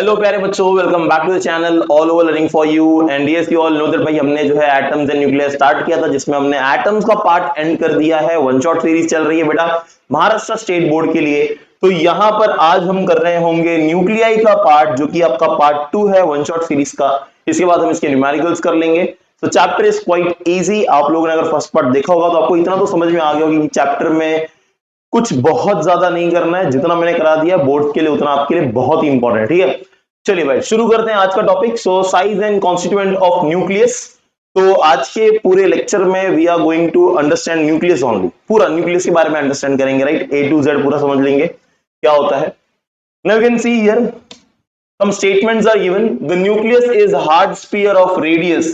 Hello प्यारे बच्चों, welcome back to the channel all over learning for you. And yes you all know that भाई हमने जो है एटम्स एंड न्यूक्लियस स्टार्ट किया था, जिसमें हमने एटम्स का पार्ट एंड कर दिया है। वन शॉट सीरीज चल रही है बेटा महाराष्ट्र स्टेट बोर्ड के लिए। तो यहां पर आज हम कर रहे होंगे न्यूक्लियाई का पार्ट, जो कि आपका पार्ट 2 है वन शॉट सीरीज का। इसके बाद हम इसके न्यूमेरिकल्स कर लेंगे। तो चैप्टर इज क्वाइट इजी। आप लोगों ने अगर फर्स्ट पार्ट देखा होगा तो आपको इतना तो समझ में आ गया होगा कि चैप्टर में कुछ बहुत ज्यादा नहीं करना है, जितना मैंने करा दिया बोर्ड के लिए उतना आपके लिए बहुत ही इंपॉर्टेंट है। ठीक है, चलिए भाई शुरू करते हैं आज का topic. So size and constituent of nucleus. तो आज के पूरे लेक्चर में we are going to understand nucleus only. पूरा न्यूक्लियस के बारे में अंडरस्टैंड करेंगे, राइट, ए टू जेड पूरा समझ लेंगे क्या होता है। Now you can see here some statements are given. The nucleus is hard sphere of radius.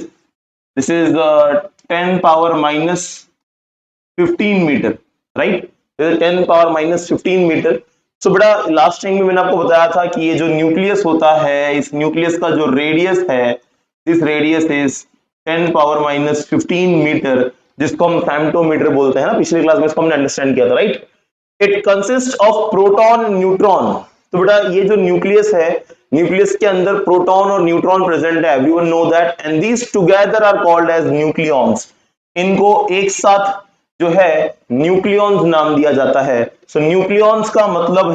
This is 10 power minus 15 meter, right? This is 10 power minus 15 meter. So बेटा last time में मैंने आपको बताया था कि ये जो न्यूक्लियस होता है, इस न्यूक्लियस का जो रेडियस है, this radius is 10 power minus 15 metre, जिसको हम फेम्टोमीटर बोलते हैं ना। पिछली क्लास में इसको हमने अंडरस्टैंड किया था, right. It consist of proton neutron. तो बेटा ये जो न्यूक्लियस है, न्यूक्लियस के अंदर प्रोटॉन और न्यूट्रॉन प्रेजेंट है, everyone know that, and these together are called as nucleons. इनको एक साथ जो है न्यूक्लियॉन्स नाम दिया जाता है। सो न्यूक्लियॉन्स का मतलब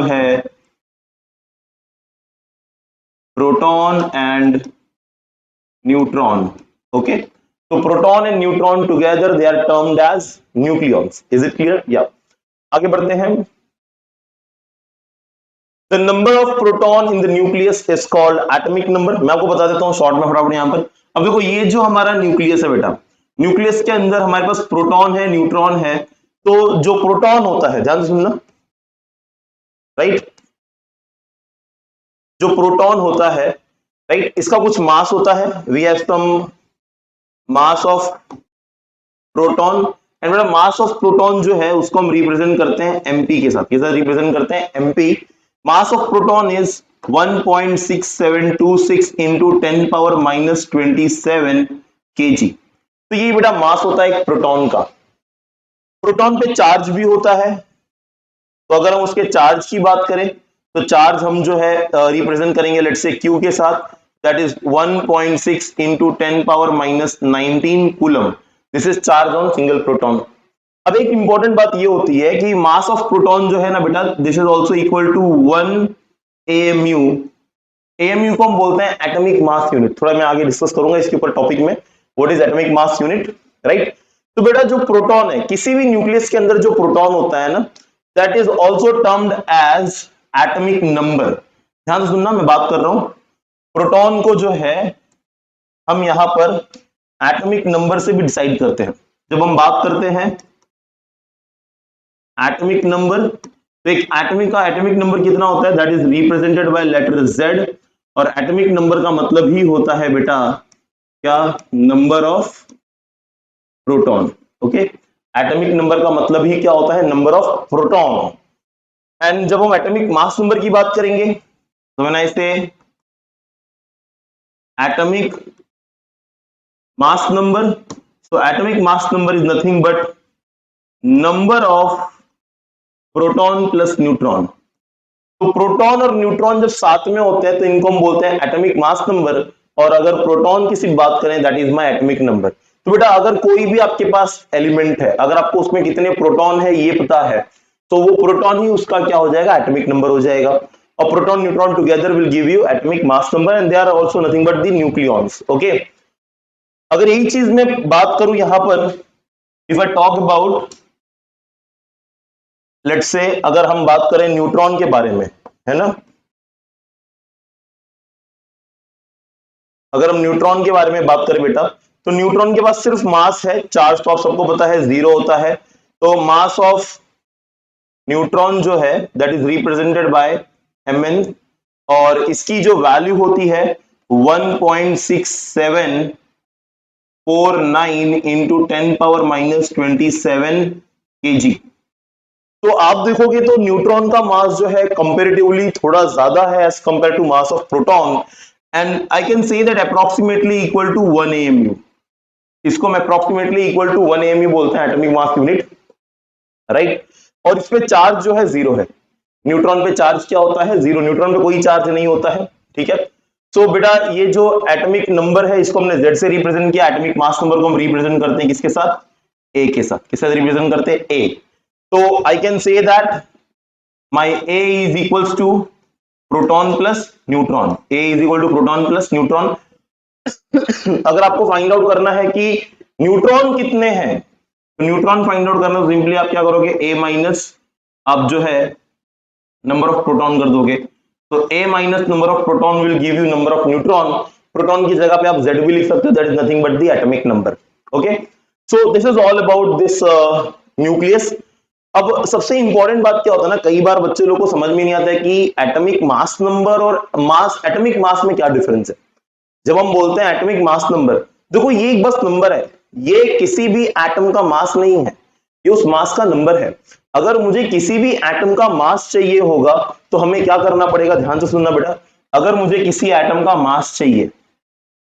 है प्रोटॉन एंड न्यूट्रॉन। ओके, तो proton and neutron together they are termed as nucleons. Is it clear? या आगे बढ़ते हैं। The number of proton in the nucleus is called atomic number। मैं आपको बता देता हूं शॉर्ट में फटाफट यहां पर। अब देखो ये जो हमारा न्यूक्लियस है बेटा, न्यूक्लियस के अंदर हमारे पास प्रोटॉन है, न्यूट्रॉन है। तो जो प्रोटॉन होता है, ध्यान से सुनना, राइट, जो प्रोटॉन होता है, राइट, इसका कुछ मास होता है। We have some mass of proton, and बेटा मास ऑफ प्रोटॉन जो है उसको हम रिप्रेजेंट करते हैं एमपी के साथ। किससे रिप्रेजेंट करते हैं? MP. Mass of proton is 1.6726 into 10 power minus 27 kg। तो ये बेटा मास होता है एक प्रोटॉन का। प्रोटॉन पे चार्ज भी होता है। तो अगर हम उसके चार्ज की बात करें तो चार्ज हम जो है रिप्रेजेंट करेंगे लेट्स से क्यू के साथ, that is 1.6 into 10 power minus 19 coulomb. This is charge on single proton. अब एक इंपॉर्टेंट बात ये होती है कि मास ऑफ प्रोटॉन जो है ना बेटा, this is also equal to 1 AMU। AMU को हम बोलते हैं एटॉमिक मास यूनिट। थोड़ा मैं आगे डिस्कस करूंगा इसके ऊपर टॉपिक में, what is atomic mass unit, right. तो बेटा जो प्रोटॉन है, किसी भी न्यूक्लियस के अंदर जो प्रोटॉन होता है ना, that is also termed as atomic number. ध्यान से सुनना, मैं बात कर रहा हूं प्रोटॉन को जो है हम यहां पर एटॉमिक नंबर से भी डिसाइड करते हैं। जब हम बात करते हैं एटॉमिक नंबर, तो एक एटॉमिक का एटॉमिक नंबर कितना होता है, that is represented by letter Z। और एटॉमिक नंबर का मतलब ही होता है बेटा क्या? Number of proton. Okay, atomic number का मतलब ही क्या होता है? Number of proton. एंड जब हम एटॉमिक मास नंबर की बात करेंगे तो मैंने इसे atomic mass number, so atomic mass number is nothing but number of proton plus neutron। तो प्रोटॉन और न्यूट्रॉन जब साथ में होते हैं तो इनको हम बोलते हैं एटॉमिक मास नंबर। और अगर प्रोटॉन की सिर्फ बात करें that is my atomic number. तो बेटा अगर कोई भी आपके पास एलिमेंट है, अगर आपको उसमें कितने प्रोटॉन है ये पता है, तो वो प्रोटॉन ही उसका क्या हो जाएगा? एटॉमिक नंबर हो जाएगा। और proton neutron together will give you atomic mass number, and they are also nothing but the nucleons. Okay, अगर यही चीज मैं बात करूं यहां पर, if I talk about let's say, अगर हम बात करें न्यूट्रॉन के बारे में, है ना, अगर हम न्यूट्रॉन के बारे में बात करें बेटा, तो न्यूट्रॉन के पास सिर्फ मास है, चार्ज तो आप सबको पता है 0 होता है। तो मास ऑफ न्यूट्रॉन जो है that is represented bye Mn, और इसकी जो वैल्यू होती है 1.6749 इंटू 10 पावर माइनस 27 kg। तो आप देखोगे तो न्यूट्रॉन का मास जो है कंपैरेटिवली थोड़ा ज्यादा है as compare to mass of proton, and I can say that approximately equal to 1 AMU। इसको हम अप्रोक्सीमेटली इक्वल टू 1 AMU बोलते हैं एटॉमिक मास यूनिट, राइट। और इसमें चार्ज जो है 0 है। न्यूट्रॉन पे चार्ज क्या होता है, जीरो, न्यूट्रॉन पे कोई चार्ज नहीं होता है, ठीक है। सो बेटा ये जो एटॉमिक नंबर है इसको हमने Z से रिप्रेजेंट किया, एटॉमिक मास नंबर को हम रिप्रेजेंट करते हैं किसके साथ, A के साथ, किसके साथ रिप्रेजेंट करते हैं, A। तो I can say that my A is equals to proton plus neutron, A is equal to proton plus neutron. अगर आपको फाइंड आउट करना है कि न्यूट्रॉन कितने हैं, तो न्यूट्रॉन फाइंड आउट करना, सिंपली आप क्या करोगे, A माइनस आप जो है नंबर ऑफ प्रोटॉन कर दोगे, तो A minus number of proton will give you number of neutron. Proton की जगह पे आप Z भी लिख सकते हो, that is nothing but the atomic number. Okay, so this is all about this nucleus. अब सबसे इंपॉर्टेंट बात क्या होता है ना, कई बार बच्चे लोग को समझ में नहीं आता है कि एटॉमिक मास नंबर और मास, एटॉमिक मास में क्या डिफरेंस है। जब हम बोलते हैं एटॉमिक मास नंबर, देखो ये एक बस नंबर है, ये किसी भी एटम का मास नहीं है, ये उस मास का नंबर है। अगर मुझे किसी भी एटम का मास चाहिए होगा तो हमें क्या करना पड़ेगा, ध्यान से सुनना बेटा। अगर मुझे किसी एटम का मास चाहिए,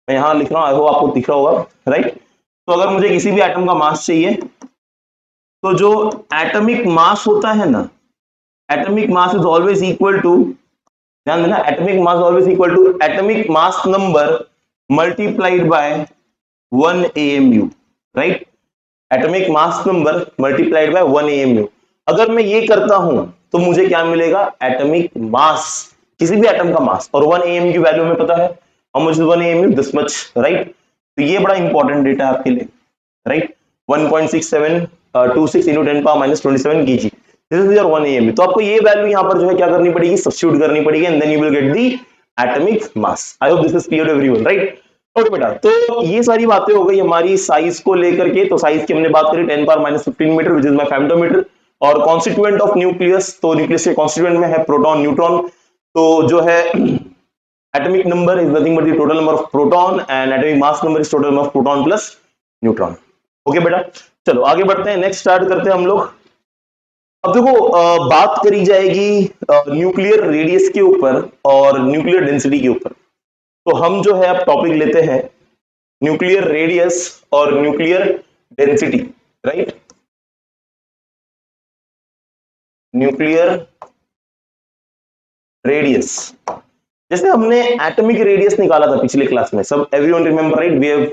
मैं यहां लिख रहा हूं, आई होप आपको दिख रहा होगा, राइट। तो अगर मुझे किसी भी एटम का मास चाहिए, तो जो एटॉमिक मास होता है ना, atomic mass is always equal to, ध्यान देना, atomic mass always equal to atomic mass number multiplied by 1 AMU, right. Atomic mass number multiplied by 1 AMU। अगर मैं ये करता हूं तो मुझे क्या मिलेगा, एटॉमिक मास, किसी भी एटम का मास, और 1 AMU की वैल्यू हमें पता है, how much is 1 AMU, this much, right. तो ये बड़ा इंपॉर्टेंट डेटा है आपके लिए, right. 1.6726 into 10 power minus 27 kg, this is your 1 AMU। तो आपको ये वैल्यू यहां पर जो है क्या करनी पड़ेगी, सब्स्टिट्यूट करनी पड़ेगी, and then you will get the atomic mass. I hope this is clear to everyone, right. Okay बेटा, तो ये सारी बातें हो गई हमारी साइज को लेकर के। तो साइज की हमने बात करी 10 power minus 15 metre, which is my femtometre. और कॉन्स्टिट्यूएंट ऑफ न्यूक्लियस, तो न्यूक्लियस के कॉन्स्टिट्यूएंट में है प्रोटॉन, न्यूट्रॉन। तो जो है atomic number is nothing but the total number of proton, and atomic mass number is total number of proton plus neutron. Okay बेटा, चलो आगे बढ़ते हैं, नेक्स्ट स्टार्ट करते हैं हम लोग। अब देखो बात करी जाएगी न्यूक्लियर रेडियस के ऊपर और न्यूक्लियर डेंसिटी के ऊपर। तो हम जो है अब टॉपिक लेते हैं न्यूक्लियर रेडियस और nuclear density, right. Nuclear radius, जैसे हमने एटॉमिक रेडियस निकाला था पिछले क्लास में, सब everyone remember, right, we have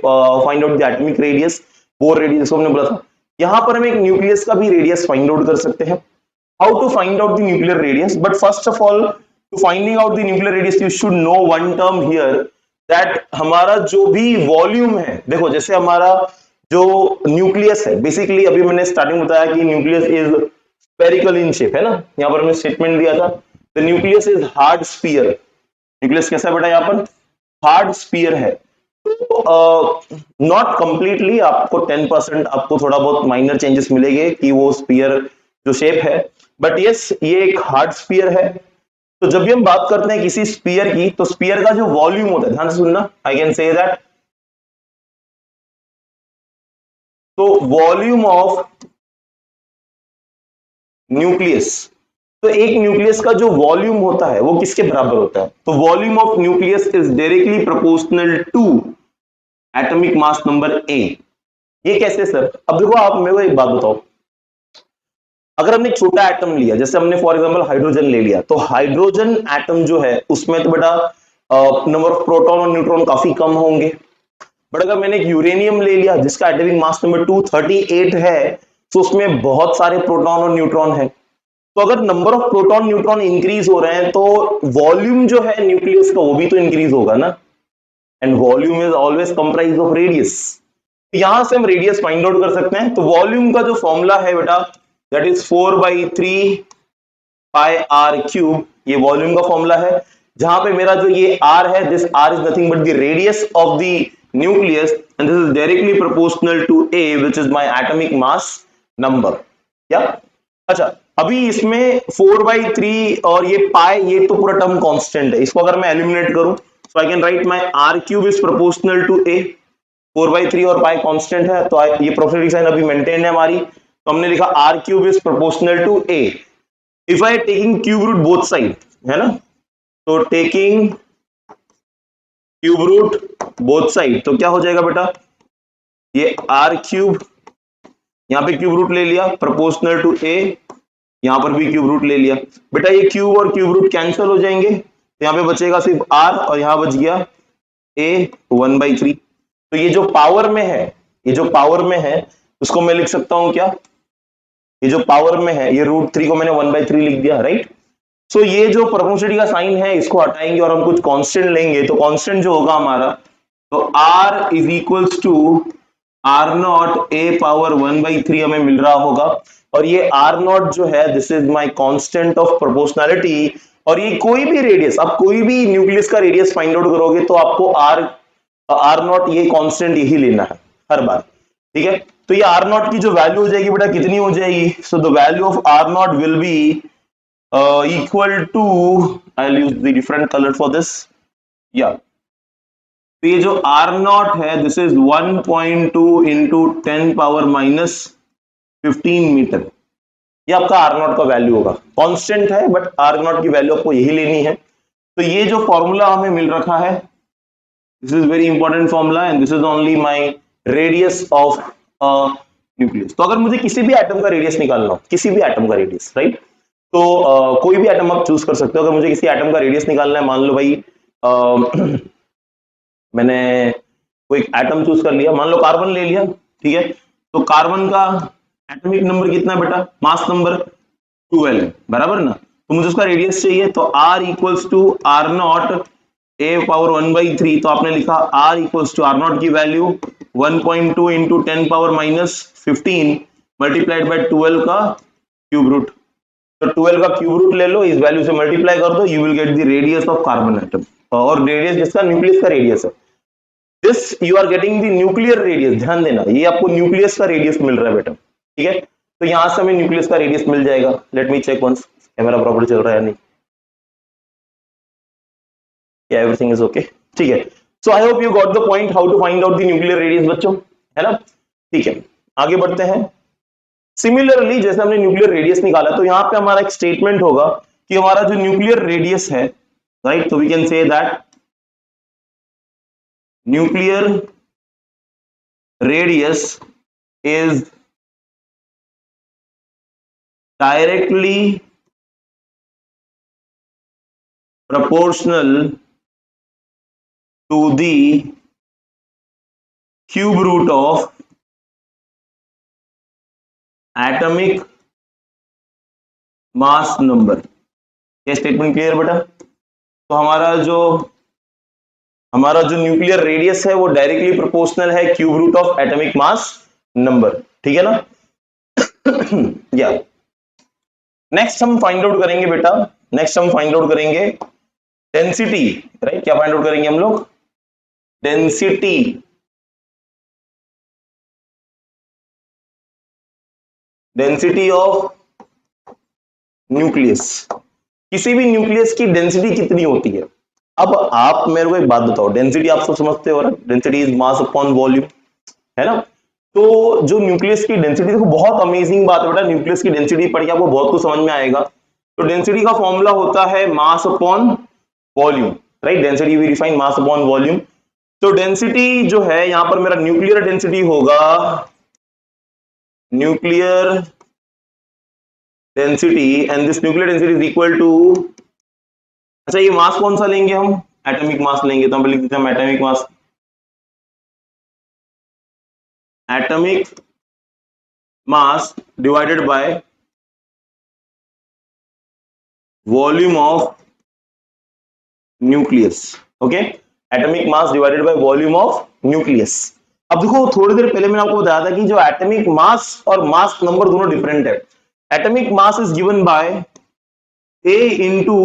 find out the atomic radius, Bohr radius को हमने बोला था। यहां पर हम एक न्यूक्लियस का भी रेडियस फाइंड आउट कर सकते हैं। How to find out the nuclear radius, but first of all to finding out the nuclear radius you should know one term here, that हमारा जो भी वॉल्यूम है, देखो जैसे हमारा जो न्यूक्लियस है, बेसिकली अभी मैंने स्टार्टिंग बताया कि nucleus is spherical in shape, है ना, यहां पर हमने स्टेटमेंट दिया था, the nucleus is hard sphere. Nucleus कैसा बेटा, यहां पर हार्ड स्फीयर है। नॉट कंप्लीटली, आपको 10% आपको थोड़ा बहुत माइनर चेंजेस मिलेंगे कि वो स्फीयर जो शेप है, बट यस ये एक हार्ड स्फीयर है। तो जब भी हम बात करते हैं किसी स्फीयर की, तो स्फीयर का जो वॉल्यूम होता है, ध्यान से सुनना, आई कैन से दैट, तो वॉल्यूम ऑफ न्यूक्लियस, तो एक न्यूक्लियस का जो वॉल्यूम होता है वो किसके बराबर होता है, तो volume of nucleus is directly proportional to atomic mass number A. ये कैसे सर, अब देखो आप मेरे को एक बात बताओ, अगर हमने एक छोटा एटम लिया, जैसे हमने फॉर एग्जांपल हाइड्रोजन ले लिया, तो हाइड्रोजन एटम जो है उसमें तो बेटा नंबर ऑफ प्रोटॉन और न्यूट्रॉन काफी कम होंगे। बट अगर मैंने एक यूरेनियम ले लिया जिसका एटॉमिक मास नंबर 238 है, तो उसमें बहुत सारे प्रोटॉन और न्यूट्रॉन है। तो अगर number of proton neutron increase हो रहे हैं, तो वॉल्यूम जो है न्यूक्लियस का वो भी तो इंक्रीज होगा ना, and volume is always comprise of radius. यहां से हम रेडियस फाइंड आउट कर सकते हैं। तो वॉल्यूम का जो फॉर्मूला है बेटा, that is 4/3 pi r cube, ये वॉल्यूम का फॉर्मूला है, जहां पे मेरा जो ये आर है, this r is nothing but the radius of the nucleus, and this is directly proportional to A which is my atomic mass number. क्या, अच्छा, अभी इसमें 4/3 और ये पाई, ये तो पूरा टर्म कांस्टेंट है, इसको अगर मैं एलिमिनेट करूं, so I can write my R cube is proportional to A, 4/3 और पाई कांस्टेंट है, तो ये प्रोपोर्शनल साइन अभी मेंटेन है हमारी, तो हमने लिखा r cube is proportional to A. If I taking cube root both side, है ना, तो taking cube root both side, तो क्या हो जाएगा बेटा, ये आर क्यूब, यहां पे क्यूब रूट ले लिया, प्रोपोर्शनल टू ए, यहां पर भी क्यूब रूट ले लिया बेटा, ये क्यूब और क्यूब रूट कैंसिल हो जाएंगे, तो यहाँ पे बचेगा सिर्फ r और यहाँ बच गया a 1/3। तो ये जो पावर में है, ये जो पावर में है उसको मैं लिख सकता हूं क्या, ये जो पावर में है ये √3 को मैंने 1/3 लिख दिया, राइट। सो ये जो प्रोपोर्शनलिटी का साइन है इसको हटाएंगे और हम कुछ कांस्टेंट लेंगे, तो कांस्टेंट जो होगा हमारा, तो r is equals to r0 a power 1/3 हमें मिल रहा होगा। और ये r0 जो है this is my constant of proportionality. और ये कोई भी रेडियस, आप कोई भी न्यूक्लियस का रेडियस फाइंड आउट करोगे तो आपको r0 ये कांस्टेंट यही लेना है हर बार, ठीक है। तो ये r0 की जो वैल्यू हो जाएगी बेटा कितनी हो जाएगी, so the value of r0 will be equal to, I'll use the different color for this, yeah, तो ये जो r0 है this is 1.2 into 10 power minus 15 metre, ये आपका r0 का वैल्यू होगा। कांस्टेंट है बट r0 की वैल्यू आपको यही लेनी है। तो ये जो फॉर्मूला हमें मिल रखा है this is very important formula and this is only my radius of nucleus. तो अगर मुझे किसी भी एटम का रेडियस निकालना हो, किसी भी एटम का रेडियस, राइट, तो कोई भी एटम आप चूज कर सकते हो। अगर मुझे किसी एटम का रेडियस निकालना है, मान लो भाई मैंने कोई एटम चूज कर लिया, मान लो कार्बन ले लिया, ठीक है। तो कार्बन का एटॉमिक नंबर कितना है बेटा, मास नंबर 12 है, बराबर ना। तो मुझे उसका रेडियस चाहिए, तो r equals to r0 a power 1/3, तो आपने लिखा r इक्वल्स टू r0 की value 1.2 into 10 power minus 15 multiplied by 12 का क्यूब रूट। तो 12 का क्यूब रूट ले लो, इस वैल्यू से मल्टीप्लाई कर दो, you will get the radius of carbon atom, और रेडियस जिसका न्यूक्लियस का रेडियस है, this you are getting the nuclear radius. ध्यान देना, ये आपको न्यूक्लियस का रेडियस मिल रहा है बेटा, ठीक है। तो यहां से हमें न्यूक्लियस का रेडियस मिल जाएगा। Let me check once, camera proper चल रहा है या नहीं, या एवरीथिंग इज ओके, ठीक है। So I hope you got the point how to find out the nuclear radius बच्चों, है ना, ठीक है। आगे बढ़ते हैं। सिमिलरली जैसे हमने न्यूक्लियर रेडियस निकाला, तो यहां पे हमारा एक स्टेटमेंट होगा कि हमारा जो न्यूक्लियर रेडियस है, राइट, तो we can say that nuclear radius is directly proportional to the cube root of atomic mass number। ये स्टेटमेंट क्लियर बेटा। तो हमारा जो न्यूक्लियर रेडियस है वो डायरेक्टली प्रोपोर्शनल है cube root of atomic mass number, ठीक है ना। या नेक्स्ट हम फाइंड आउट करेंगे बेटा, नेक्स्ट हम फाइंड आउट करेंगे डेंसिटी, राइट। क्या फाइंड आउट करेंगे हम लोग, डेंसिटी ऑफ न्यूक्लियस। किसी भी न्यूक्लियस की डेंसिटी कितनी होती है। अब आप मेरे को एक बात बताओ, डेंसिटी आप सब समझते हो ना, density is mass upon volume, है ना। तो जो न्यूक्लियस की डेंसिटी, देखो बहुत अमेजिंग बात है बेटा, न्यूक्लियस की डेंसिटी पढ़ के आपको बहुत कुछ समझ में आएगा। तो डेंसिटी का फॉर्मूला होता है mass upon volume, right. Density we define mass upon volume. तो डेंसिटी जो है यहां पर मेरा न्यूक्लियर डेंसिटी होगा, nuclear density, and this nuclear density is equal to, अच्छा ये मास कौन सा लेंगे हम, एटॉमिक मास लेंगे, तो हम लिख देते हैं atomic mass, atomic mass divided by volume of nucleus, okay, atomic mass divided by volume of nucleus. अब देखो थोड़ी देर पहले मैंने आपको बताया था कि जो एटॉमिक मास और मास नंबर दोनों डिफरेंट है। Atomic mass is given by A into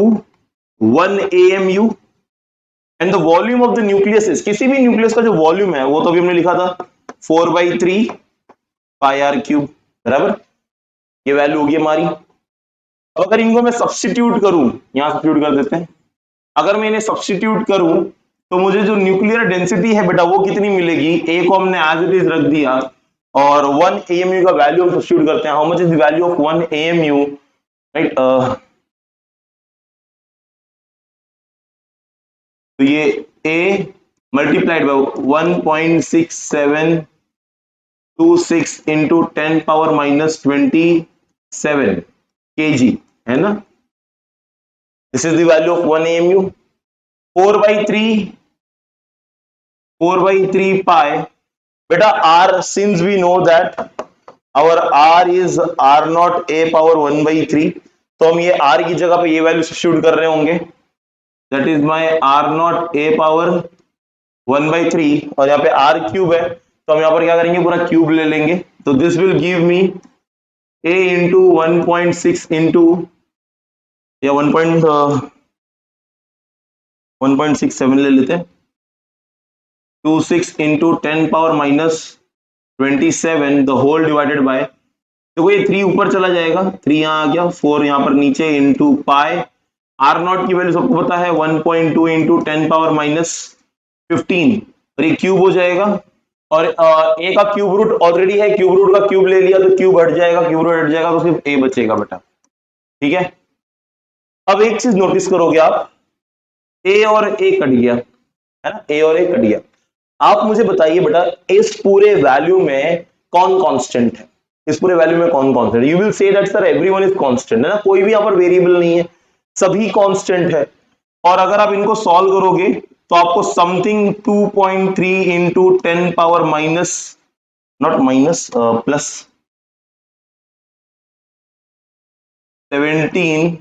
1 AMU and the volume of the nucleus is, किसी भी न्यूक्लियस का जो वॉल्यूम है वो तो अभी हमने लिखा था 4/3 पाई r क्यूब, बराबर, ये वैल्यू होगी हमारी। अब अगर इनको मैं सब्स्टिट्यूट करूं, यहां सब्स्टिट्यूट कर देते हैं, अगर मैं इन्हें सब्स्टिट्यूट करूं तो मुझे जो न्यूक्लियर डेंसिटी है बेटा वो कितनी मिलेगी, ए को हमने एज इट इज रख दिया और 1 AMU का वैल्यू हम सब्स्टिट्यूट करते हैं। How much is the value of 1 AMU, right. तो ये A multiplied by 1.6726 into 10 power minus 27, kg, है ना? This is the value of 1 AMU. 4/3 pi. बेटा r, since we know that our r is r naught a power 1/3, तो हम ये r की जगह पे ये वैल्यू सब्स्टिट्यूट कर रहे होंगे. That is my r naught a power 1/3, और यहाँ पे r क्यूब है, तो हम यहाँ पर क्या करेंगे, पूरा क्यूब ले लेंगे. तो this will give me a into 1.6 into या 1.67 ले लेते हैं, 26 into 10 power minus 27 the whole divided by, देखो ये 3 ऊपर चला जाएगा, 3 यहाँ आ गया, 4 यहाँ पर नीचे, इंटू पाई. आर नॉट की वैल्यू सबको पता है 1.2 इंटू 10 पावर माइनस 15, और ये क्यूब हो जाएगा. और ए का क्यूब रूट ऑलरेडी है, क्यूब रूट का क्यूब ले लिया तो क्यूब हट जाएगा, क्यूब रूट हट जाएगा तो सिर्फ ए बचेगा बेटा. ठीक है. अब एक चीज नोटिस करोगे आप, ए और ए कट गया, है ना? ए और ए कट गया. आप मुझे बताइए बेटा, इस पूरे वैल्यू में कौन कांस्टेंट है? इस पूरे वैल्यू में कौन constant? You will say that sir everyone is constant, है ना? कोई भी यहाँ पर वेरिएबल नहीं है, सभी कांस्टेंट है. और अगर आप इनको सॉल्व करोगे तो आपको something 2.3 into 10 power minus, not minus, plus 17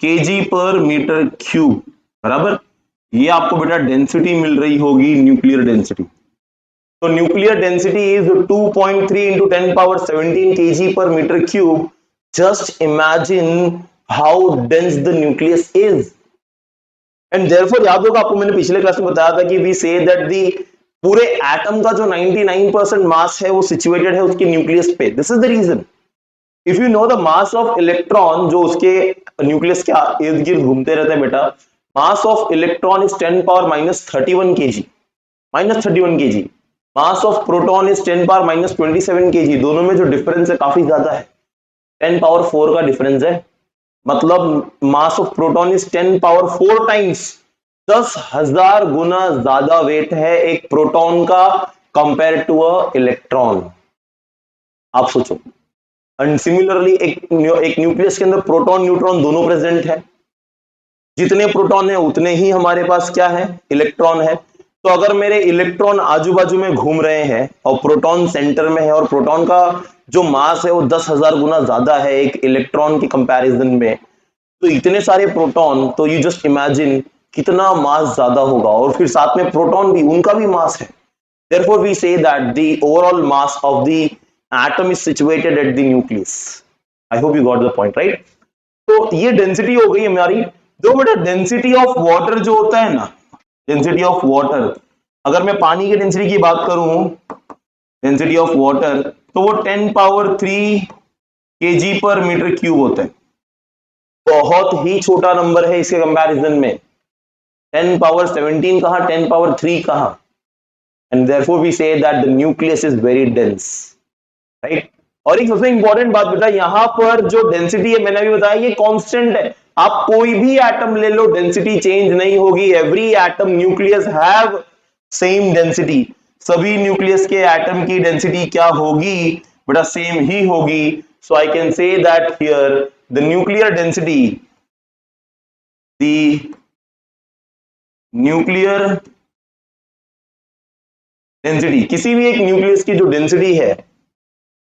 kg पर मीटर क्यूब बराबर, ये आपको बेटा डेंसिटी मिल रही होगी, न्यूक्लियर डेंसिटी. तो nuclear density is 2.3 into 10 power 17 kg पर metre cube. Just imagine how dense the nucleus is. And therefore याद होगा आपको, मैंने पिछले क्लास में बताया था कि वी से दैट दी पूरे एटम का जो 99% मास है वो सिचुएटेड है उसके न्यूक्लियस पे. This is the reason. If you know the mass of electron जो उसके न्यूक्लियस के इर्द गिर्द घूमते रहते हैं बेटा, mass of electron is 10 power minus 31 kg, minus 31 kg. Mass of proton is 10 power minus 27 kg. दोनों में जो डिफरेंस है काफी ज्यादा है, 10 पावर 4 का डिफरेंस है. मतलब मास of proton is 10 power 4 times, 10,000 गुना ज्यादा वेट है एक प्रोटॉन का कंपेयर टू अ इलेक्ट्रॉन. आप सोचो. एंड सिमिलरली एक न्यूक्लियस के अंदर प्रोटॉन न्यूट्रॉन दोनों प्रेजेंट है. जितने प्रोटॉन है उतने ही हमारे पास क्या है, इलेक्ट्रॉन है. तो अगर मेरे इलेक्ट्रॉन आजू बाजू में घूम रहे हैं और प्रोटॉन सेंटर में है, और प्रोटॉन का जो मास है वो 10,000 गुना ज्यादा है एक इलेक्ट्रॉन के कंपैरिजन में, तो इतने सारे प्रोटॉन, तो यू जस्ट इमेजिन कितना मास ज्यादा होगा. और फिर साथ में प्रोटॉन भी, उनका भी मास है. therefore we say that the overall mass of the atom is situated at the nucleus. I hope you got the point, right? तो ये डेंसिटी हो गई हमारी. जो बेटा डेंसिटी ऑफ वाटर जो होता है ना, डेंसिटी ऑफ वाटर, अगर मैं पानी की डेंसिटी की बात करूं, डेंसिटी ऑफ वाटर, तो वो 10 पावर 3 kg पर मीटर क्यूब होता है. बहुत ही छोटा नंबर है इसके कंपैरिजन में. 10 पावर 17 कहां, 10 पावर 3 कहां. And therefore we say that the nucleus is very dense, right. और एक सबसे इंपॉर्टेंट बात बेटा, यहां पर जो डेंसिटी है मैंने अभी बताया ये कांस्टेंट है. आप कोई भी एटम ले लो, डेंसिटी चेंज नहीं होगी. Every atom nucleus have same density. सभी न्यूक्लियस के एटम की डेंसिटी क्या होगी बेटा, सेम ही होगी. So I can say that here the nuclear density, the nuclear density, किसी भी एक न्यूक्लियस की जो डेंसिटी है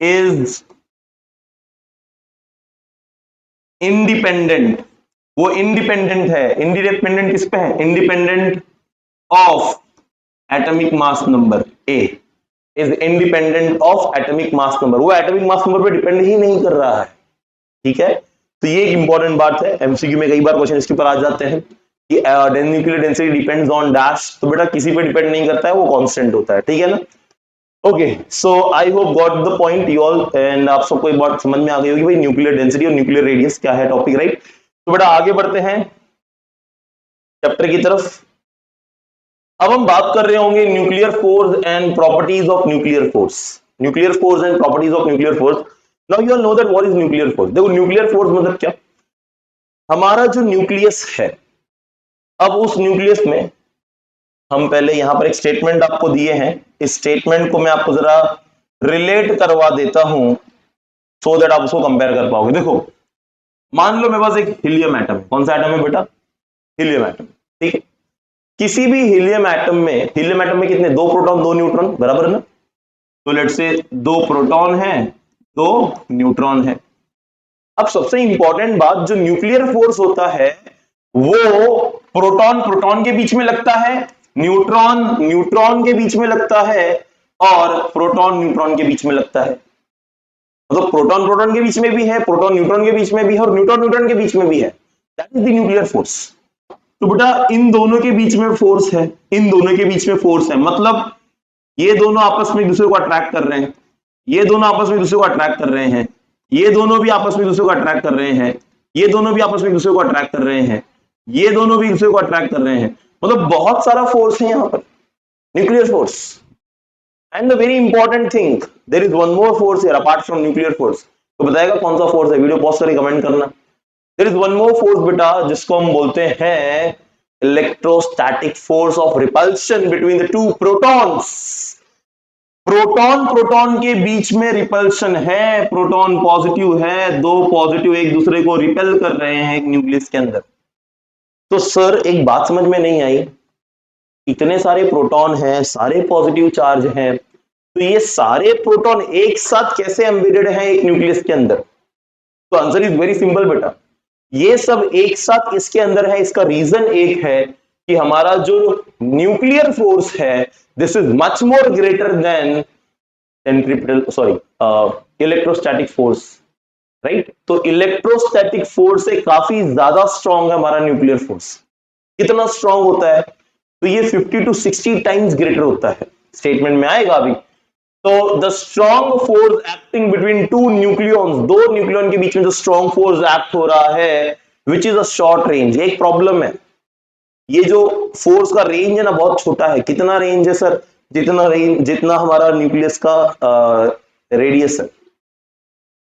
इज इंडिपेंडेंट. वो इंडिपेंडेंट है. इंडिपेंडेंट किस पे है, independent of atomic mass number. A is independent of atomic mass number. वो एटॉमिक मास नंबर पे डिपेंड ही नहीं कर रहा है. ठीक है. तो ये एक इंपॉर्टेंट बात है. एमसीक्यू में कई बार क्वेश्चन इसके ऊपर आ जाते हैं कि nuclear density depends on dash. तो बेटा किसी पे डिपेंड नहीं करता है, वो कांस्टेंट होता है. ठीक है ना. Okay, so I hope got the point you all. And आप सबको एक बात समझ में आ गई होगी भाई, न्यूक्लियर डेंसिटी और न्यूक्लियर रेडियस क्या है टॉपिक, राइट. तो बेटा आगे बढ़ते हैं चैप्टर की तरफ. अब हम बात कर रहे होंगे nuclear force and properties of nuclear force. Nuclear force and properties of nuclear force. Now you all know that what is nuclear force. देखो न्यूक्लियर फोर्स मतलब क्या, हमारा जो न्यूक्लियस है, अब उस न्यूक्लियस में हम पहले यहां पर एक स्टेटमेंट आपको दिए हैं. इस स्टेटमेंट को मैं आपको जरा रिलेट करवा देता हूं सो दैट आप उसको कंपेयर कर पाओगे। देखो मान लो मेरे पास एक हीलियम एटम है, कौन सा एटम है बेटा, हीलियम एटम, ठीक है। किसी भी हीलियम एटम में कितने, दो प्रोटॉन दो न्यूट्रॉन, बराबर है ना। तो लेट्स से दो प्रोटॉन है दो न्यूट्रॉन है। अब सबसे इंपॉर्टेंट बात, जो न्यूक्लियर फोर्स होता है वो प्रोटॉन प्रोटॉन के बीच में लगता है, न्यूट्रॉन न्यूट्रॉन के बीच में लगता है, और प्रोटॉन न्यूट्रॉन के बीच में लगता है। मतलब प्रोटॉन प्रोटॉन के बीच में भी है, प्रोटॉन न्यूट्रॉन के बीच में भी है, और न्यूट्रॉन न्यूट्रॉन के बीच में भी है। That is the nuclear force. तो बेटा इन दोनों के बीच में फोर्स है, इन दोनों के बीच में फोर्स है, मतलब ये दोनों आपस में एक दूसरे को अट्रैक्ट कर रहे हैं, ये दोनों आपस में एक दूसरे को अट्रैक्ट कर रहे हैं, ये दोनों भी आपस में एक दूसरे को अट्रैक्ट कर रहे हैं, ये दोनों भी आपस में एक दूसरे को अट्रैक्ट कर रहे हैं, ये दोनों भी एक दूसरे को अट्रैक्ट कर रहे हैं। मतलब बहुत सारा फोर्स है यहां पर, nuclear force. And the very important thing, there is one more force here apart from nuclear force. तो बताएगा कौन सा फोर्स है, वीडियो पॉज करके कमेंट करना। There is one more force बेटा, जिसको हम बोलते हैं electrostatic force of repulsion between the two protons. Proton proton के बीच में रिपल्शन है, प्रोटॉन पॉजिटिव है, दो पॉजिटिव एक दूसरे को रिपेल कर रहे हैं एक न्यूक्लियस के अंदर। तो सर एक बात समझ में नहीं आई, इतने सारे प्रोटॉन हैं, सारे पॉजिटिव चार्ज हैं, तो ये सारे प्रोटॉन एक साथ कैसे एम्बेडेड हैं एक न्यूक्लियस के अंदर? तो आंसर इज वेरी सिंपल बेटा, ये सब एक साथ इसके अंदर है। इसका रीजन एक है कि हमारा जो न्यूक्लियर फोर्स है this is much more greater than centripetal electrostatic force, right. तो इलेक्ट्रोस्टैटिक फोर्स से काफी ज्यादा स्ट्रॉन्ग है हमारा न्यूक्लियर फोर्स। कितना स्ट्रॉन्ग होता है? तो ये 50 to 60 टाइम्स ग्रेटर होता है, स्टेटमेंट में आएगा अभी। तो the strong force acting between two nucleons, दो न्यूक्लियॉन के बीच में जो स्ट्रॉन्ग फोर्स एक्ट हो रहा है which is a short range. एक प्रॉब्लम है, ये जो फोर्स का रेंज है ना बहुत छोटा है। कितना रेंज है सर? जितना हमारा न्यूक्लियस का रेडियस है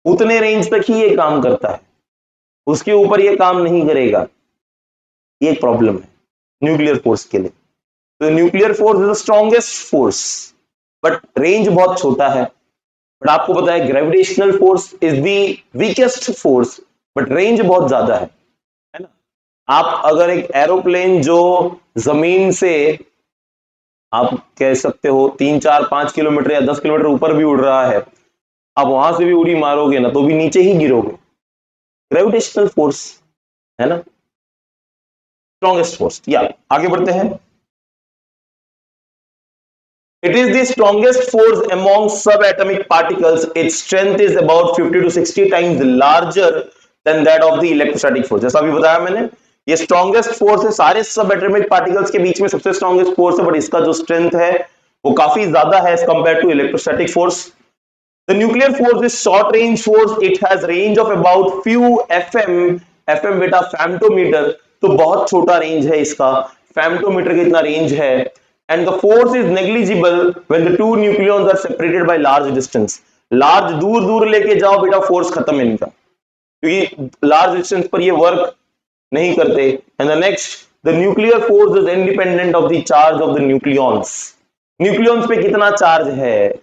उतने रेंज तक ही ये काम करता है, उसके ऊपर ये काम नहीं करेगा। ये एक प्रॉब्लम है न्यूक्लियर फोर्स के लिए। तो nuclear force is the strongest force but range बहुत छोटा है। बट आपको पता है gravitational force is the weakest force but range बहुत ज्यादा है ना। आप अगर एक एरोप्लेन जो जमीन से आप कह सकते हो 3 4 5 किलोमीटर या 10 किलोमीटर ऊपर भी उड़ रहा है, आप वहां से भी उड़ी मारोगे ना तो भी नीचे ही गिरोगे। ग्रेविटेशनल फोर्स है ना स्ट्रॉन्गेस्ट फोर्स। या आगे बढ़ते हैं। It is the strongest force among subatomic particles. Its strength is about 50 to 60 times larger than that of the electrostatic force. जैसा अभी बताया मैंने, ये स्ट्रॉन्गेस्ट फोर्स है सारे सब एटॉमिक पार्टिकल्स के बीच में, सबसे स्ट्रॉन्गेस्ट फोर्स है, बट इसका जो स्ट्रेंथ है वो काफी ज्यादा है as compare to electrostatic force. The nuclear force is short range force, it has range of about few fm. Fm बेटा फेम्टोमीटर, तो बहुत छोटा रेंज है इसका, फेम्टोमीटर कितना रेंज है। And the force is negligible when the two nucleons are separated by large distance. Large दूर दूर लेके जाओ बेटा फोर्स खत्म है इनका, क्योंकि लार्ज डिस्टेंस पर ये वर्क नहीं करते। And the next, the nuclear force is independent of the charge of the nucleons. Nucleons पे कितना चार्ज है,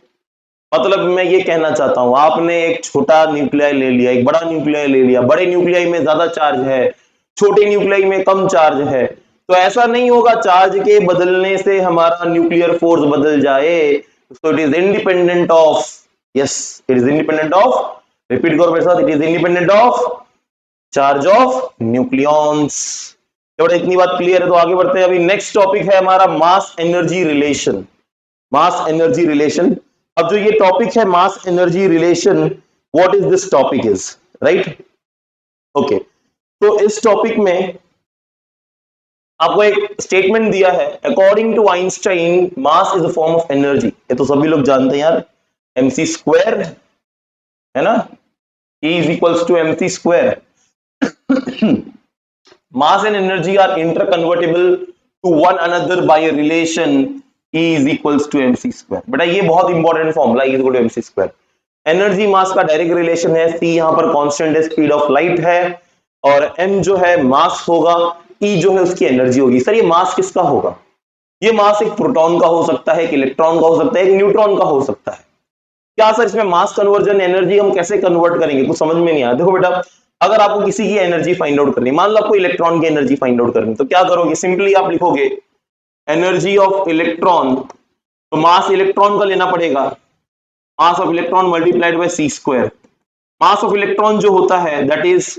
मतलब मैं ये कहना चाहता हूं आपने एक छोटा न्यूक्लियाई ले लिया, एक बड़ा न्यूक्लियाई ले लिया, बड़े न्यूक्लियाई में ज्यादा चार्ज है, छोटे न्यूक्लियाई में कम चार्ज है। तो ऐसा नहीं होगा चार्ज के बदलने से हमारा न्यूक्लियर फोर्स बदल जाए। So it is independent of, yes it is independent of, repeat करो मेरे साथ, it is independent of charge of nucleons. थोड़ा इतनी बात क्लियर है तो आगे बढ़ते हैं। अभी नेक्स्ट टॉपिक है हमारा mass energy relation. Mass energy relation, अब जो ये टॉपिक है mass energy relation, what is this topic is, right okay. तो इस टॉपिक में आपको एक स्टेटमेंट दिया है, according to Einstein mass is a form of energy. ये तो सभी लोग जानते हैं यार, mc स्क्वायर है ना, E is equals to mc square. Mass and energy are interconvertible to one another by a relation E is equals to mc square. बेटा ये बहुत important formula, E is equal to mc square. Energy mass का direct relation है, C यहां पर constant है, speed of light है, और m जो है मास होगा, E जो है उसकी एनर्जी होगी। सर ये मास किसका होगा? ये मास एक प्रोटॉन का हो सकता है, एक इलेक्ट्रॉन का हो सकता है, एक न्यूट्रॉन का हो सकता है। क्या सर इसमें मास कन्वर्जन एनर्जी हम कैसे कन्वर्ट करेंगे, कुछ समझ में नहीं आया। देखो बेटा, अगर आपको किसी की एनर्जी फाइंड आउट करनी, मान लो आपको इलेक्ट्रॉन की एनर्जी फाइंड आउट करनी, तो क्या करोगे, सिंपली आप लिखोगे एनर्जी ऑफ इलेक्ट्रॉन, तो मास इलेक्ट्रॉन का लेना पड़ेगा, mass of electron multiplied by C square. Mass of electron जो होता है that is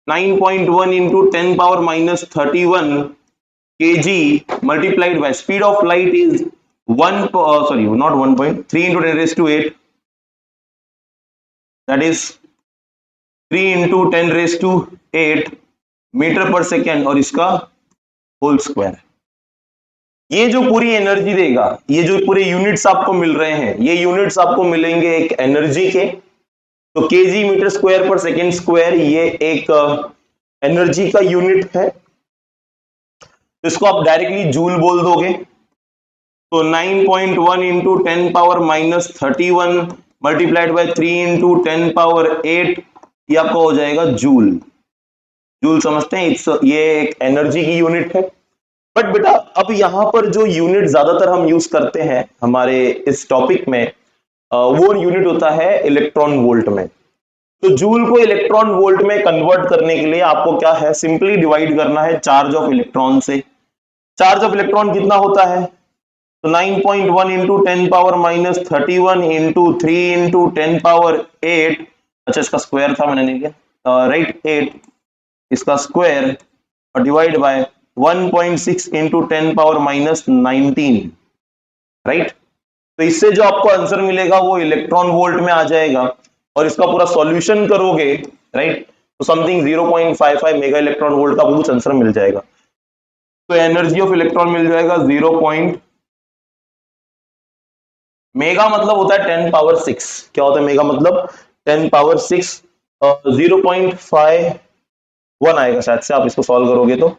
9.1 into 10⁻31 kg multiplied by speed of light is 1 3 into 10 raised to 8, that is 3 into 10 raised to 8 metre पर second और इसका whole square. ये जो पूरी energy देगा, ये जो पूरे यूनिट्स आपको मिल रहे हैं, ये यूनिट्स आपको मिलेंगे एक एनर्जी के, तो केजी मीटर स्क्वायर पर सेकेंड स्क्वायर ये एक एनर्जी का यूनिट है, तो इसको आप डायरेक्टली जूल बोल दोगे। तो 9.1 इंटू 10⁻31 मल्टीप्लाइड बाय 3 इंटू 10⁸, ये आपका हो जाएगा जूल। जूल समझते हैं, ये एक एनर्जी की यूनिट है। बट बेटा अब यहां पर जो यूनिट ज्यादातर हम यूज करते हैं हमारे इस टॉपिक में, वो यूनिट होता है इलेक्ट्रॉन वोल्ट में। तो जूल को इलेक्ट्रॉन वोल्ट में कन्वर्ट करने के लिए आपको क्या है, सिंपली डिवाइड करना है चार्ज ऑफ इलेक्ट्रॉन से। चार्ज ऑफ इलेक्ट्रॉन कितना होता है, तो 9.1 इंटू 10⁻31 इंटू 3 इंटू 10⁸, अच्छा इसका स्क्वायर था मैंने नहीं किया, राइट 8 इसका स्क्वायर और डिवाइड बाय 1.6 इंटू 10⁻19, राइट। तो इससे जो आपको आंसर मिलेगा वो इलेक्ट्रॉन वोल्ट में आ जाएगा, और इसका पूरा सॉल्यूशन करोगे, राइट, तो समथिंग 0.55 मेगा इलेक्ट्रॉन वोल्ट का कुछ आंसर मिल जाएगा। तो एनर्जी ऑफ इलेक्ट्रॉन मिल जाएगा 0. मेगा मतलब होता है 10⁻6, क्या होता है मेगा मतलब 10⁻6, 0.51 आएगा शायद से, आप इसको सॉल्व करोगे तो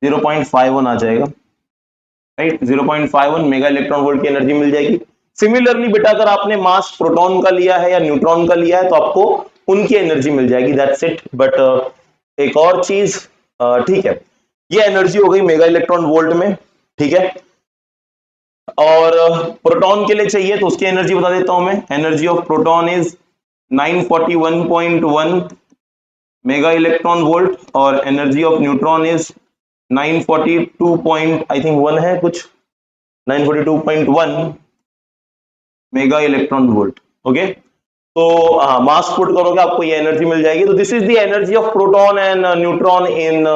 0.51 आ जाएगा, राइट। 0.51 मेगा इलेक्ट्रॉन वोल्ट की एनर्जी मिल जाएगी। सिमिलरली बेटा अगर आपने मास प्रोटॉन का लिया है या न्यूट्रॉन का लिया है तो आपको उनकी एनर्जी मिल जाएगी, दैट्स इट। बट एक और चीज, ठीक है, ये एनर्जी हो गई मेगा इलेक्ट्रॉन वोल्ट में, ठीक है। और प्रोटॉन के लिए चाहिए तो उसकी एनर्जी बता देता हूं मैं, energy of proton is 941.1 mega electron volt, और एनर्जी ऑफ न्यूट्रॉन इज 942.1 है कुछ, 942.1 मेगा इलेक्ट्रॉन वोल्ट, ओके। तो मास पुट करोगे आपको ये एनर्जी मिल जाएगी। तो this is the energy of proton and neutron in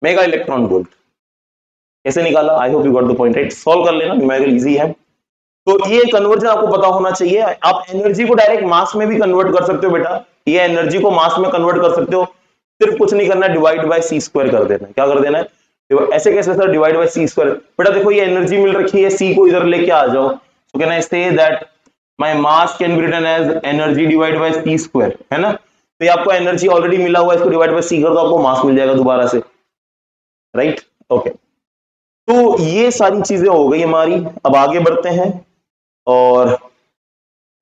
mega electron volt. कैसे निकाला, आई hope you got the point, right. Solve कर लेना, न्यूमेरिकल इजी है। तो ये कन्वर्जन आपको पता होना चाहिए। आप एनर्जी को डायरेक्ट मास में भी कन्वर्ट कर सकते हो बेटा, ये एनर्जी को मास में कन्वर्ट कर सकते हो, सिर्फ कुछ नहीं करना है, डिवाइड बाय सी स्क्वायर कर देना है। क्या कर देना है, ऐसे कैसे sir, divide by C square. बेटा देखो ये एनर्जी मिल रखी है, सी को इधर लेके आ जाओ, तो can I say that my mass can be written as energy divide by C square, है ना। तो ये आपको एनर्जी ऑलरेडी मिला हुआ है, इसको डिवाइड बाय सी कर दो, आपको मास मिल जाएगा दोबारा से, राइट, ओके। तो ये सारी चीजें हो गई हमारी। अब आगे बढ़ते हैं और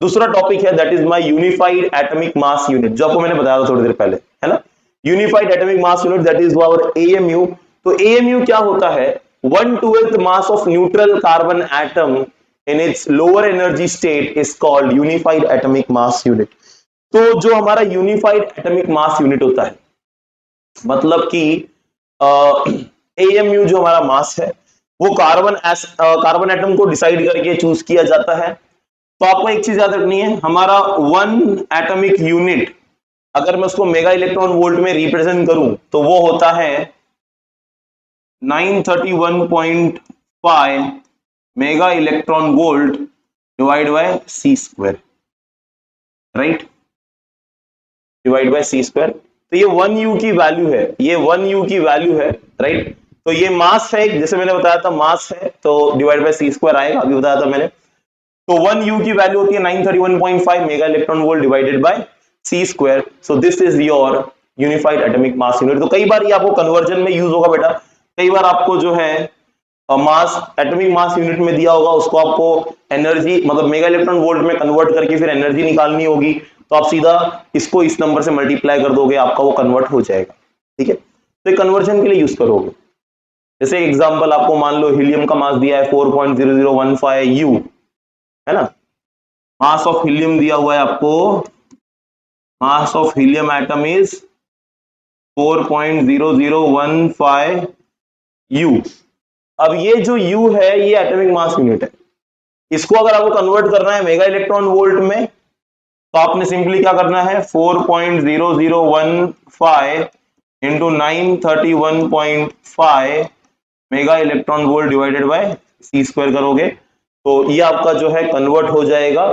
दूसरा टॉपिक है that is my unified atomic mass unit, जो आपको मैंने बताया था थोड़ी देर पहले, है ना। Unified atomic mass unit that is our AMU. तो एएमयू क्या होता है, 1/12 mass of neutral carbon atom in its lower energy state is called unified atomic mass unit. तो जो हमारा यूनिफाइड एटॉमिक मास यूनिट होता है, मतलब कि एएमयू जो हमारा मास है वो कार्बन एटम को डिसाइड करके चूज किया जाता है। तो आपको एक चीज याद रखनी है, हमारा वन एटॉमिक यूनिट अगर मैं उसको मेगा इलेक्ट्रॉन वोल्ट में रिप्रेजेंट करूं तो वो होता है 931.5 mega electron volt divide by C square, right, divide by C square. तो ये 1U की वैल्यू है, ये 1U की वैल्यू है, राइट। तो ये मास है, जैसे मैंने बताया था मास है, तो डिवाइड बाय सी स्क्वायर आएगा, अभी बताया था मैंने। तो 1U की वैल्यू होती है 931.5 mega electron volt divided by C square. So this is your unified atomic mass unit. तो कई बार ये आपको कन्वर्जन में यूज होगा बेटा, कई बार आपको जो है मास एटॉमिक मास यूनिट में दिया होगा, उसको आपको एनर्जी मतलब मेगा इलेक्ट्रॉन वोल्ट में कन्वर्ट करके फिर एनर्जी निकालनी होगी, तो आप सीधा इसको इस नंबर से मल्टीप्लाई कर दोगे, आपका वो कन्वर्ट हो जाएगा, ठीक है। तो ये कन्वर्जन के लिए यूज करोगे। जैसे एग्जांपल आपको मान लो हीलियम का मास दिया है 4.0015 U, है ना। मास ऑफ हीलियम दिया हुआ है आपको, मास of helium atom is 4.0015 U। अब ये जो U है ये एटॉमिक मास यूनिट है। इसको अगर आपको कन्वर्ट करना है मेगा इलेक्ट्रॉन वोल्ट में तो आपने सिंपली क्या करना है, 4.0015 into 931.5 mega electron volt divided by C square करोगे तो ये आपका जो है कन्वर्ट हो जाएगा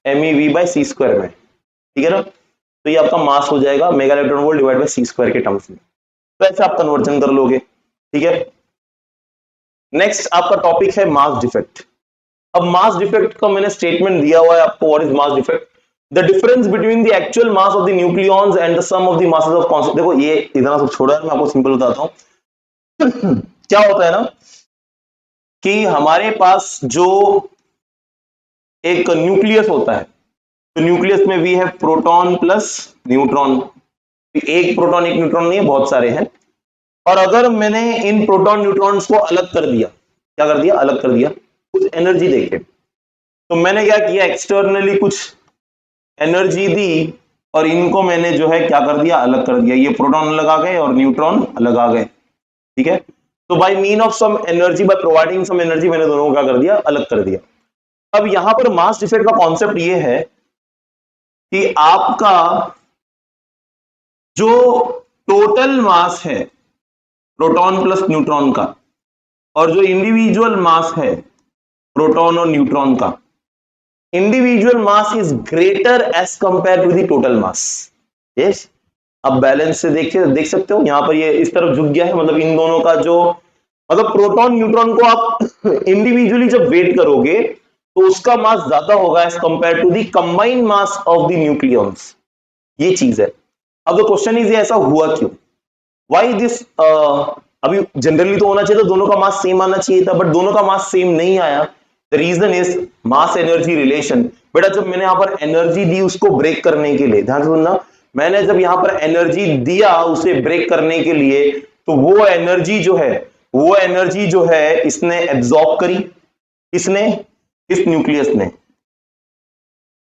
MEV बाय सी स्क्वायर में, ठीक है ना। तो ये आपका मास हो जाएगा mega electron volt divide by C square के टर्म्स में, तो ऐसे आप कन्वर्जन कर लोगे, ठीक है। नेक्स्ट आपका टॉपिक है मास डिफेक्ट। अब मास डिफेक्ट का मैंने स्टेटमेंट दिया हुआ है आपको, what is mass defect, the difference between the actual mass of the nucleons and the sum of the masses of constant. देखो ये इतना सब छोड़ा है, मैं आपको सिंपल बताता हूं। क्या होता है ना कि हमारे पास जो एक न्यूक्लियस होता है तो न्यूक्लियस में वी है प्रोटॉन प्लस न्यूट्रॉन, एक प्रोटॉन एक न्यूट्रॉन नहीं है, बहुत सारे हैं। और अगर मैंने इन प्रोटॉन न्यूट्रॉन्स को अलग कर दिया, क्या कर दिया, अलग कर दिया, कुछ एनर्जी देके, तो मैंने क्या किया, एक्सटर्नली कुछ एनर्जी दी और इनको मैंने जो है क्या कर दिया, अलग कर दिया। ये प्रोटॉन अलग आ गए और न्यूट्रॉन अलग आ गए, ठीक है। तो by mean of some energy, by providing some energy, मैंने दोनों को क्या कर दिया, अलग कर दिया। अब यहां पर मास डिफेक्ट का कॉन्सेप्ट ये है कि आपका जो टोटल मास है प्रोटॉन प्लस न्यूट्रॉन का और जो इंडिविजुअल मास है प्रोटॉन और न्यूट्रॉन का, individual mass is greater as compare to the total mass. Yes, अब बैलेंस से देख सकते हो, यहां पर ये इस तरफ झुक गया है, मतलब इन दोनों का जो, मतलब प्रोटॉन न्यूट्रॉन को आप इंडिविजुअली जब वेट करोगे तो उसका मास ज्यादा होगा as compare to the combined mass of the nucleons, ये चीज है। अब द क्वेश्चन इज ऐसा हुआ क्यों, व्हाई दिस, अभी जनरली तो होना चाहिए था दोनों का मास सेम आना चाहिए था, बट दोनों का मास सेम नहीं आया। The reason is mass energy relation. बेटा जब मैंने यहां पर एनर्जी दी उसको ब्रेक करने के लिए, ध्यान से सुनना, मैंने जब यहां पर एनर्जी दिया उसे ब्रेक करने के लिए तो वो एनर्जी जो है इसने एब्जॉर्ब करी, किसने, इस न्यूक्लियस ने,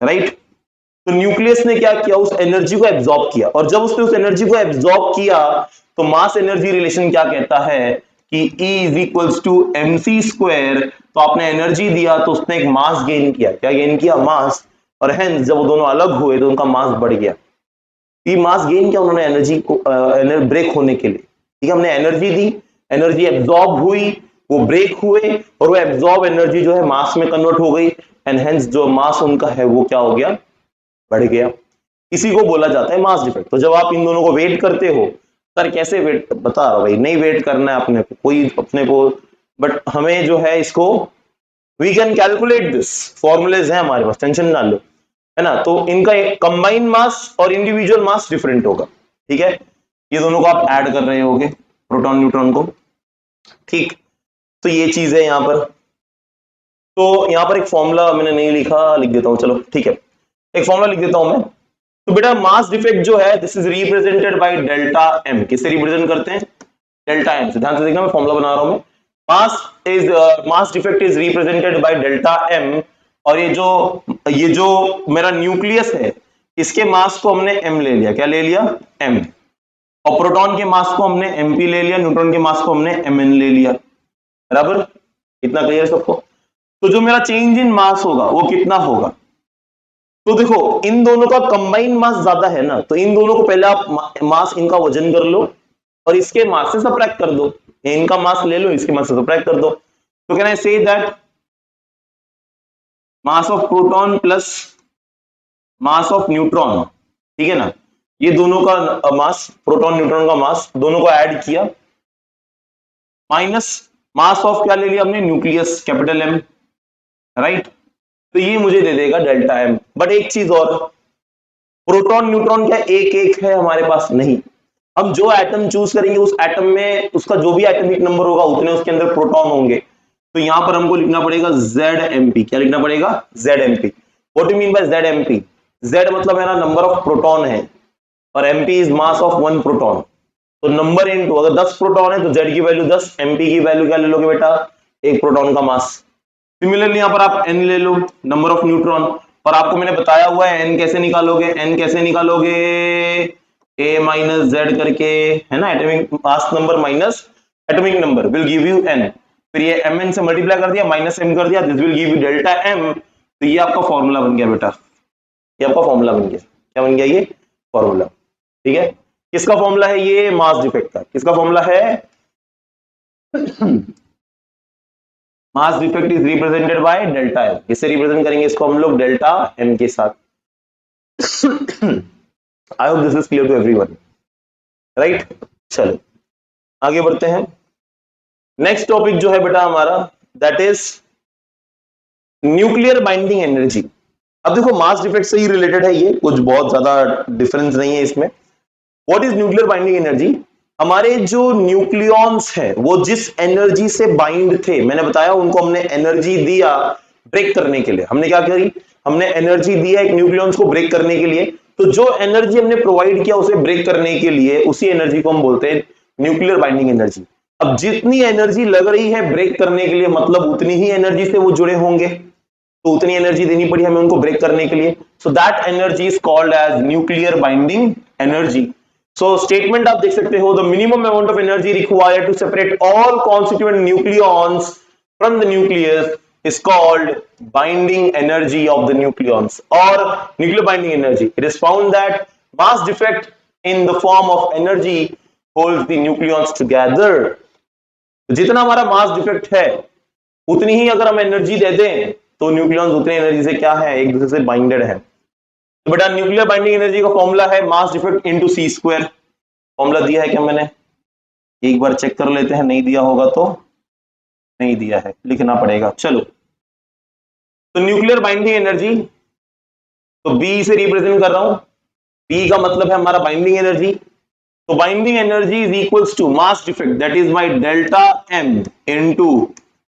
राइट। तो न्यूक्लियस ने क्या किया, उस एनर्जी को एब्जॉर्ब किया, और जब उसने उस एनर्जी को एब्जॉर्ब किया तो मास एनर्जी रिलेशन क्या कहता है कि E is equals to mc square. तो आपने एनर्जी दिया तो उसने एक मास गेन किया, क्या गेन किया, मास, और हेंस जब वो दोनों अलग हुए तो उनका मास बढ़ गया। ये मास गेन किया उन्होंने एनर्जी को ब्रेक होने के लिए, ठीक है। हमने एनर्जी दी, एनर्जी एब्जॉर्ब हुई, वो ब्रेक हुए और वो एब्जॉर्ब एनर्जी जो है मास में कन्वर्ट हो गई, एंड हेंस जो मास उनका है वो क्या हो गया, बढ़ गया। इसी को बोला जाता है मास डिफेक्ट। तो जब आप इन दोनों को वेट करते हो, सर कैसे वेट, बता रहा हूं भाई, नहीं वेट करना है अपने को, कोई अपने को, बट हमें जो है इसको, we can calculate this, formulas है हमारे पास, टेंशन ना लो, है ना। तो इनका कंबाइंड मास और इंडिविजुअल मास डिफरेंट होगा, ठीक है। ये दोनों को आप ऐड कर रहे होगे, प्रोटॉन न्यूट्रॉन को, ठीक। तो ये चीज है यहां पर। तो यहां पर एक फॉर्मूला मैंने नहीं लिखा, लिख देता हूं, चलो ठीक है, एक फॉर्मूला लिख देता हूं मैं। तो बेटा मास डिफेक्ट जो है this is represented by delta m. किससे रिप्रेजेंट करते हैं, डेल्टा एम से। ध्यान से देखना, मैं फॉर्मूला बना रहा हूं मैं। Mass defect is represented by delta m, और ये जो मेरा न्यूक्लियस है इसके मास को हमने एम ले लिया, क्या ले लिया, एम, और प्रोटॉन के मास को हमने एमपी ले लिया, न्यूट्रॉन के मास को हमने एमएन ले लिया, बराबर, इतना क्लियर है सबको। तो जो मेरा चेंज इन मास होगा वो कितना होगा, तो देखो इन दोनों का कंबाइंड मास ज्यादा है ना, तो इन दोनों को पहले आप मास इनका वजन कर लो और इसके मास से सबट्रैक्ट कर दो, इनका मास ले लो इसके मास से सबट्रैक्ट कर दो। तो can I say that mass of proton plus mass of neutron, ठीक है ना, ये दोनों का मास, प्रोटॉन न्यूट्रॉन का मास, दोनों को ऐड किया, माइनस मास ऑफ क्या ले लिया हमने, न्यूक्लियस, कैपिटल एम, राइट। तो ये मुझे दे देगा डेल्टा एम। बट एक चीज और, प्रोटॉन न्यूट्रॉन क्या एक एक है हमारे पास, नहीं, हम जो एटम चूज करेंगे उस एटम में उसका जो भी एटॉमिक नंबर होगा उतने उसके अंदर प्रोटॉन होंगे। तो यहां पर हमको लिखना पड़ेगा ZMP। क्या लिखना पड़ेगा, ZMP। What you mean by ZMP, Z मतलब है ना नंबर ऑफ प्रोटॉन है, और MP is mass of one proton. तो नंबर इनटू, अगर 10 प्रोटॉन है तो Z की वैल्यू 10, MP की वैल्यू क्या ले लोगे बेटा, एक प्रोटॉन का मास। सिमिलरली यहां पर आप N ले लो, नंबर ऑफ न्यूट्रॉन, और आपको मैंने बताया हुआ है n कैसे निकालोगे, n कैसे निकालोगे, a माइनस जेड करके, है ना, atomic mass number minus atomic number will give you n, फिर ये mn से मल्टीप्लाई कर दिया, माइनस m कर दिया, this will give you delta m। तो ये आपका फॉर्मूला बन गया बेटा, ये आपका फॉर्मूला बन गया। क्या बन गया? ये फॉर्मूला। ठीक है, किसका फॉर्मूला है ये? मास डिफेक्ट का। किसका फॉर्मूला है? Mass defect is represented by delta m. किससे रिप्रेजेंट करेंगे इसको हम लोग? डेल्टा एम के साथ। I hope this is clear to everyone, right. चलो आगे बढ़ते हैं। नेक्स्ट टॉपिक जो है बेटा हमारा, that is nuclear binding energy. अब देखो मास डिफेक्ट से ही रिलेटेड है ये, कुछ बहुत ज्यादा डिफरेंस नहीं है इसमें। What is nuclear binding energy? हमारे जो न्यूक्लियॉन्स हैं वो जिस एनर्जी से बाइंड थे, मैंने बताया उनको हमने एनर्जी दिया ब्रेक करने के लिए। हमने क्या करी? हमने एनर्जी दिया एक न्यूक्लियॉन्स को ब्रेक करने के लिए। तो जो एनर्जी हमने प्रोवाइड किया उसे ब्रेक करने के लिए, उसी एनर्जी को हम बोलते हैं न्यूक्लियर बाइंडिंग एनर्जी। अब जितनी एनर्जी लग रही है ब्रेक करने के लिए, मतलब उतनी ही एनर्जी से वो जुड़े होंगे, तो उतनी एनर्जी देनी पड़ी हमें उनको ब्रेक करने के लिए। So that energy is called as nuclear binding energy. So statement आप देख सकते हो, the minimum amount of energy required to separate all constituent nucleons from the nucleus is called binding energy of the nucleons or nuclear binding energy. It is found that mass defect in the form of energy holds the nucleons together. जितना हमारा mass defect है उतनी ही अगर हम energy दे दें तो nucleons उतनी energy से क्या है? एक दूसरे से बाइंडेड है। तो बेटा न्यूक्लियर बाइंडिंग एनर्जी का फॉर्मूला है मास डिफेक्ट इनटू सी स्क्वायर। फॉर्मूला दिया है क्या मैंने? एक बार चेक कर लेते हैं, नहीं दिया होगा तो नहीं दिया है, लिखना पड़ेगा। चलो, तो न्यूक्लियर बाइंडिंग एनर्जी, तो बी से रिप्रेजेंट कर रहा हूं, बी का मतलब है हमारा बाइंडिंग एनर्जी। तो binding energy is equals to mass defect, that is my delta m into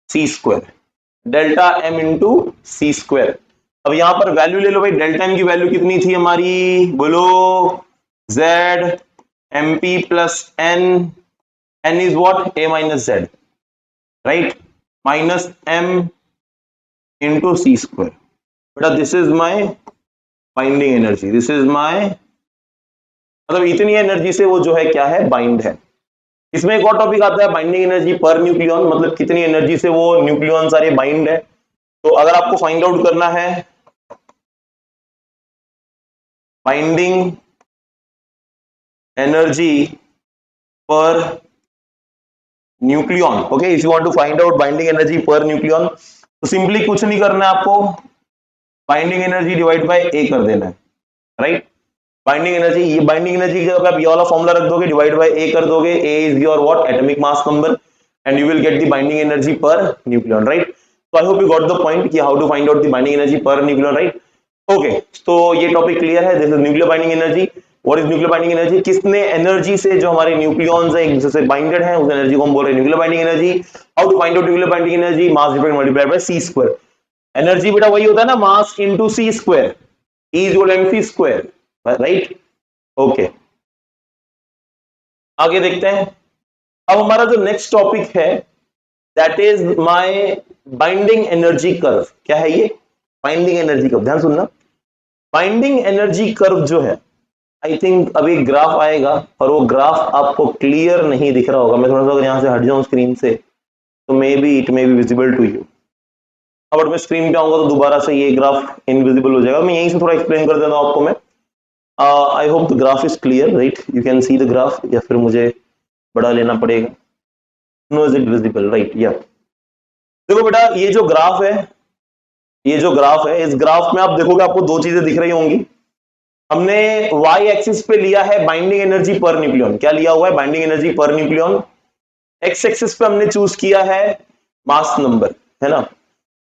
C square, delta m into C square. अब यहां पर वैल्यू ले लो भाई, डेल्टा एम की वैल्यू कितनी थी हमारी? बोलो, Z m p plus n, n is what? A minus Z, right, minus m into c square। बेटा this is my binding energy, this is my, मतलब इतनी एनर्जी से वो जो है क्या है? बाइंड है। इसमें एक और टॉपिक आता है बाइंडिंग एनर्जी पर न्यूक्लियॉन, मतलब कितनी एनर्जी से वो न्यूक्लियॉन सारे बाइंड है। तो अगर आपको फाइंड आउट करना है binding energy per nucleon, okay, if you want to find out binding energy per nucleon, तो सिंपली कुछ नहीं करना है आपको, binding energy divide by A कर देना है, राइट। बाइंडिंग एनर्जी, ये बाइंडिंग एनर्जी की जगह आप ये वाला फॉर्मूला रख दोगे, डिवाइड बाय ए कर दोगे, A is your what? Atomic mass number, and you will get the binding energy per nucleon, right. तो I hope you got the point कि how to find out the binding energy per nucleon, right. Okay, तो ये topic clear है। This is nuclear binding energy. What is nuclear binding energy? किसने energy से जो हमारे nucleons है एक दूसरे से बाइंडेड है, उस एनर्जी को हम बोल रहे हैं nuclear binding energy. How to find out nuclear binding energy? Mass different multiplied by C square. Energy बेटा वही होता है ना, mass into C square, E is equal to mc square, right. Okay, आगे देखते हैं। अब हमारा जो नेक्स्ट टॉपिक है that is my binding energy curve. क्या है ये? बाइंडिंग एनर्जी कर्व, ध्यान सुनना। बाइंडिंग एनर्जी कर्व जो है, आई थिंक अभी ग्राफ आएगा और वो ग्राफ आपको क्लियर नहीं दिख रहा होगा। मैं थोड़ा सा यहां से हट जाऊं स्क्रीन से तो may be it may be visible to you. अब मैं स्क्रीन पे आऊंगा तो दोबारा से ये ग्राफ इनविजिबल हो जाएगा। मैं यहीं से थोड़ा एक्सप्लेन कर देता हूं आपको मैं। I hope the graph is clear, right, you can see the graph, या फिर मुझे बड़ा लेना पड़ेगा? No, is it visible? Right, या देखो बेटा, ये जो ग्राफ है, ये जो ग्राफ है, इस ग्राफ में आप देखोगे आपको दो चीजें दिख रही होंगी। हमने वाई एक्सिस पे लिया है बाइंडिंग एनर्जी पर न्यूक्लियॉन। क्या लिया हुआ है? Binding energy per nucleon. X axis पे हमने चूज किया है मास नंबर, है ना।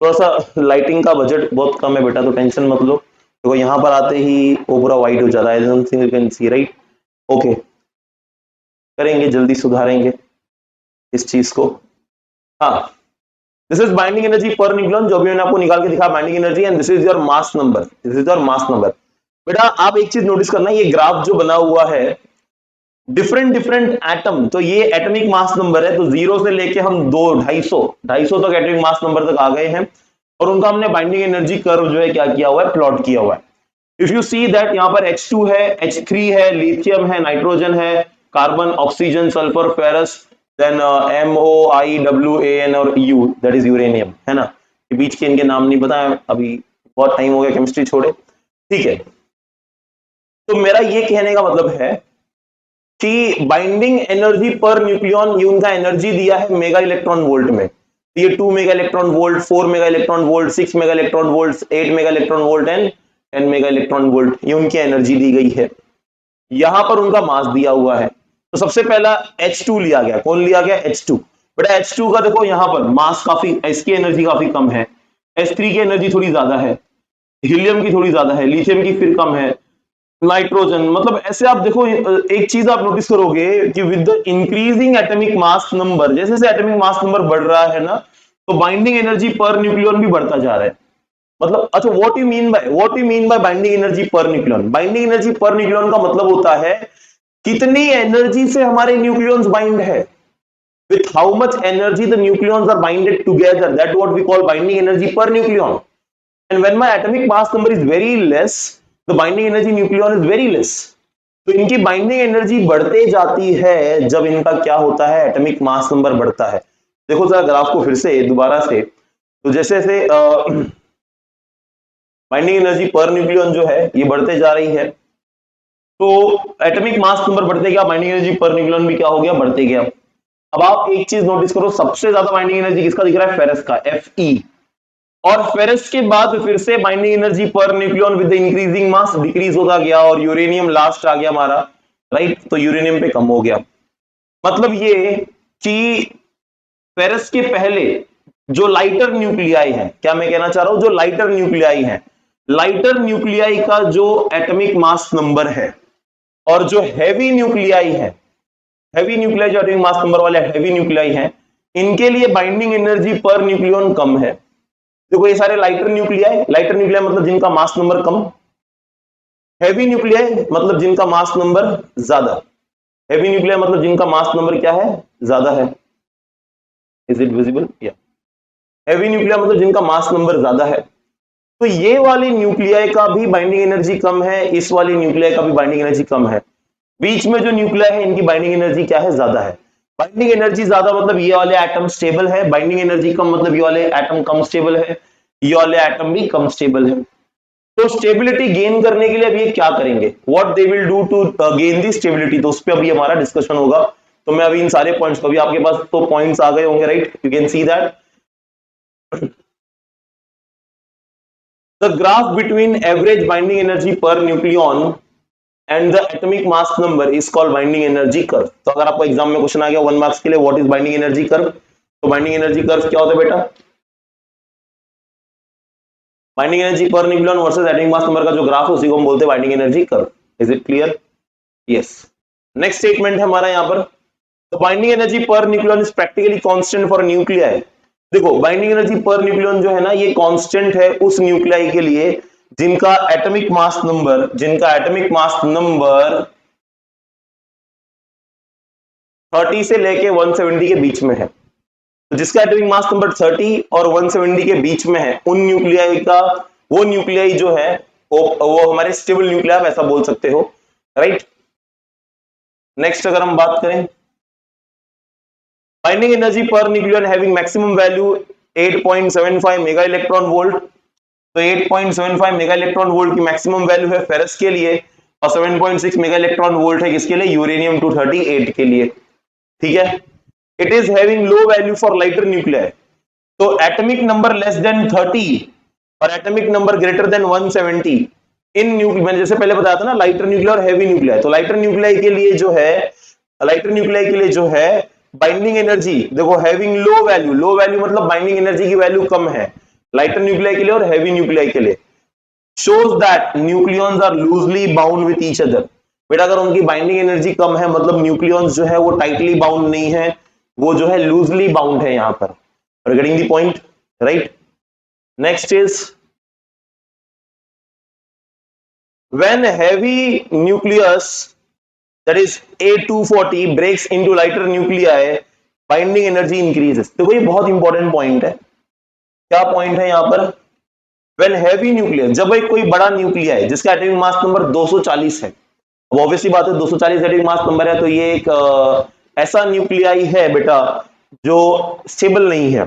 थोड़ा सा लाइटिंग का बजट बहुत कम है बेटा, तो टेंशन मत लो। तो यहाँ पर आते ही वो पूरा व्हाइट हो जाता है, राइट। ओके, करेंगे, जल्दी सुधारेंगे इस चीज को। हाँ, this is binding energy per nucleon, जो भी मैंने आपको निकाल के दिखा binding energy, and this is your mass number, this is your mass number. बेटा आप एक चीज नोटिस करना, ये ग्राफ जो बना हुआ है डिफरेंट डिफरेंट एटम, तो ये एटॉमिक मास नंबर है। तो 0 से लेके हम 200 250 तक एटॉमिक मास नंबर तक आ गए हैं। और उनका हमने बाइंडिंग एनर्जी कर्व जो है क्या किया हुआ है, प्लॉट किया हुआ है। इफ यू सी दैट यहाँ पर H2 है, H3 है, लिथियम है, नाइट्रोजन है, carbon, oxygen, sulphur, ferrous, then MOIWAN और U दैट इज यूरेनियम, है ना। ये बीच के इनके नाम नहीं पता है, अभी बहुत टाइम हो गया केमिस्ट्री छोड़े, ठीक है। तो मेरा ये कहने का मतलब है कि बाइंडिंग एनर्जी पर न्यूक्लियन, ये उनका एनर्जी दिया है मेगा इलेक्ट्रॉन वोल्ट में। ये 2 mega electron volt, 4 mega electron volt, 6 mega electron volt, 8 mega electron volt and 10 mega electron volt, ये उनकी एनर्जी दी गई है। यहां पर उनका मास दिया हुआ है। तो सबसे पहला H2 लिया गया, कौन लिया गया, H2। बेटा H2 का देखो यहां पर मास काफी, इसकी एनर्जी काफी कम है, H3 की एनर्जी थोड़ी ज्यादा है, हीलियम की थोड़ी ज्यादा है, लिथियम की फिर कम है, नाइट्रोजन, मतलब ऐसे आप देखो एक चीज आप नोटिस करोगे कि with the increasing atomic mass number, जैसे जैसे एटॉमिक मास नंबर बढ़ रहा है ना, तो बाइंडिंग एनर्जी पर न्यूक्लियन भी बढ़ता जा रहा है। मतलब अच्छा, what you mean by binding energy per nucleon? Binding energy per nucleon का मतलब होता है कितनी एनर्जी से हमारे न्यूक्लियॉन्स बाइंड है, with how much energy the nucleons are binded together, that what we call binding energy per nucleon. And when my atomic mass number is very less, the binding energy nucleon is very less. तो इनकी binding energy बढ़ते जाती है जब इनका क्या होता है, एटॉमिक मास नंबर बढ़ता है। देखो जरा ग्राफ को फिर से दोबारा से, तो जैसे जैसे बाइंडिंग एनर्जी पर न्यूक्लियन जो है ये बढ़ते जा रही है, तो एटॉमिक मास नंबर बढ़ते गया, बाइंडिंग एनर्जी पर न्यूक्लियन भी क्या हो गया, बढ़ते गया। अब आप एक चीज नोटिस करो, सबसे ज्यादा बाइंडिंग एनर्जी किसका दिख रहा है, फेरस का, Fe। और फेरस के बाद फिर से binding energy per nucleon with increasing mass decrease होता गया, और यूरेनियम लास्ट आ गया हमारा, राइट। तो यूरेनियम पे कम हो गया। मतलब ये कि फेरस के पहले जो लाइटर न्यूक्लियाई है, क्या मैं कहना चाह रहा हूं, जो लाइटर न्यूक्लियाई है, लाइटर न्यूक्लियाई का जो एटॉमिक मास नंबर है, और जो हैवी न्यूक्लियाई है, हैवी न्यूक्लियाई जो एटॉमिक मास नंबर वाले हैवी न्यूक्लियाई हैं, इनके लिए बाइंडिंग एनर्जी पर न्यूक्लियन कम है। देखो ये सारे लाइटर न्यूक्लियाई, लाइटर न्यूक्लियाई मतलब जिनका मास नंबर कम, हैवी न्यूक्लियाई मतलब जिनका मास नंबर ज्यादा, हैवी न्यूक्लियाई मतलब जिनका मास नंबर क्या है, ज्यादा है। इज इट विजिबल, या हैवी न्यूक्लियाई मतलब जिनका मास नंबर ज्यादा है। तो ये वाली न्यूक्लियाई का भी बाइंडिंग एनर्जी कम है, इस वाली न्यूक्लियाई का भी बाइंडिंग एनर्जी कम है। बीच में जो न्यूक्लियाई है इनकी बाइंडिंग एनर्जी क्या है, ज्यादा है। बाइंडिंग एनर्जी ज्यादा मतलब ये वाले एटम स्टेबल है, बाइंडिंग एनर्जी कम मतलब ये वाले एटम कम स्टेबल है, ये वाले एटम भी कम स्टेबल है। तो स्टेबिलिटी गेन करने के लिए अब ये क्या करेंगे, what they will do to gain the stability, तो उस पर अभी हमारा डिस्कशन होगा। तो मैं अभी इन सारे पॉइंट्स को, अभी आपके पास तो पॉइंट्स आ गए होंगे, right, you can see that the graph between average binding energy per nucleon and the atomic mass number is called binding energy curve. तो अगर आपको एग्जाम में क्वेश्चन आ गया 1 मार्क्स के लिए, what is binding energy curve, तो binding energy curve क्या होता है बेटा, binding energy per nucleon versus atomic mass number का जो ग्राफ है उसी को हम बोलते हैं binding energy curve. Is it clear, yes. Next statement है हमारा यहाँ पर, तो binding energy per nucleon is practically constant for nuclei. देखो बाइंडिंग एनर्जी पर न्यूक्लियन जो है ना, ये कांस्टेंट है उस न्यूक्लियाई के लिए जिनका एटॉमिक मास नंबर, जिनका एटॉमिक मास नंबर 30 से लेके 170 के बीच में है। तो जिसका एटॉमिक मास नंबर 30 और 170 के बीच में है, उन न्यूक्लियाई का, वो न्यूक्लियाई जो है वो हमारे स्टेबल न्यूक्लियाई, आप ऐसा बोल सकते हो, राइट। नेक्स्ट अगर हम बात करें, binding energy per nucleon having maximum value 8.75 mega electron volt. तो 8.75 मेगा इलेक्ट्रॉन वोल्ट की मैक्सिमम वैल्यू है फेरस के लिए, और 7.6 मेगा इलेक्ट्रॉन वोल्ट है किसके लिए, यूरेनियम 238 के लिए, ठीक है। It is having low value for lighter nuclei. तो एटॉमिक नंबर लेस देन 30 और atomic number greater than 170 in nuclear, मैंने जैसे पहले बताया था ना, लाइटर न्यूक्लियर और हैवी न्यूक्लियर। तो लाइटर न्यूक्लियर के लिए जो है, लाइटर न्यूक्लियर के लिए जो है बाइंडिंग एनर्जी, देखो having low value, low value मतलब बाइंडिंग एनर्जी की वैल्यू कम है लाइटर न्यूक्लियर के लिए और हैवी न्यूक्लियर के लिए, shows that nucleons are loosely bound with each other। बेटा अगर उनकी बाइंडिंग एनर्जी कम है मतलब न्यूक्लियॉन्स जो है वो टाइटली बाउंड नहीं है, वो जो है लूजली बाउंड है यहां पर, getting the point, right. Next is when heavy nucleus, that is A240 breaks into lighter nuclei, binding energy increases। देखो ये बहुत इंपॉर्टेंट पॉइंट है। क्या पॉइंट है यहां पर, व्हेन हैवी न्यूक्लियर, जब एक कोई बड़ा न्यूक्लिया है जिसका एटॉमिक मास नंबर 240 है, अब ऑब्वियसली बात है 240 एटॉमिक मास नंबर है, तो ये एक ऐसा न्यूक्लियाई है बेटा जो स्टेबल नहीं है।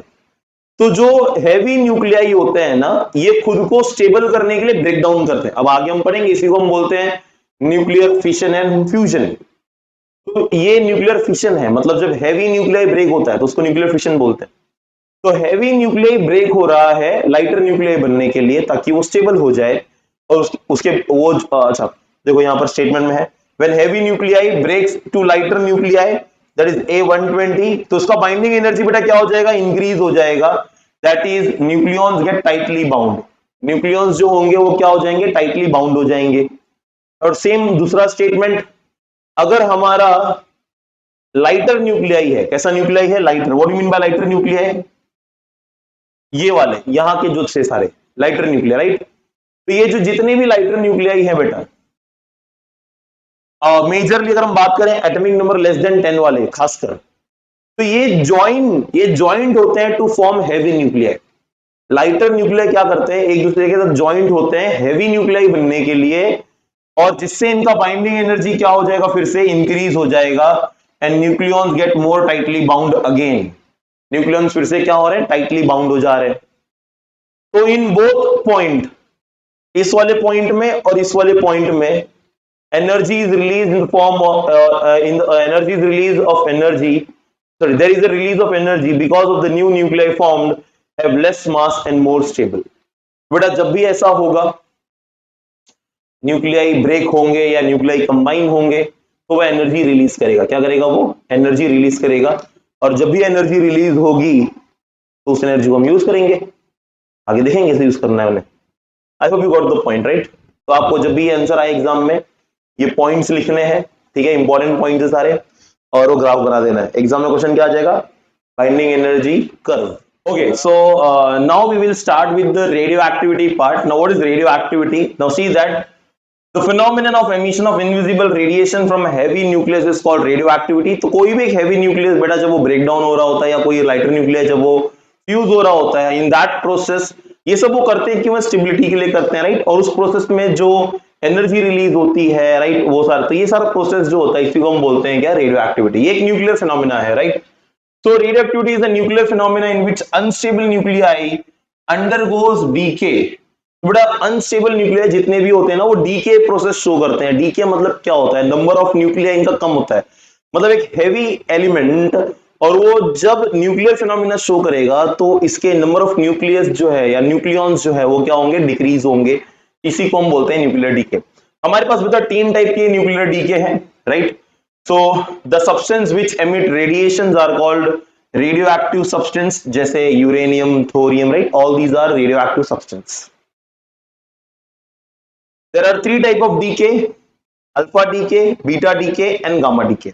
तो जो हैवी न्यूक्लियाई होते हैं ना, ये खुद को स्टेबल करने के लिए ब्रेक डाउन करते हैं। अब आगे हम पढ़ेंगे, इसी को हम बोलते हैं न्यूक्लियर फिशन एंड फ्यूजन। तो ये न्यूक्लियर फिशन है, मतलब जब हैवी न्यूक्लियाई ब्रेक होता है तो उसको न्यूक्लियर फिशन बोलते हैं। तो हैवी न्यूक्लियाई ब्रेक हो रहा है लाइटर न्यूक्लियाई बनने के लिए, ताकि वो स्टेबल हो जाए। और उसके वो अच्छा देखो यहां पर स्टेटमेंट में है, when heavy nuclei breaks to lighter nuclei that is A120, तो उसका बाइंडिंग एनर्जी बेटा क्या हो जाएगा, इंक्रीज हो जाएगा। That is nucleons get tightly bound, nucleons जो होंगे वो क्या हो जाएंगे, टाइटली बाउंड हो जाएंगे। और सेम दूसरा स्टेटमेंट, अगर हमारा लाइटर न्यूक्लियाई है, कैसा न्यूक्लियाई है, lighter, what do mean by lighter nuclei, ये वाले यहां के जो थे सारे लाइटर न्यूक्लिया, राइट। तो ये जो जितने भी लाइटर न्यूक्लियाई है बेटा, मेजरली अगर हम बात करें एटॉमिक नंबर लेस देन 10 वाले खासकर, तो ये ज्वाइंट होते हैं to form heavy nuclei. Lighter nuclei क्या करते हैं, एक दूसरे के साथ ज्वाइंट होते हैं हैवी न्यूक्लियाई बनने के लिए, और जिससे इनका बाइंडिंग एनर्जी क्या हो जाएगा, फिर से इंक्रीज हो जाएगा। And nucleons get more tightly bound again, nucleons फिर से क्या हो रहे हैं, टाइटली बाउंड हो जा रहे हैं। तो इन बोथ पॉइंट, इस वाले पॉइंट में और इस वाले पॉइंट में, energy is released in form of energy is release of energy, sorry, there is a release of energy because of the new nuclei formed have less mass and more stable। बेटा जब भी ऐसा होगा, nuclei break होंगे या nuclei combine होंगे, तो वह एनर्जी रिलीज करेगा। क्या करेगा, वो एनर्जी रिलीज करेगा। और जब भी एनर्जी रिलीज होगी तो उस एनर्जी को हम यूज करेंगे, आगे देखेंगे कैसे यूज करना है उन्हें। आई hope you got the point, right. तो आपको जब भी आंसर आए एग्जाम में, ये पॉइंट्स लिखने हैं, ठीक है, इंपॉर्टेंट पॉइंट्स है सारे, और वो ग्राफ बना देना है। एग्जाम में क्वेश्चन क्या आ जाएगा, binding energy curve. Okay, so now we will start with the radioactivity part. Now what is radioactivity? Now see that the phenomenon of emission of invisible radiation from a heavy nucleus is called radioactivity। तो कोई भी एक heavy nucleus बेटा जब वो break down हो रहा होता है, या कोई लाइटर न्यूक्लियस जब वो फ्यूज हो रहा होता है, इन दैट प्रोसेस, ये सब वो करते हैं क्यों, स्टेबिलिटी के लिए करते हैं, राइट। और उस प्रोसेस में जो एनर्जी रिलीज होती है, राइट, वो सारा, तो ये सारा प्रोसेस जो होता है इसी को हम बोलते हैं क्या, रेडियो एक्टिविटी। ये एक न्यूक्लियर फिनोमिना है, right. So radioactivity is a nuclear phenomena in which unstable nuclei undergoes decay। बड़ा अनस्टेबल न्यूक्लियाई जितने भी होते हैं ना, वो डीके प्रोसेस शो करते हैं। डीके मतलब क्या होता है, नंबर ऑफ न्यूक्लियाई इनका कम होता है। मतलब एक हैवी एलिमेंट, और वो जब न्यूक्लियर फिनोमिना शो करेगा तो इसके नंबर ऑफ न्यूक्लियस जो है या न्यूक्लियॉन्स जो है वो क्या होंगे, डिक्रीज होंगे। इसी को हम बोलते हैं न्यूक्लियर डीके। हमारे पास बेटा 3 टाइप के न्यूक्लियर डीके हैं, right. So the substance which emit radiations are called radioactive substance, जैसे uranium, thorium, right, all these are radioactive substance। There are 3 type of decay, alpha decay, beta decay and gamma decay।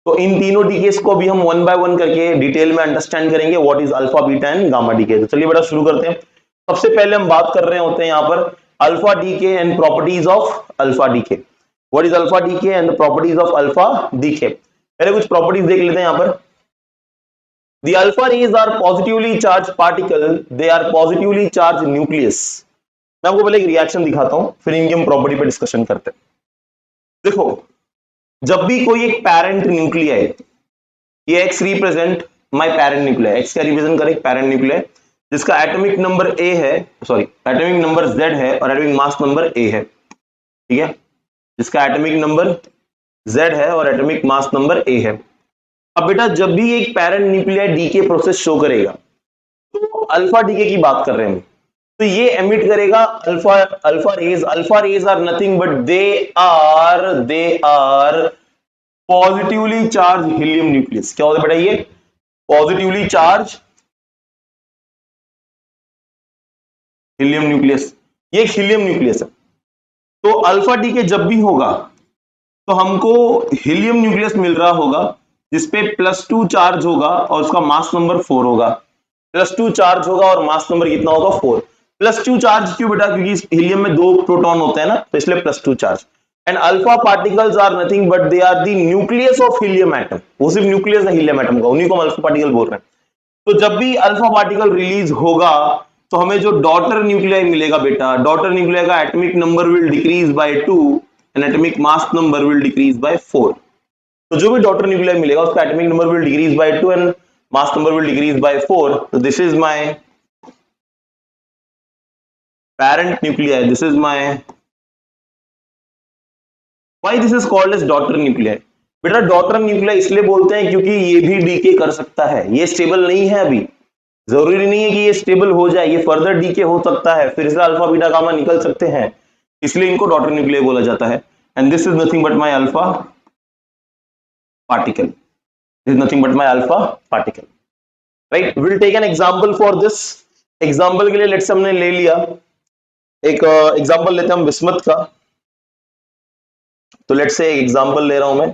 तो इन तीनों decays को भी हम one by one करके detail में understand करेंगे, what is alpha, beta and gamma decay. तो चलिए बेटा शुरू करते हैं। सबसे पहले हम बात कर रहे होते हैं यहाँ पर alpha decay and properties of alpha decay. What is alpha DK and the properties of alpha decay. पहले कुछ प्रॉपर्टीज देख लेते हैं यहाँ पर। The alpha rays are positively charged particle, they are positively charged nucleus। मैं आपको पहले एक रिएक्शन दिखाता हूं, फिर इनकी हम प्रॉपर्टी पे डिस्कशन करते हैं। देखो, जब भी कोई एक पैरेंट न्यूक्लियाई, ये x represent my parent nuclei, x का रिप्रेजेंट करे पैरेंट न्यूक्लियाई जिसका एटॉमिक नंबर ए है, सॉरी एटॉमिक नंबर जेड है और एटॉमिक मास नंबर ए है, ठीक है, जिसका एटॉमिक नंबर जेड है और एटॉमिक मास नंबर ए है। अब बेटा जब भी एक parent nuclei decay process show करेगा, तो अल्फा डीके की बात कर रहे हैं, तो ये एमिट करेगा alpha rays. Alpha rays are nothing but they are positively charge helium nucleus. क्या होता है बेटा, ये पॉजिटिवली चार्ज हीलियम न्यूक्लियस, ये हीलियम न्यूक्लियस है। तो अल्फा डीके जब भी होगा तो हमको हीलियम न्यूक्लियस मिल रहा होगा जिसपे +2 चार्ज होगा और उसका मास नंबर 4 होगा। +2 चार्ज होगा और मास नंबर कितना होगा, 4। +2 चार्ज क्यों बेटा, क्योंकि हीलियम में 2 प्रोटॉन होते हैं ना, तो इसलिए +2 charge. And alpha particles are nothing but they are the nucleus of helium atom. वो सिर्फ न्यूक्लियस है हीलियम एटम का, उन्हीं को हम अल्फा पार्टिकल बोल रहे हैं। तो जब भी अल्फा पार्टिकल रिलीज होगा तो हमें जो डॉटर न्यूक्लियाई मिलेगा बेटा, डॉटर न्यूक्लियाई का atomic number will decrease by 2 and atomic mass number will decrease by 4। तो जो भी डॉटर न्यूक्लियाई मिलेगा उसका atomic number will decrease by 2 and mass number will decrease by 4। तो this is my parent nuclei, this is my, why this is called as daughter nuclei? बेटा daughter nuclei इसलिए बोलते हैं क्योंकि ये भी डीके कर सकता है, ये स्टेबल नहीं है, अभी जरूरी नहीं है कि ये स्टेबल हो जाए, ये फर्दर डीके हो सकता है, फिर से अल्फा बीटा गामा निकल सकते हैं, इसलिए इनको डॉटर न्यूक्लियाई बोला जाता है। And this is nothing but my alpha particle, this is nothing but my alpha particle, right. Will take an example for this. Example के लिए लेट्स हमने ले लिया एक एग्जांपल लेते हैं हम विस्मत का। तो लेट्स से एग्जांपल ले रहा हूं मैं।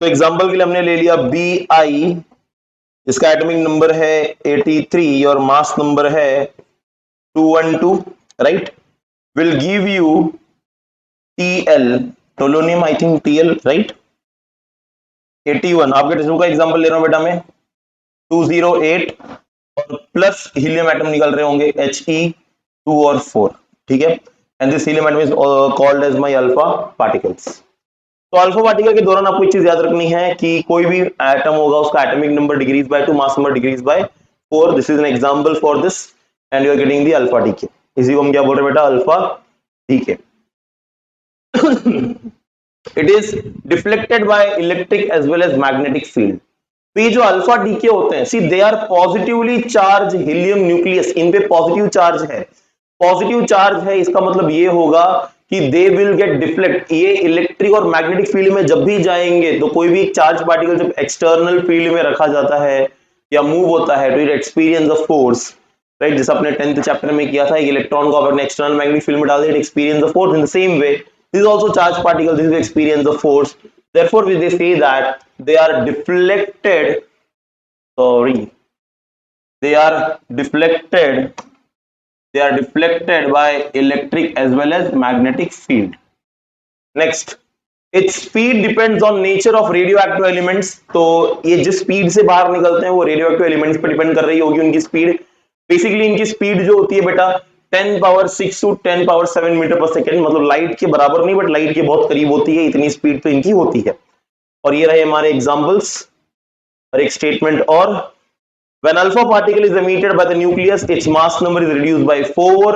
तो एग्जांपल के लिए हमने ले लिया बी आई, इसका एटॉमिक नंबर है 83 और मास नंबर है 212, right. Will give you TL, thallium I think TL, right, 81। आपके टिश्यू का एग्जांपल ले रहा हूं बेटा मैं, 208 और प्लस हीलियम एटम निकल रहे होंगे He2 और 4, ठीक है। And this helium atom is called as my alpha particles. तो अल्फा पार्टिकल के दौरान आपको एक चीज याद रखनी है कि कोई भी एटम होगा उसका atomic number decrease by 2, mass number decrease by 4। This is an example for this and you are getting the alpha decay. इसी को हम क्या बोल रहे हैं बेटा, alpha decay. It is deflected by electric as well as magnetic field. तो ये जो अल्फा डीके होते हैं, see they are positively charge helium nucleus, इन पे पॉजिटिव चार्ज है। पॉजिटिव चार्ज है इसका मतलब ये होगा कि दे विल गेट डिफ्लेक्ट, ये इलेक्ट्रिक और मैग्नेटिक फील्ड में जब भी जाएंगे तो कोई भी चार्ज पार्टिकल जब एक्सटर्नल फील्ड में रखा जाता है या मूव होता है तो it experience a force, right. जैसे अपने 10th चैप्टर में किया था, एक इलेक्ट्रॉन को अपने एक्सटर्नल मैग्नेटिक फील्ड में डाल दिया, it experience a force. In the same way this is also charge particle, this experience a force, therefore we they say that they are deflected, sorry, they are deflected, they are deflected by electric as well as magnetic field. Next, its speed depends on nature of radioactive elements। तो ये जिस speed से बाहर निकलते हैं वो radioactive elements पर depend कर रही होगी उनकी स्पीड। बेसिकली इनकी स्पीड जो होती है बेटा 10 पावर 6 टू 10 पावर 7 मीटर पर सेकेंड, मतलब लाइट के बराबर नहीं बट लाइट के बहुत करीब होती है, इतनी स्पीड तो इनकी होती है। और ये रहे हमारे एग्जांपल्स और एक स्टेटमेंट और। When alpha particle is emitted by the nucleus, its mass number is reduced by 4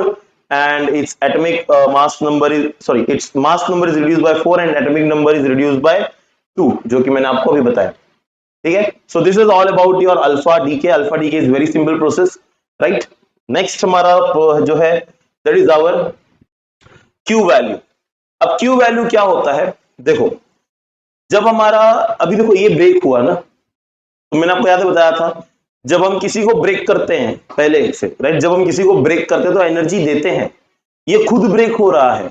and its atomic mass number is, sorry, its mass number is reduced by 4 and atomic number is reduced by 2, जो कि मैंने आपको अभी बताया, ठीक है। So this is all about your alpha decay. Alpha decay is very simple process, right? Next हमारा जो है that is our Q value। अब Q value क्या होता है, देखो जब हमारा अभी देखो ये ब्रेक हुआ ना, तो मैंने आपको याद है बताया था जब हम किसी को ब्रेक करते हैं पहले से, राइट, जब हम किसी को ब्रेक करते हैं तो एनर्जी देते हैं, ये खुद ब्रेक हो रहा है,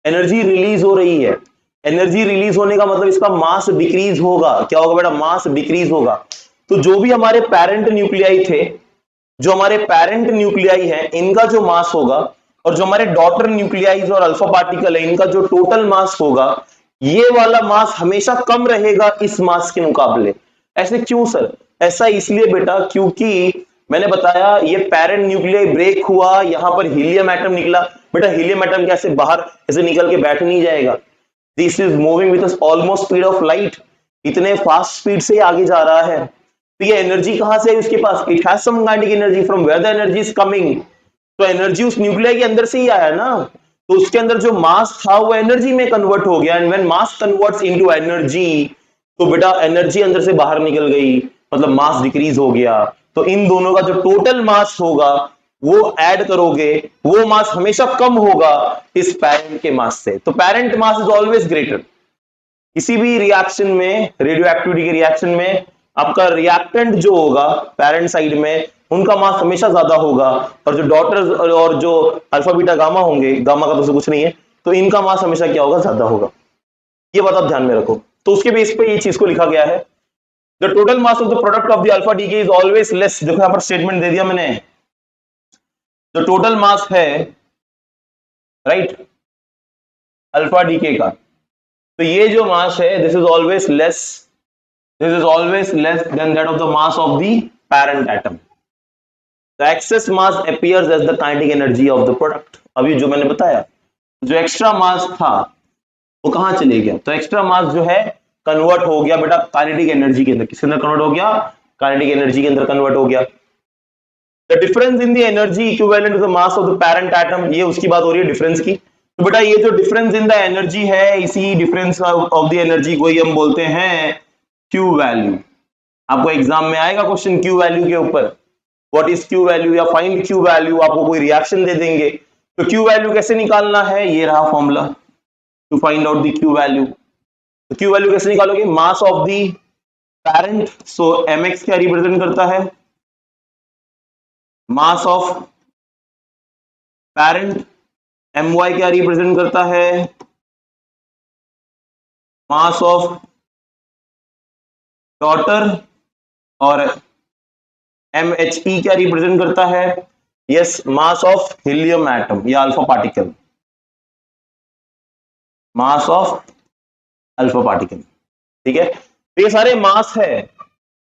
एनर्जी रिलीज हो रही है। एनर्जी रिलीज होने का मतलब इसका मास डिक्रीज होगा, क्या होगा बेटा, मास डिक्रीज होगा। तो जो भी हमारे पेरेंट न्यूक्लियाई थे, जो हमारे पेरेंट न्यूक्लियाई है, इनका जो मास होगा और जो हमारे डॉटर न्यूक्लियाइज और अल्फा पार्टिकल है इनका जो टोटल मास होगा, ये वाला मास हमेशा कम रहेगा इस मास के मुकाबले। ऐसे क्यों सर, ऐसा इसलिए बेटा क्योंकि मैंने बताया ये पेरेंट न्यूक्लियाई ब्रेक हुआ, यहां पर हीलियम एटम निकला। बेटा हीलियम एटम कैसे बाहर ऐसे निकल के बैठ नहीं जाएगा, this is moving with almost speed of light, इतने फास्ट स्पीड से आगे जा रहा है। तो ये एनर्जी कहां से है उसके पास, it has some kind of energy, from where the energy is coming. तो एनर्जी उस न्यूक्लियाई के अंदर से ही आया ना, तो उसके अंदर जो मास था वो एनर्जी में कन्वर्ट हो गया, and when mass converts into energy, तो बेटा एनर्जी अंदर से बाहर निकल गई, मतलब मास डिक्रीज हो गया। तो इन दोनों का जो टोटल मास होगा वो ऐड करोगे, वो मास हमेशा कम होगा इस पेरेंट के मास से। तो parent mass is always greater. किसी भी रिएक्शन में, रेडियो एक्टिविटी के रिएक्शन में आपका रिएक्टेंट जो होगा पेरेंट साइड में उनका मास हमेशा ज्यादा होगा, और जो डॉटर्स और जो अल्फा बीटा गामा होंगे, गामा का तो कुछ नहीं है, तो इनका मास हमेशा क्या होगा, ज्यादा होगा। ये बात आप ध्यान में रखो। तो उसके बेस पे ये चीज को लिखा गया है, the total mass of the product of the alpha DK is always less. देखो यहां पर स्टेटमेंट दे दिया मैंने, जो टोटल मास है, राइट, अल्फा डीके का, तो ये जो मास है this is always less This is always less than that of the mass of the parent atom. The excess mass appears as the kinetic energy of the product. अभी जो मैंने बताया, जो एक्स्ट्रा मास था वो कहां चले गया, तो एक्स्ट्रा मास जो है कन्वर्ट हो गया बेटा काइनेटिक एनर्जी के अंदर। किसके अंदर कन्वर्ट हो गया, काइनेटिक एनर्जी के अंदर कन्वर्ट हो गया। The difference in the energy equivalent to the mass of the parent atom, ये उसकी बात हो रही है डिफरेंस की। तो बेटा ये जो डिफरेंस इन द एनर्जी है, इसी डिफरेंस ऑफ द एनर्जी को ही हम बोलते हैं क्यू वैल्यू। आपको एग्जाम में आएगा क्वेश्चन क्यू वैल्यू के ऊपर, व्हाट इज क्यू वैल्यू या फाइंड क्यू वैल्यू, आपको कोई रिएक्शन दे देंगे। तो क्यू वैल्यू कैसे निकालना है, ये रहा formula to find out the Q value. तो क्यू वैल्यू कैसे निकालोगे, mass of the parent, so mx क्या रिप्रेजेंट करता है, मास ऑफ पैरेंट, my क्या रिप्रेजेंट करता है, मास ऑफ डॉटर, और mhe क्या रिप्रेजेंट करता है, yes mass of helium atom या alpha particle, mass of alpha particle. ठीक है, ये सारे मास है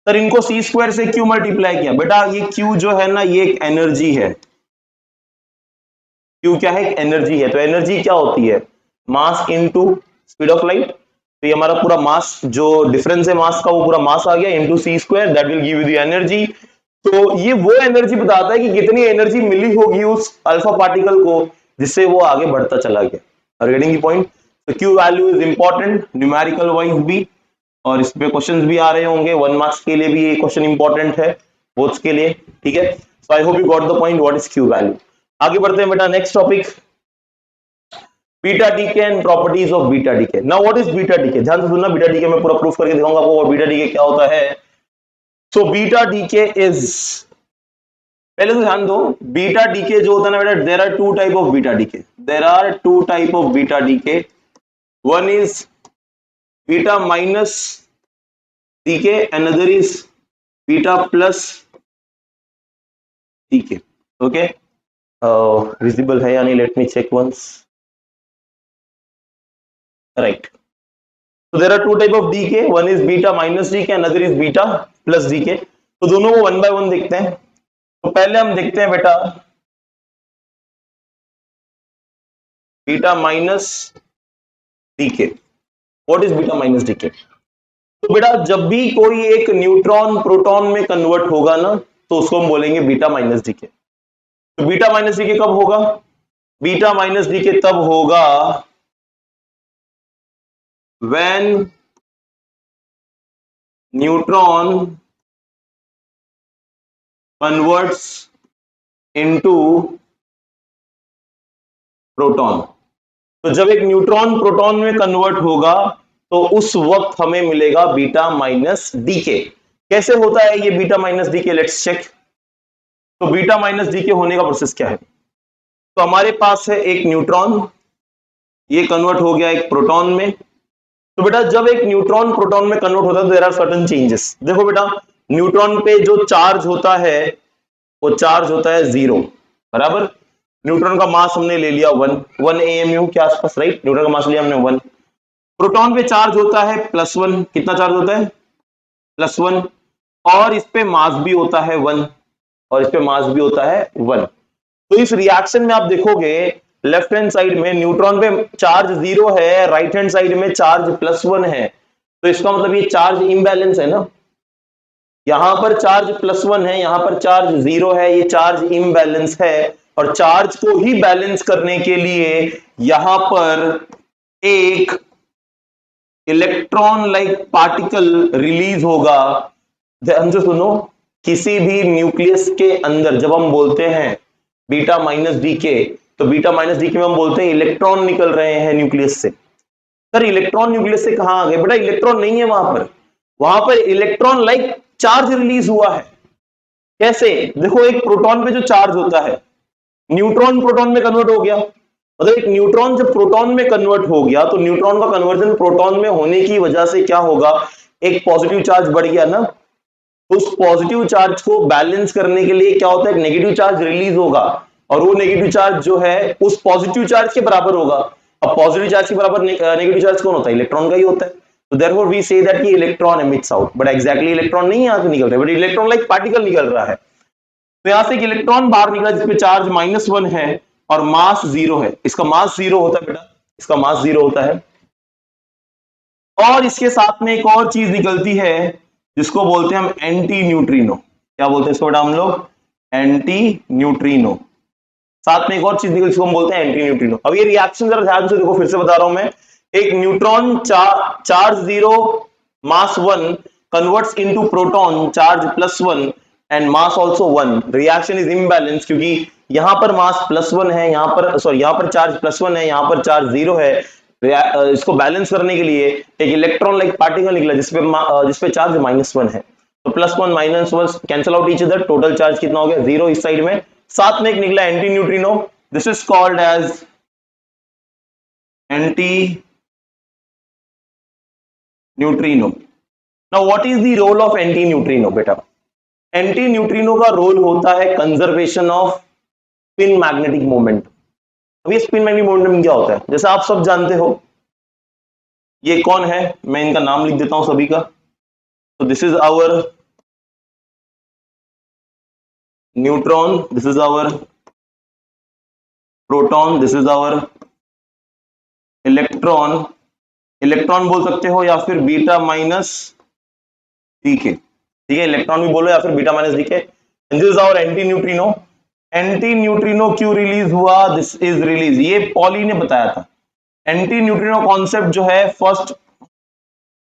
सर, इनको सी स्क्वायर से क्यू मल्टीप्लाई किया। बेटा ये क्यू जो है ना, ये एक एनर्जी है। क्यू क्या है, एक एनर्जी है। तो एनर्जी क्या होती है, mass into speed of light. तो ये हमारा पूरा मास, जो डिफरेंस है मास का, वो पूरा मास आ गया into C square, that will give you the energy. तो ये वो एनर्जी बताता है कि कितनी एनर्जी मिली होगी उस अल्फा पार्टिकल को, जिससे वो आगे बढ़ता चला गया। Are getting the point. तो Q value is important numerical wise भी, और इस पे क्वेश्चंस भी आ रहे होंगे, 1 मार्क्स के लिए भी ये क्वेश्चन इंपॉर्टेंट है बोथ्स के लिए। ठीक है, so I hope you got the point what is Q value. आगे बढ़ते हैं बेटा, next topic beta decay and properties of beta decay. Now what is beta decay, ध्यान से सुनना, बीटा डीके मैं पूरा प्रूफ करके दिखाऊंगा आपको बीटा डीके क्या होता है। सो बीटा डीके इज, पहले तो ध्यान दो, बीटा डीके जो होता है ना बेटा, there are two type of beta decay, there are two type of beta decay. One is beta minus decay, another is beta plus decay. Okay, visible है यानी, let me check once, right. So there are two type of decay, one is beta minus decay, another is beta plus decay। तो दोनों को one by one देखते हैं। तो पहले हम देखते हैं बेटा beta minus decay. What is beta minus decay? तो बेटा जब भी कोई एक न्यूट्रॉन प्रोटॉन में कन्वर्ट होगा ना, तो उसको हम बोलेंगे बीटा माइनस डीके। तो बीटा माइनस डीके कब होगा, बीटा माइनस डीके तब होगा when neutron converts into proton। तो जब एक न्यूट्रॉन प्रोटॉन में कन्वर्ट होगा तो उस वक्त हमें मिलेगा बीटा माइनस डीके। कैसे होता है ये beta minus decay, let's check. तो बीटा माइनस डीके होने का प्रोसेस क्या है, तो हमारे पास है एक न्यूट्रॉन, ये कन्वर्ट हो गया एक प्रोटॉन में। तो बेटा जब एक न्यूट्रॉन प्रोटॉन में कन्वर्ट होता है तो देयर आर सर्टेन चेंजेस। देखो बेटा, न्यूट्रॉन पे जो चार्ज होता है वो चार्ज होता है 0, बराबर। न्यूट्रॉन का मास हमने ले लिया 1 AMU के आसपास, राइट। न्यूट्रॉन का मास लिया हमने 1। प्रोटॉन पे चार्ज होता है +1, कितना चार्ज होता है, +1, और इस पे मास भी होता है 1, और इस पे मास भी होता है 1। तो इस रिएक्शन में आप देखोगे लेफ्ट हैंड साइड में न्यूट्रॉन पे चार्ज 0 है, राइट हैंड साइड में चार्ज +1 है। तो इसका मतलब ये चार्ज इम्बैलेंस है ना, यहां पर चार्ज +1 है, यहां पर चार्ज 0 है, ये चार्ज इम्बैलेंस है। और चार्ज को ही बैलेंस करने के लिए यहां पर एक इलेक्ट्रॉन लाइक पार्टिकल रिलीज होगा। ध्यान से सुनो, किसी भी न्यूक्लियस के अंदर जब हम बोलते हैं बीटा माइनस डीके, तो बीटा माइनस डीके में हम बोलते हैं इलेक्ट्रॉन निकल रहे हैं न्यूक्लियस से। सर इलेक्ट्रॉन न्यूक्लियस से कहां आ गए, बेटा इलेक्ट्रॉन नहीं है वहां पर इलेक्ट्रॉन लाइक चार्ज रिलीज हुआ है। कैसे, देखो एक प्रोटॉन पे जो चार्ज होता है, न्यूट्रॉन प्रोटॉन में कन्वर्ट हो गया, मतलब एक न्यूट्रॉन जब प्रोटॉन में कन्वर्ट हो गया तो न्यूट्रॉन का कन्वर्जन प्रोटॉन में होने की वजह से क्या होगा, एक पॉजिटिव चार्ज बढ़ गया ना। उस पॉजिटिव चार्ज को बैलेंस करने के लिए क्या होता है, एक नेगेटिव चार्ज रिलीज होगा, और वो नेगेटिव चार्ज जो है उस पॉजिटिव चार्ज के बराबर होगा। अब पॉजिटिव चार्ज के बराबर नेगेटिव चार्ज कौन होता है, इलेक्ट्रॉन का ही होता है। तो देयरफॉर वी से दैट कि electron emits out, but exactly electron नहीं यहां से निकल रहा है, बट इलेक्ट्रॉन लाइक पार्टिकल निकल रहा है। तो यहां से एक इलेक्ट्रॉन बाहर निकला जिसपे चार्ज -1 है और मास 0 है। इसका मास 0 होता है बेटा, इसका मास 0 होता है। और इसके साथ में एक और चीज निकलती है जिसको बोलते हैं हम एंटी न्यूट्रिनो। क्या बोलते हैं इसको बेटा हम लोग? Anti neutrino. साथ में एक और चीज निकलती है जिसको हम बोलते हैं एंटी न्यूट्रिनो। अब ये रिएक्शन जरा ध्यान से देखो, फिर से बता रहा हूं मैं। एक neutron charge 0 mass 1 converts into proton charge +1 and mass also 1। Reaction is imbalance क्योंकि यहां पर मास +1 है, यहां पर यहां पर चार्ज +1 है, यहां पर चार्ज 0 है। इसको बैलेंस करने के लिए एक इलेक्ट्रॉन लाइक पार्टिकल निकला जिसपे चार्ज -1 है। तो +1 -1 cancel out each other, total charge कितना हो गया? 0 इस साइड में। साथ में एक निकला anti neutrino, this is called as anti neutrino. Now what is the role of anti neutrino बेटा? एंटी न्यूट्रिनो का रोल होता है conservation of spin magnetic moment. अब ये स्पिन मैग्नेटिक मोमेंटम क्या होता है? जैसे आप सब जानते हो, ये कौन है, मैं इनका नाम लिख देता हूं सभी का। तो this is our neutron, this is our proton, this is our electron. Electron बोल सकते हो या फिर बीटा माइनस डीके, ठीक है, इलेक्ट्रॉन भी बोलो या फिर beta minus decay. This is our anti neutrino. Anti neutrino क्यों रिलीज हुआ? दिस इज रिलीज, ये पॉली ने बताया था। एंटी न्यूट्रिनो कॉन्सेप्ट जो है फर्स्ट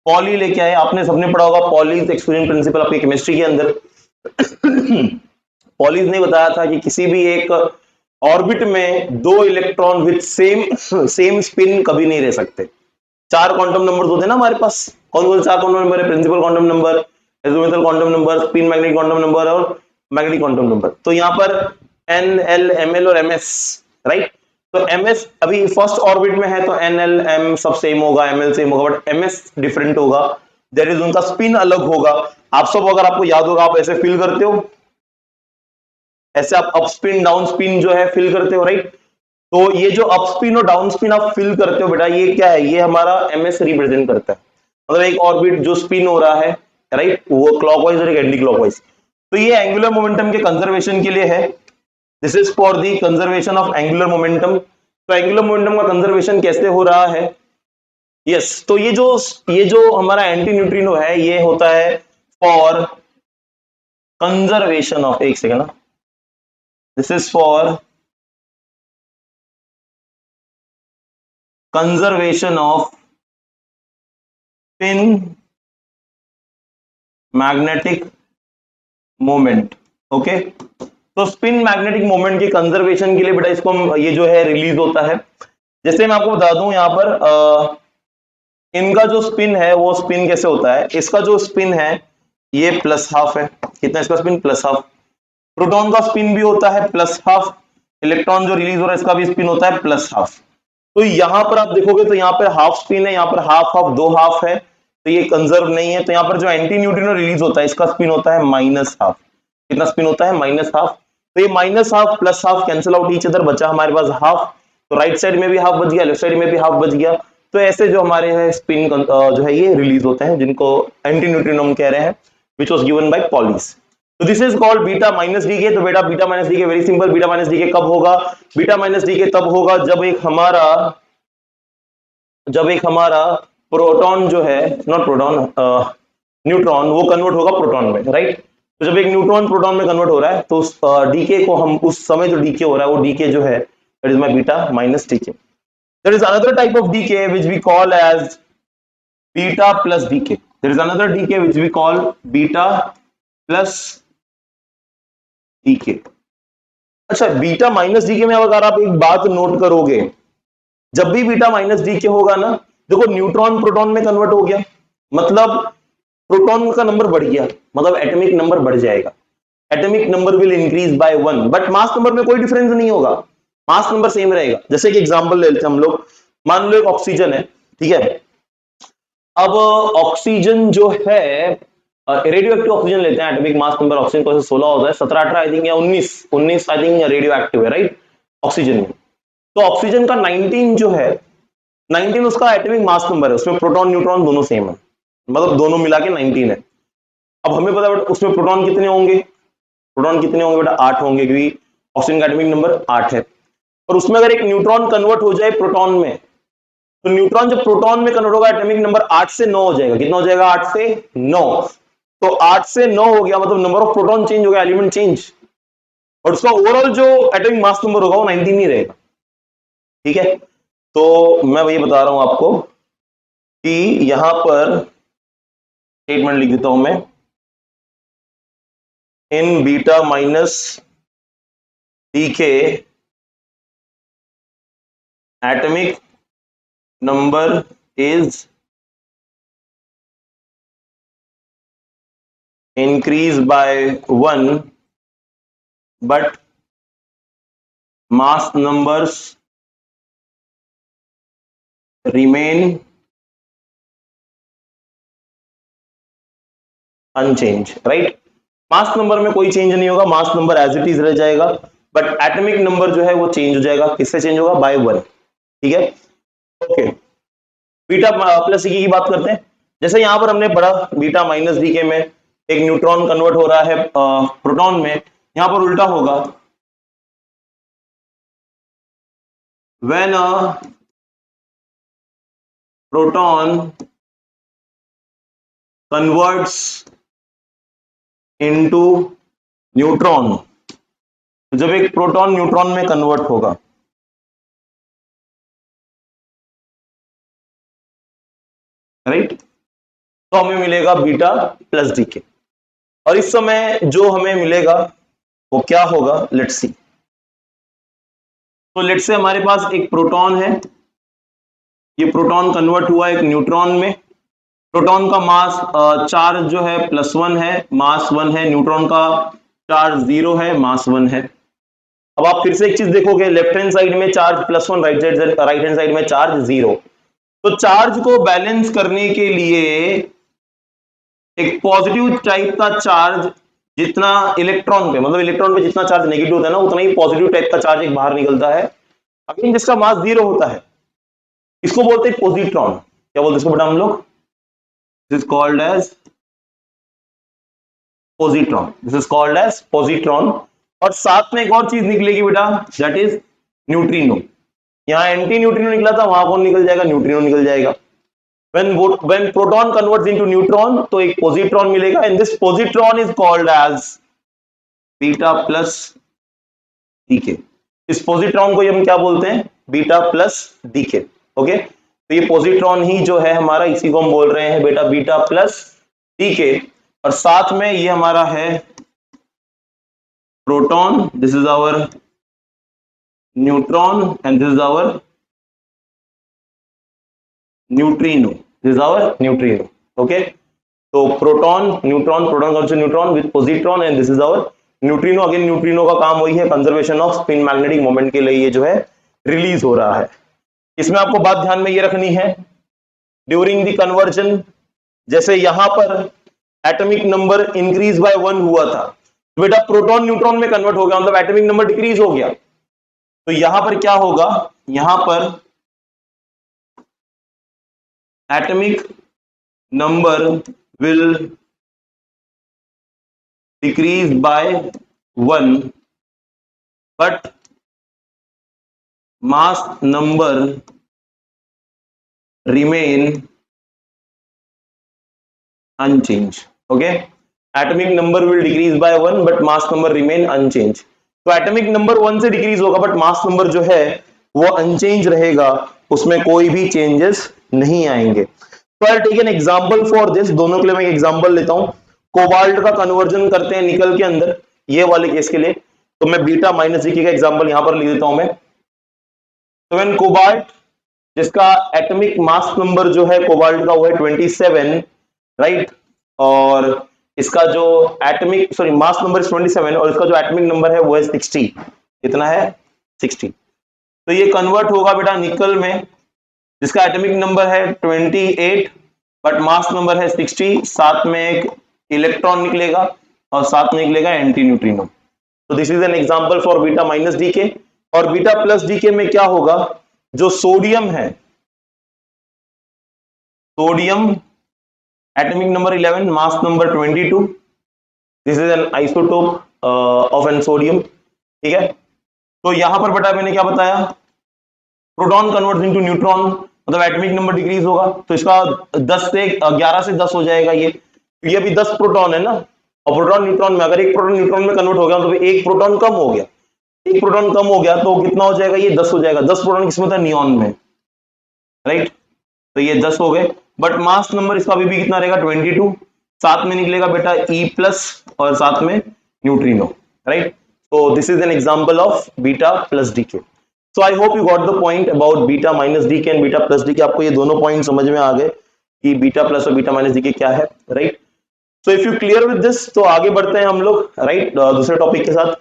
पॉली लेके आए। आपने सबने पढ़ा होगा पॉलीज एक्सक्लूजन प्रिंसिपल आपकी केमिस्ट्री के अंदर। पॉलीज ने बताया था कि किसी भी एक ऑर्बिट में 2 इलेक्ट्रॉन विद सेम स्पिन कभी नहीं रह सकते। 4 क्वांटम नंबर्स होते हैं ना हमारे पास। कौन कौन से 4 क्वांटम नंबर है? Principal quantum number, azimuthal quantum number, spin magnetic quantum number और मैग्नेटिक क्वांटम नंबर। तो यहाँ पर एन, एल, एम एल और एम एस, राइट। तो एम एस अभी फर्स्ट ऑर्बिट में है, तो एन, एल, एम सब सेम होगा, एम एल सेम होगा, बट एम एस डिफरेंट होगा। देयर इज उनका स्पिन अलग होगा। आप सब अगर आपको याद होगा, आप ऐसे फील करते हो, ऐसे आप अप स्पिन डाउन स्पिन जो है फिल करते हो, राइट। तो ये जो अप स्पिन और डाउन स्पिन आप फिल करते हो बेटा, ये क्या है? ये हमारा एमएस रिप्रेजेंट करता है। मतलब एक ऑर्बिट जो स्पिन हो रहा है, राइट, वो क्लॉकवाइज और एक एंटी क्लॉकवाइज। तो ये एंगुलर मोमेंटम के कंजर्वेशन के लिए है। This is for the conservation of angular momentum. तो एंगुलर मोमेंटम का कंजर्वेशन कैसे हो रहा है? यस, तो ये जो हमारा एंटी न्यूट्रिनो है, ये होता है फॉर कंजर्वेशन ऑफ, एक second, this is for conservation of spin magnetic moment. Okay, तो स्पिन मैग्नेटिक मोमेंट के कंजर्वेशन के लिए बेटा इसको ये जो है रिलीज होता है। जैसे मैं आपको बता दूं यहां पर इनका जो स्पिन है वो स्पिन कैसे होता है? इसका जो स्पिन है ये +½ है। कितना इसका स्पिन? +½ प्रोटॉन का स्पिन भी होता है +½ इलेक्ट्रॉन जो रिलीज हो रहा है इसका भी स्पिन होता है +½ तो यहां पर आप देखोगे तो यहाँ पर हाफ स्पिन है, यहाँ पर हाफ 2 हाफ है, तो ये कंजर्व नहीं है। तो यहाँ पर जो एंटी न्यूट्रिनो रिलीज होता है इसका स्पिन होता है -½ कितना स्पिन होता है? -½ तो ये -½ +½ कैंसिल आउट ईच अदर, बचा हमारे पास हाफ। तो राइट साइड में भी हाफ बच गया, लेफ्ट साइड में भी हाफ बच गया। तो ऐसे जो हमारे है स्पिन जो है ये रिलीज होते हैं, जिनको एंटी न्यूट्रिनो हम कह रहे हैं, which was given by Pauli's. तो this is called beta minus decay. तो बेटा beta minus decay very simple, beta minus decay कब होगा? बीटा माइनस डीके तब होगा जब एक हमारा प्रोटॉन जो है, नॉट प्रोटॉन, न्यूट्रॉन, वो कन्वर्ट होगा प्रोटॉन में, राइट। तो जब एक न्यूट्रॉन प्रोटॉन में कन्वर्ट हो रहा है तो डीके को हम उस समय जो डीके हो रहा है वो डीके जो है that is my beta minus decay. There is another type of decay which we call as beta plus decay. There is another decay which we call beta plus decay. अच्छा, beta minus DK में अगर आप एक बात note करोगे, जब भी beta minus DK होगा ना, देखो न्यूट्रॉन प्रोटॉन में कन्वर्ट हो गया, मतलब प्रोटॉन का नंबर बढ़ गया, मतलब एटॉमिक नंबर बढ़ जाएगा। Atomic number will increase by 1, but mass number में कोई डिफरेंस नहीं होगा, मास नंबर सेम रहेगा। जैसे कि एग्जांपल ले लेते हैं हम लोग, मान लो एक ऑक्सीजन है, ठीक है। अब ऑक्सीजन जो है, रेडियो एक्टिव ऑक्सीजन लेते हैं, एटॉमिक मास नंबर ऑक्सीजन को 16 होता है, 17, 18 आई थिंक या 19 आई थिंक रेडियो एक्टिव है, राइट, ऑक्सीजन में। तो ऑक्सीजन का 19 जो है 19 उसका एटॉमिक मास नंबर है, उसमें प्रोटॉन न्यूट्रॉन दोनों सेम है, मतलब दोनों मिला के 19 है। अब हमें पता है उसमें प्रोटॉन कितने होंगे, प्रोटॉन कितने होंगे बेटा 8 होंगे, क्योंकि ऑक्सीजन का एटॉमिक नंबर 8 है। और उसमें अगर एक न्यूट्रॉन कन्वर्ट हो जाए प्रोटॉन में, तो न्यूट्रॉन जब प्रोटॉन में कन्वर्ट होगा एटॉमिक नंबर 8 से 9 हो जाएगा। कितना हो जाएगा? 8 से 9। तो 8 से 9 हो गया, मतलब नंबर ऑफ प्रोटॉन चेंज हो गया, एलिमेंट चेंज, और उसका ओवरऑल जो एटॉमिक मास नंबर होगा वो 19 ही रहेगा। ठीक है, तो मैं वही बता रहा हूं आपको कि यहां पर स्टेटमेंट लिख देता हूं मैं, in beta minus decay atomic number is increase by 1 but mass numbers remain unchanged, राइट। मास नंबर में कोई चेंज नहीं होगा, mass number as it is रह जाएगा, बट एटॉमिक नंबर जो है वो चेंज हो जाएगा। किससे चेंज होगा? बाय 1। ठीक है, ओके। बीटा प्लस डी की बात करते हैं। जैसे यहां पर हमने पढ़ा बीटा माइनस डी के में एक न्यूट्रॉन कन्वर्ट हो रहा है प्रोटॉन में, यहां पर उल्टा होगा, when a proton converts into neutron, जब एक प्रोटॉन न्यूट्रॉन में कन्वर्ट होगा, राइट, तो हमें मिलेगा बीटा प्लस डी के। और इस समय जो हमें मिलेगा वो क्या होगा, लेट्स सी। तो लेट्स से हमारे पास एक प्रोटॉन है, ये प्रोटॉन कन्वर्ट हुआ एक न्यूट्रॉन में, प्रोटॉन का मास चार्ज जो है +1 है, मास 1 है, न्यूट्रॉन का चार्ज 0 है, मास 1 है। अब आप फिर से एक चीज देखोगे, लेफ्ट हैंड साइड में चार्ज +1, राइट हैंड साइड में चार्ज 0। तो चार्ज को बैलेंस करने के लिए एक पॉजिटिव टाइप का चार्ज, जितना इलेक्ट्रॉन पे, मतलब इलेक्ट्रॉन पे जितना चार्ज नेगेटिव होता है ना, उतना ही पॉजिटिव टाइप का चार्ज एक बाहर निकलता है, अगेन जिसका मास 0 होता है। इसको बोलते हैं पॉजिट्रॉन। क्या बोलते हैं इसको बेटा हम लोग? This is called as positron, this is called as positron. और साथ में एक और चीज निकलेगी बेटा, दैट इज न्यूट्रिनो। यहां एंटी न्यूट्रिनो निकला था, वहां कौन निकल जाएगा? न्यूट्रिनो निकल जाएगा। when proton converts into neutron, तो एक positron मिलेगा, and this positron is called as beta plus decay. इस पोजिट्रॉन को हम क्या बोलते हैं? Beta plus DK. ओके, तो ये पोजिट्रॉन ही जो है हमारा, इसी को हम बोल रहे हैं बेटा बीटा प्लस डीके। और साथ में ये हमारा है proton, this is our neutron, and this is our neutrino, this is our neutrino. Okay, तो proton neutron, proton neutron with positron, and this is our neutrino. Again neutrino का काम वही है, conservation of spin magnetic moment के लिए ये जो है रिलीज हो रहा है। इसमें आपको बात ध्यान में ये रखनी है, ड्यूरिंग द कन्वर्जन, जैसे यहां पर एटॉमिक नंबर इंक्रीज बाय 1 हुआ था, तो बेटा प्रोटॉन न्यूट्रॉन में कन्वर्ट हो गया, मतलब एटॉमिक नंबर डिक्रीज हो गया। तो यहां पर क्या होगा? यहां पर atomic number will decrease by 1 but mass number remain unchanged. Okay, atomic number will decrease by 1 but mass number remain unchanged. तो एटॉमिक नंबर 1 से डिक्रीज होगा बट मास नंबर जो है वो अनचेंज रहेगा, उसमें कोई भी चेंजेस नहीं आएंगे। तो I take an example for this, दोनों के लिए मैं एक एग्जांपल लेता हूं। कोबाल्ट का कन्वर्जन करते हैं निकल के अंदर, ये वाले केस के लिए, तो मैं बीटा माइनस डीके का एग्जांपल यहां पर लिख देता हूं मैं। तो व्हेन कोबाल्ट, जिसका एटॉमिक मास नंबर जो है कोबाल्ट का वो है 27, राइट, और इसका जो एटॉमिक मास नंबर 27 और इसका जो एटॉमिक नंबर है वो है 60। कितना है? 60। तो ये कन्वर्ट होगा बेटा निकल में, जिसका एटॉमिक नंबर है 28 बट मास नंबर है 60, साथ में एक इलेक्ट्रॉन निकलेगा और साथ में निकलेगा एंटी न्यूट्रिनो। तो this is an example for beta minus decay. और बीटा प्लस डीके में क्या होगा? जो सोडियम है sodium atomic number 11, mass number 22, this is an isotope of an sodium, ठीक है। तो यहां पर बेटा मैंने क्या बताया, प्रोटॉन कन्वर्ट्स इनटू न्यूट्रॉन, मतलब एटॉमिक नंबर डिक्रीज होगा, तो इसका 10 से 11 से 10 हो जाएगा ये अभी 10 प्रोटॉन है ना, और प्रोटॉन न्यूट्रॉन में, अगर एक प्रोटॉन न्यूट्रॉन में कन्वर्ट हो गया तो एक प्रोटॉन कम हो गया, एक प्रोटॉन कम हो गया तो कितना हो जाएगा, ये 10 हो जाएगा। 10 प्रोटॉन किसमें था, नियॉन में, राइट। तो ये 10 हो गए, बट मास नंबर इसका अभी भी कितना रहेगा, 22, साथ में निकलेगा बेटा E प्लस और साथ में neutrino, right. So this is an example of beta plus decay. So I hope you got the point about beta minus decay and beta plus decay. आपको ये दोनों पॉइंट समझ में आ गए कि बीटा प्लस और बीटा माइनस decay क्या है, right. So if you clear with this, तो आगे बढ़ते हैं हम लोग, राइट, दूसरे टॉपिक के साथ,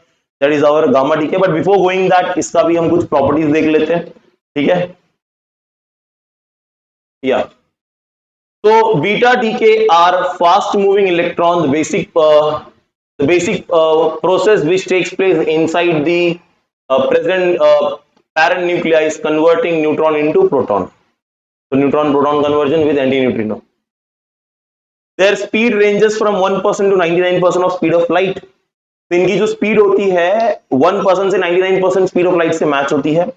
that is our gamma decay. But before going that, इसका भी हम कुछ प्रॉपर्टीज देख लेते हैं, ठीक है, या। So beta decay are fast moving electrons, the basic process which takes place inside the present parent nuclei is converting neutron into proton. So neutron proton conversion with antineutrino. Their speed ranges from 1% to 99% of speed of light. तो इनकी जो speed होती है 1% से 99% speed of light से match होती है।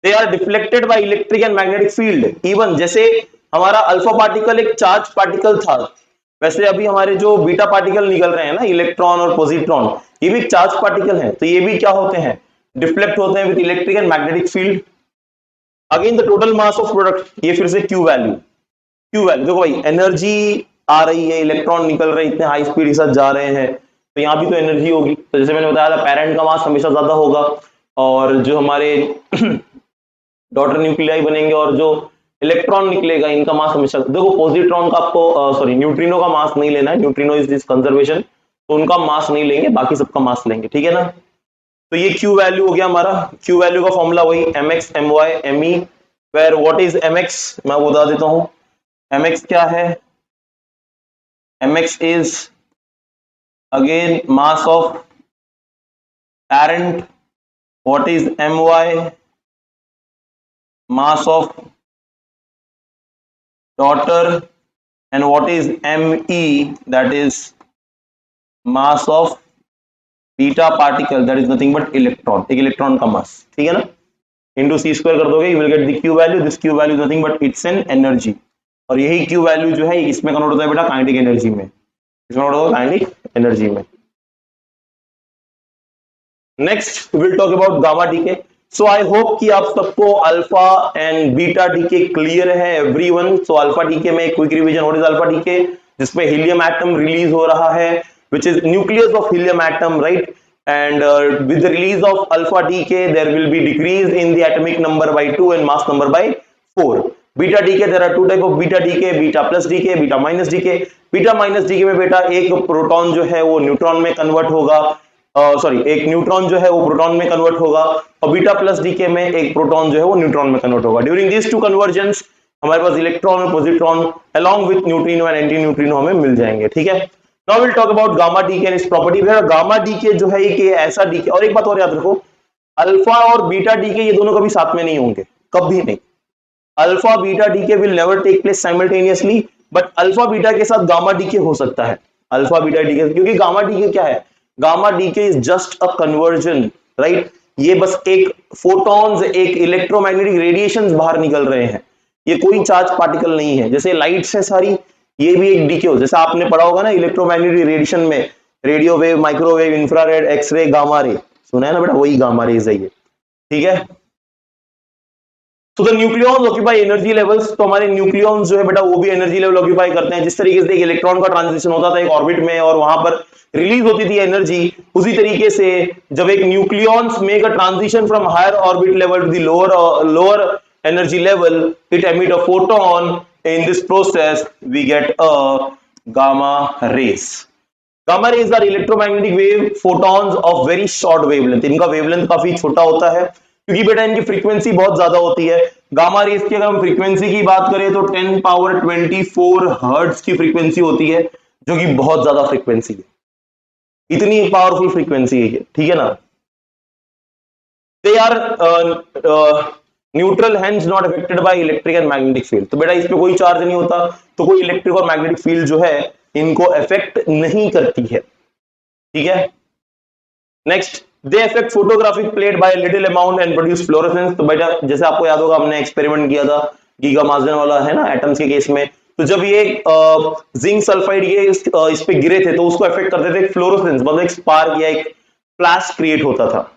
They are deflected by electric and magnetic field. Even जैसे हमारा अल्फा पार्टिकल एक चार्ज पार्टिकल था, वैसे अभी हमारे जो बीटा पार्टिकल निकल रहे हैं ना, इलेक्ट्रॉन और पॉजिट्रॉन, ये भी चार्ज पार्टिकल हैं, तो ये भी क्या होते हैं, डिफ्लेक्ट होते हैं with electric and magnetic field. Again the total mass of product, ये फिर से क्यू वैल्यू, देखो भाई, एनर्जी आ रही है, इलेक्ट्रॉन निकल रहे हैं, इतने हाई स्पीड के साथ जा रहे हैं, तो यहाँ भी तो एनर्जी होगी। तो जैसे मैंने बताया था, पेरेंट का मास हमेशा ज्यादा होगा, और जो हमारे डॉटर न्यूक्लियाई बनेंगे और जो इलेक्ट्रॉन निकलेगा, इनका मास हमेशा, देखो पॉजिट्रॉन का आपको सॉरी न्यूट्रिनो का मास नहीं लेना है, न्यूट्रिनो इज दिस कंजर्वेशन, तो उनका मास नहीं लेंगे, बाकी सबका मास लेंगे, ठीक है ना। तो ये क्यू वैल्यू हो गया हमारा। क्यू वैल्यू का फॉर्मूला वही mx my me, where what is mx, मैं बता देता हूं, mx क्या है, mx is again mass of parent, what is my, mass of daughter, and what is me, that is mass of beta particle, that is nothing but electron, एक electron का मास, ठीक है ना, इंटू सी स्क्वायर कर दोगे, you will get the q value, this q value is nothing but it's an energy, और यही q value जो है इसमें कन्वर्ट होता है बेटा काइनेटिक एनर्जी में, इसमें कन्वर्ट होता है काइनेटिक एनर्जी में। Next will talk about gamma decay. So I hope कि आप सबको alpha and beta decay clear है एवरीवन। सो अल्फा डीके में quick revision, what is alpha decay, जिसमें हीलियम एटम रिलीज हो रहा है, which is nucleus of helium atom, right, and with the release of alpha decay there will be decrease in the atomic number by 2 and mass number by 4. Beta decay, there are two type of beta decay, beta plus decay, beta minus decay. Beta minus decay में बेटा एक proton जो है वो neutron में convert होगा, sorry एक neutron जो है वो प्रोटॉन में कन्वर्ट होगा, और बीटा प्लस डीके में एक प्रोटॉन जो है वो न्यूट्रॉन में कन्वर्ट होगा। ड्यूरिंग दिस टू कन्वर्जेंस हमारे पास इलेक्ट्रॉन और positron along with neutrino and anti neutrino हमें मिल जाएंगे, ठीक है। Now will talk about gamma decay and its property. Gamma decay जो है ये ऐसा डीके, और एक बात और याद रखो, अल्फा और बीटा डीके ये दोनों कभी साथ में नहीं होंगे, कभी नहीं। Alpha beta decay will never take place simultaneously, but alpha beta के साथ गामा डीके हो सकता है, अल्फा बीटा डीके, क्योंकि गामा डीके क्या है, gamma decay is just a conversion, right. ये बस एक फोटॉन्स, एक इलेक्ट्रोमैग्नेटिक रेडिएशंस बाहर निकल रहे हैं, ये कोई चार्ज पार्टिकल नहीं है। जैसे लाइट्स है सारी, ये भी एक डीके हो, जैसे आपने पढ़ा होगा ना इलेक्ट्रोमैग्नेटिक रेडिएशन में, radio wave, microwave, infrared, X ray, gamma ray, सुना है ना बेटा, वही गामा रेज है ये, ठीक है। तो the nucleons occupy energy levels, तो हमारे न्यूक्लियॉन्स जो है बेटा वो भी एनर्जी लेवल ऑक्यूपाई करते हैं। जिस तरीके से एक इलेक्ट्रॉन का ट्रांजिशन होता था एक ऑर्बिट में और वहां पर रिलीज होती थी एनर्जी, उसी तरीके से जब एक nucleons make a transition from higher orbit level to the lower energy level, it emit a photon. In this process we get a gamma rays. Gamma rays are electromagnetic wave photons of very short wavelength. इनका wavelength काफी छोटा होता है क्योंकि बेटा इनकी frequency बहुत ज्यादा होती है। गामा रेस की अगर हम फ्रीक्वेंसी की बात करें तो 10 पावर 24 हर्ट्ज की फ्रीक्वेंसी होती है, जो कि बहुत ज्यादा फ्रीक्वेंसी है, इतनी पावरफुल फ्रीक्वेंसी है, ठीक है ना। They are neutral hence not affected by electric and magnetic field. तो बेटा इस पे कोई चार्ज नहीं होता, तो कोई इलेक्ट्रिक और मैग्नेटिक फील्ड जो है इनको अफेक्ट नहीं करती है, ठीक है। Next, they affect photographic plate bye little amount and produce fluorescence. तो बेटा जैसे आपको याद होगा हमने एक्सपेरिमेंट किया था गीगा मार्जन वाला, है ना, एटम्स के केस में। तो जब ये जिंक सल्फाइड ये इस पे गिरे थे तो उसको अफेक्ट करते थे फ्लोरोसेंस, मतलब एक स्पार्क या एक फ्लैश क्रिएट होता था।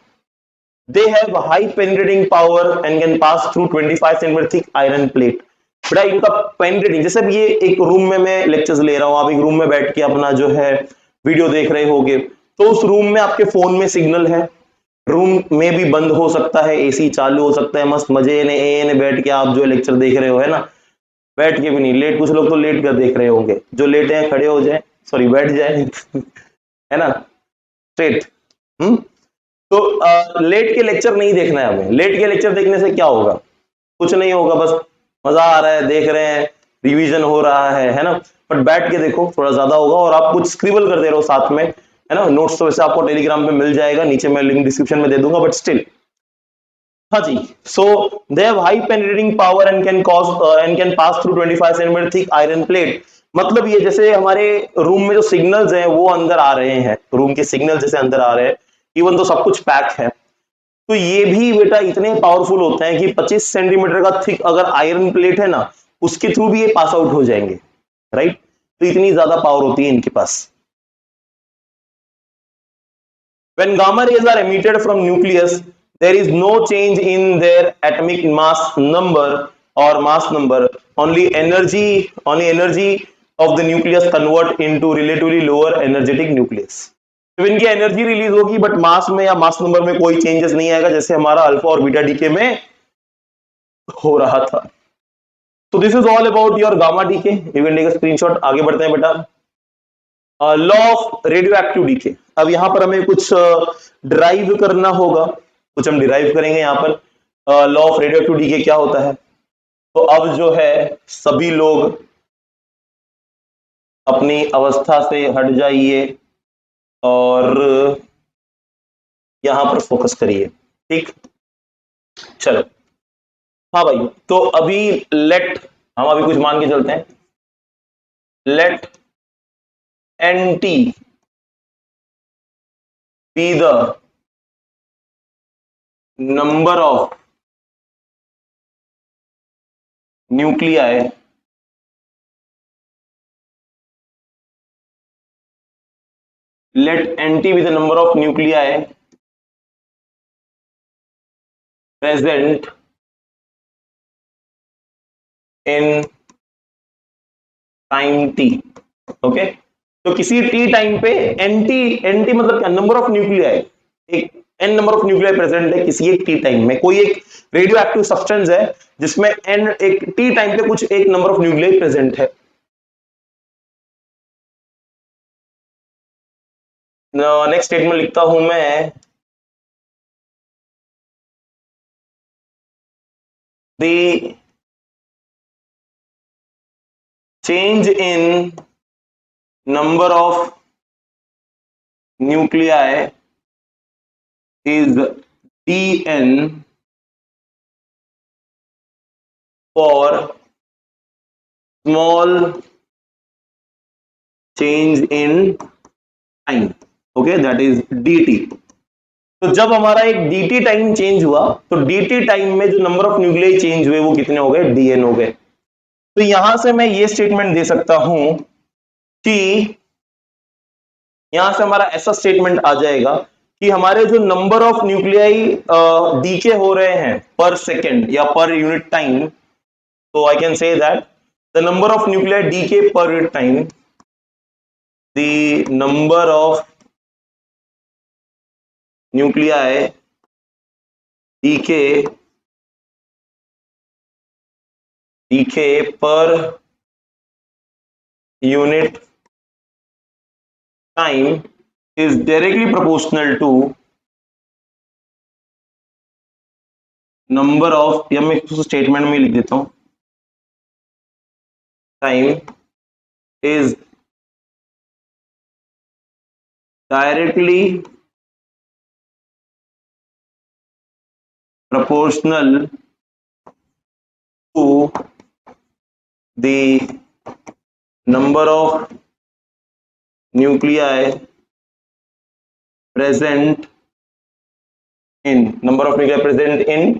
They have high penetrating power and can pass through 25 cm thick iron plate। बेटा इनका पेनिट्रेटिंग, जैसे ये एक रूम में मैं लेक्चर्स ले रहा हूं, आप एक रूम में बैठ के अपना जो है वीडियो देख रहे होगे, तो उस रूम में आपके फोन में सिग्नल है, रूम में भी बंद हो सकता है, एसी चालू हो सकता है, मस्त मजे ने बैठ के आप जो लेक्चर देख रहे हो, है ना। बैठ के भी नहीं, लेट, कुछ लोग तो लेट कर देख रहे होंगे, जो लेटे हैं खड़े हो जाए, सॉरी बैठ जाए है ना, स्ट्रेट। तो लेट के लेक्चर नहीं देखना है हमें। लेट के लेक्चर देखने से क्या होगा, कुछ नहीं होगा, बस मजा आ रहा है, देख रहे हैं, रिवीजन हो रहा है ना। बट बैठ के देखो थोड़ा ज्यादा होगा, और आप कुछ स्क्रिबल करते रहो साथ में, है ना। नोट्स तो वैसे आपको टेलीग्राम पे मिल जाएगा, नीचे मैं लिंक डिस्क्रिप्शन में दे दूंगा, बट स्टिल। हाँ जी, so they have high penetrating power and can cause and can pass through 25 centimetre thick iron plate. मतलब ये जैसे हमारे रूम में जो सिग्नल्स हैं वो अंदर आ रहे हैं, रूम के सिग्नल जैसे अंदर आ रहे हैं, इवन तो सब कुछ पैक है, तो ये भी बेटा इतने पावरफुल होते हैं कि 25 सेंटीमीटर का थिक अगर आयरन प्लेट है ना, उसके थ्रू भी ये पास आउट हो जाएंगे, राइट। तो इतनी ज्यादा पावर होती है इनके पास। When gamma rays are emitted from nucleus, there is no change in their atomic mass number or mass number. Only energy of the nucleus convert into relatively lower energetic nucleus. तो इनकी energy release होगी, but mass में या मास number में कोई changes नहीं आएगा, जैसे हमारा अल्फा और बीटा डीके में हो रहा था। तो this is all about your gamma decay. You can take a screenshot. आगे बढ़ते हैं बेटा। Law of radioactive decay. अब यहां पर हमें कुछ डिराइव करना होगा, कुछ हम डिराइव करेंगे यहां पर। Law of radioactive decay क्या होता है, तो अब जो है सभी लोग अपनी अवस्था से हट जाइए और यहां पर फोकस करिए, ठीक। चलो, हाँ भाई, तो अभी लेट, हम अभी कुछ मान के चलते हैं। Let N T be the number of nuclei let nt be the number of nuclei present in time t। ओके, तो किसी t टाइम पे nt मतलब क्या, नंबर ऑफ न्यूक्लियाई, एक n number of nuclei present है किसी एक t टाइम में। कोई एक रेडियो एक्टिव सब्सटेंस है जिसमें n एक t टाइम पे कुछ एक नंबर ऑफ न्यूक्लियाई प्रेजेंट है। नेक्स्ट स्टेटमेंट लिखता हूं मैं, the change in number of nuclei is dn for small change in time, okay, that is dt। तो जब हमारा एक dt टाइम चेंज हुआ, तो dt टाइम में जो नंबर ऑफ न्यूक्लियाई चेंज हुए वो कितने हो गए, dn हो गए। तो यहां से मैं ये स्टेटमेंट दे सकता हूं कि यहां से हमारा ऐसा स्टेटमेंट आ जाएगा कि हमारे जो नंबर ऑफ न्यूक्लियाई डीके हो रहे हैं पर सेकेंड या per unit time, so I can say that the number of nuclei decay per unit time, the number of nuclei decay per unit time is directly proportional to number of, या मैं इसको statement में लिख देता हूं, time is directly proportional the number of nuclei present in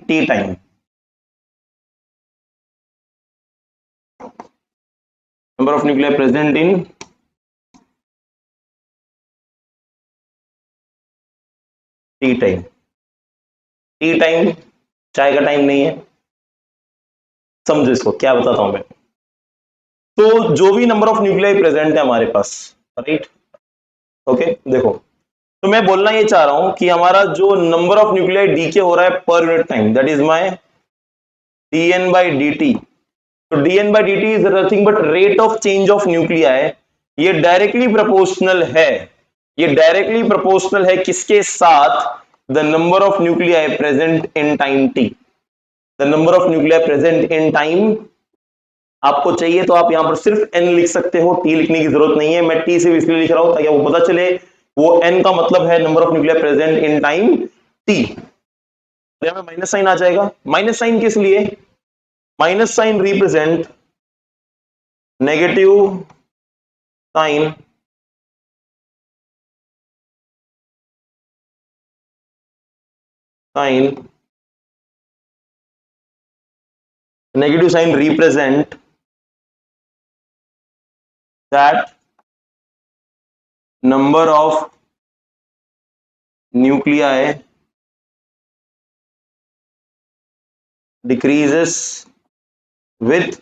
T time. Number of nuclei present in T time. T time चाय का time नहीं है, समझो इसको, क्या बताता हूं मैं। तो जो भी नंबर ऑफ न्यूक्लियाई प्रेजेंट है हमारे पास, राइट, ओके, देखो, तो मैं बोलना ये चाह रहा हूं कि हमारा जो नंबर ऑफ न्यूक्लियाई डीके हो रहा है per unit time, that is my dn by dt। तो dn by dt is nothing but rate of change of nuclei. ये डायरेक्टली प्रोपोर्शनल है, ये डायरेक्टली प्रोपोर्शनल है किसके साथ? The number of nuclei present in time t। The number of nuclei present in time, आपको चाहिए तो आप यहां पर सिर्फ n लिख सकते हो, t लिखने की जरूरत नहीं है। मैं t से इसलिए लिख रहा हूं ताकि आपको पता चले वो n का मतलब है number of nuclei present in time t। यहां में माइनस साइन आ जाएगा। माइनस साइन किस लिए? Minus sign represent negative sign negative sign represent that number of nuclei decreases with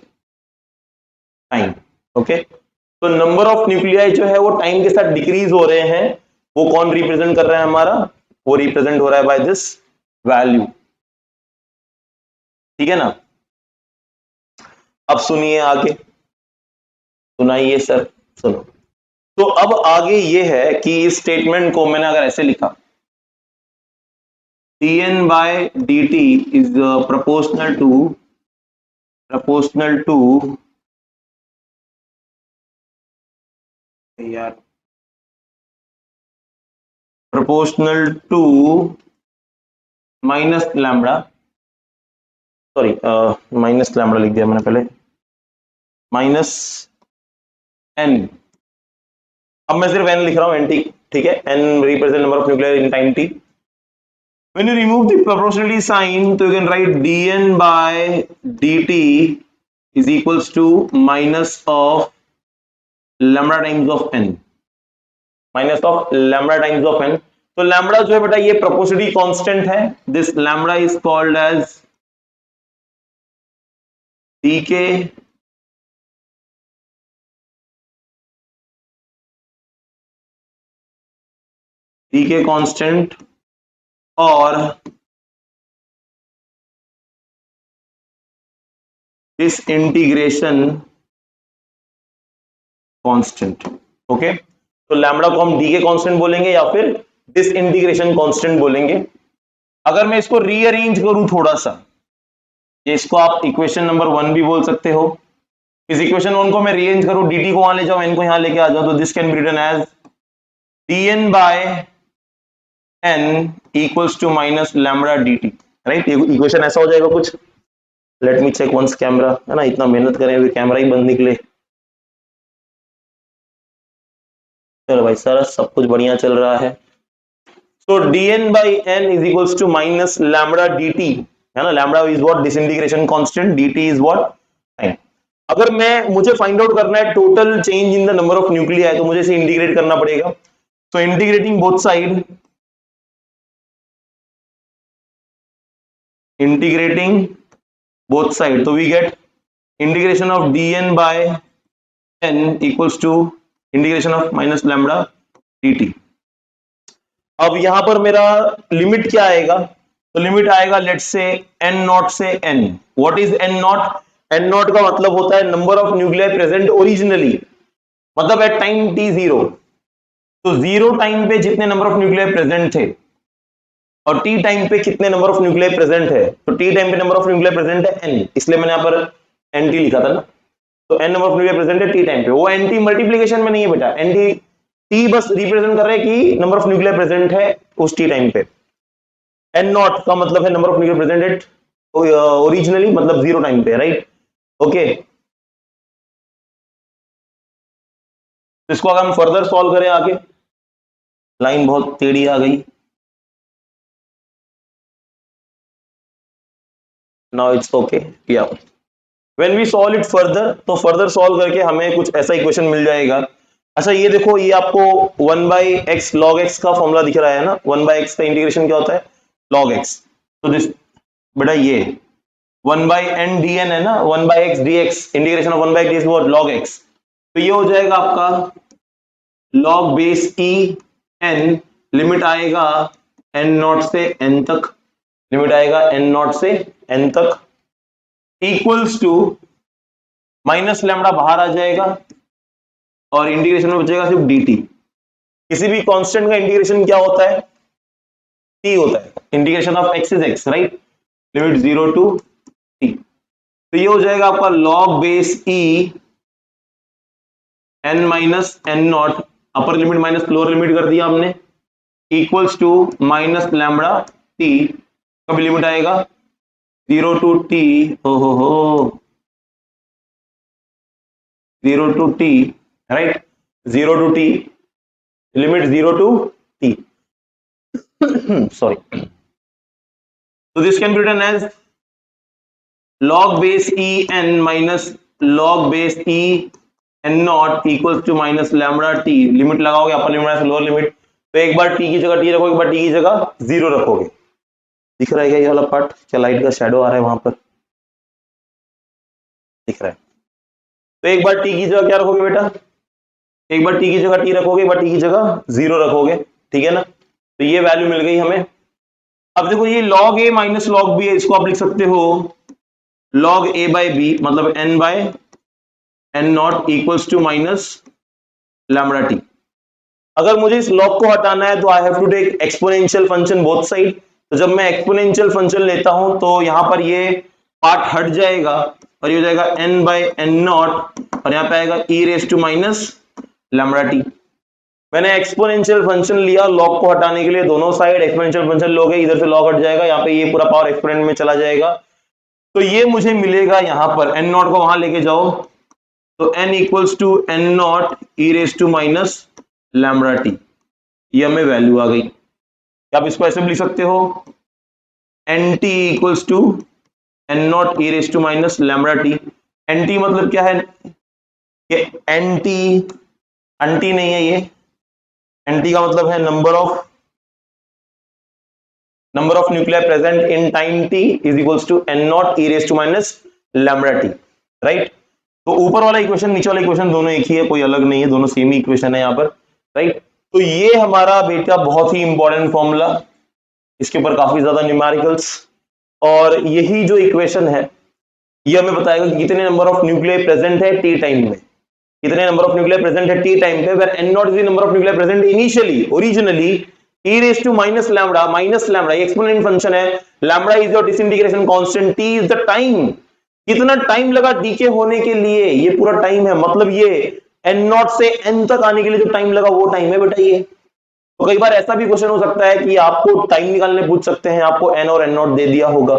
time। Okay, तो नंबर ऑफ न्यूक्लियाई जो है वो टाइम के साथ डिक्रीज हो रहे हैं। वो कौन रिप्रेजेंट कर रहा है हमारा? वो रिप्रेजेंट हो रहा है बाय दिस वैल्यू। ठीक है ना? अब सुनिए आगे, सुनाइए सर, सुनो। तो अब आगे ये है कि इस स्टेटमेंट को मैंने अगर ऐसे लिखा, dn by dt is proportional to यार proportional to minus lambda, sorry minus lambda लिख दिया मैंने पहले, माइनस n। अब मैं सिर्फ n लिख रहा हूं, nt, ठीक है, n represent number of nuclear in time t। When you remove the proportionality sign, तो you can write dn by dt is equals to minus of lambda times of n, minus of lambda times of n। तो lambda जो है बेटा ये proportionality constant है। This lambda is called as dk constant और this integration constant. Okay, तो lambda को हम डीके कांस्टेंट बोलेंगे या फिर दिस इंटीग्रेशन कांस्टेंट बोलेंगे। अगर मैं इसको रीअरेंज करूं थोड़ा सा, इसको आप इक्वेशन नंबर 1 भी बोल सकते हो। इस इक्वेशन 1 को मैं रीअरेंज करूं, dt को वहां ले जाओ, n को यहां लेके आ जाओ, तो this can be written as dn by n equals to minus lambda dt, right. Equation ऐसा हो जाएगा कुछ। Let me check once camera, है ना, इतना मेहनत करें अभी कैमरा ही बंद निकले। चलो भाई सर, सब कुछ बढ़िया चल रहा है। तो dn by n is equals to minus lambda dt, है ना। lambda is what? disintegration constant, dt is what? time। अगर मुझे फाइंड आउट करना है total change in the number of nuclei, तो मुझे इसे इंटीग्रेट करना पड़ेगा। तो इंटीग्रेटिंग बोथ साइड, तो we get integration of dn by n equals to integration of minus lambda dt। अब यहां पर मेरा लिमिट क्या आएगा? तो लिमिट आएगा लेट्स से n नॉट से n। What is n naught? n not का मतलब होता है number of nuclei present originally, मतलब एट टाइम t0। तो जीरो टाइम पे जितने नंबर ऑफ न्यूक्लियाई प्रेजेंट थे और t टाइम पे कितने नंबर ऑफ न्यूक्लियाई प्रेजेंट है, तो t टाइम पे नंबर ऑफ न्यूक्लियाई प्रेजेंट है n, इसलिए मैंने यहां पर nt लिखा था ना। तो n number of nuclei present है t टाइम पे, वो nt मल्टीप्लिकेशन में नहीं है बेटा, nt t बस रिप्रेजेंट कर रहा है कि नंबर ऑफ न्यूक्लियाई प्रेजेंट है उस t टाइम पे। n नॉट का मतलब है number of nuclei present originally, मतलब जीरो टाइम पे, राइट। ओके, तो इसको अगर हम फर्दर सॉल्व करें आगे, लाइन बहुत टेढ़ी आ गई, नाउ इट्स ओके या when we solve it further, तो फर्दर सॉल्व करके हमें कुछ ऐसा इक्वेशन मिल जाएगा। अच्छा ये देखो, ये आपको 1/x log x का फॉर्मूला दिख रहा है ना, 1/x का इंटीग्रेशन क्या होता है, log x। तो दिस बेटा ये 1/n dn है ना, 1/x dx, integration of 1/x dx वो log x। तो ये हो जाएगा आपका log base e n, limit आएगा n नॉट से n तक, लिमिट आएगा n नॉट से n तक, इक्वल्स टू माइनस लैम्बडा बाहर आ जाएगा और इंटीग्रेशन में बचेगा सिर्फ dt। किसी भी कांस्टेंट का इंटीग्रेशन क्या होता है, t होता है, integration of x is x, right, limit 0 to t। तो ये हो जाएगा आपका log base e n minus n nought, upper limit minus lower limit कर दिया हमने, equals to minus lambda t, कभी लिमिट आएगा 0 टू t, हो 0 to t, right, 0 to t, limit 0 to t sorry, so this can be written as log base e n minus log base e n naught equals to minus lambda t, limit लगाओगे upper limit minus lower limit, तो एक बार t की जगह t रखोगे, एक बार t की जगह 0 रखोगे। दिख रहा है क्या ये वाला पार्ट, क्या लाइट का शैडो आ रहा है वहां पर, दिख रहा है। तो एक बार t की जगह क्या रखोगे बेटा, एक बार t की जगह t रखोगे, एक बार t की जगह 0 रखोगे, ठीक है ना। तो ये वैल्यू मिल गई हमें। अब देखो ये log a minus log b है, इसको आप लिख सकते हो log a बाई बी, मतलब n by n naught equals to minus lambda t. अगर मुझे इस log को हटाना है तो I have to take exponential function both side. तो जब मैं एक्सपोनेंशियल फंक्शन लेता हूं तो यहां पर ये पार्ट हट जाएगा और ये हो जाएगा n बाय n नॉट, और यहां पे आएगा e raise to minus lambda t. मैंने एक्सपोनेंशियल फंक्शन लिया log को हटाने के लिए, दोनों साइड एक्सपोनेंशियल फंक्शन लोगे, इधर से log हट जाएगा, यहाँ पे ये पूरा पावर एक्सपोनेंट में चला जाएगा, तो ये मुझे मिलेगा यहां पर n नॉट को वहां लेके जाओ, तो n equals to n naught e raise to minus lambda t, ये हमें वैल्यू आ गई। आप इसको ऐसे भी लिख सकते हो n t equals to n naught e raise to minus lambda t. N t मतलब क्या है, ये एन टी अंटी नहीं है, ये एन टी का मतलब है number of nuclear present in time t is equals to n naught e raise to minus lambda t, right. तो ऊपर वाला इक्वेशन नीचे वाला इक्वेशन दोनों एक ही है, कोई अलग नहीं है, दोनों सेम ही इक्वेशन है यहाँ पर, राइट। तो ये हमारा बेटा बहुत ही इंपॉर्टेंट फॉर्मूला, इसके ऊपर काफी ज्यादा न्यूमेरिकल्स, और यही जो इक्वेशन है ये हमें बताएगा कि कितने नंबर ऑफ न्यूक्लियर प्रेजेंट है टी टाइम में, कितने नंबर ऑफ न्यूक्लियर प्रेजेंट है टी टाइम पे, where n naught is the number of nuclear present initially originally e raise to minus lambda ये एक्सपोनेंट फंक्शन है, lambda is your disintegration constant, t is the time, कितना time लगा decay होने के लिए, ये पूरा टाइम है, मतलब ये n नॉट से n तक आने के लिए जो टाइम लगा वो टाइम है बेटा ये। तो कई बार ऐसा भी क्वेश्चन हो सकता है कि आपको टाइम निकालने पूछ सकते हैं, आपको n और n नॉट दे दिया होगा,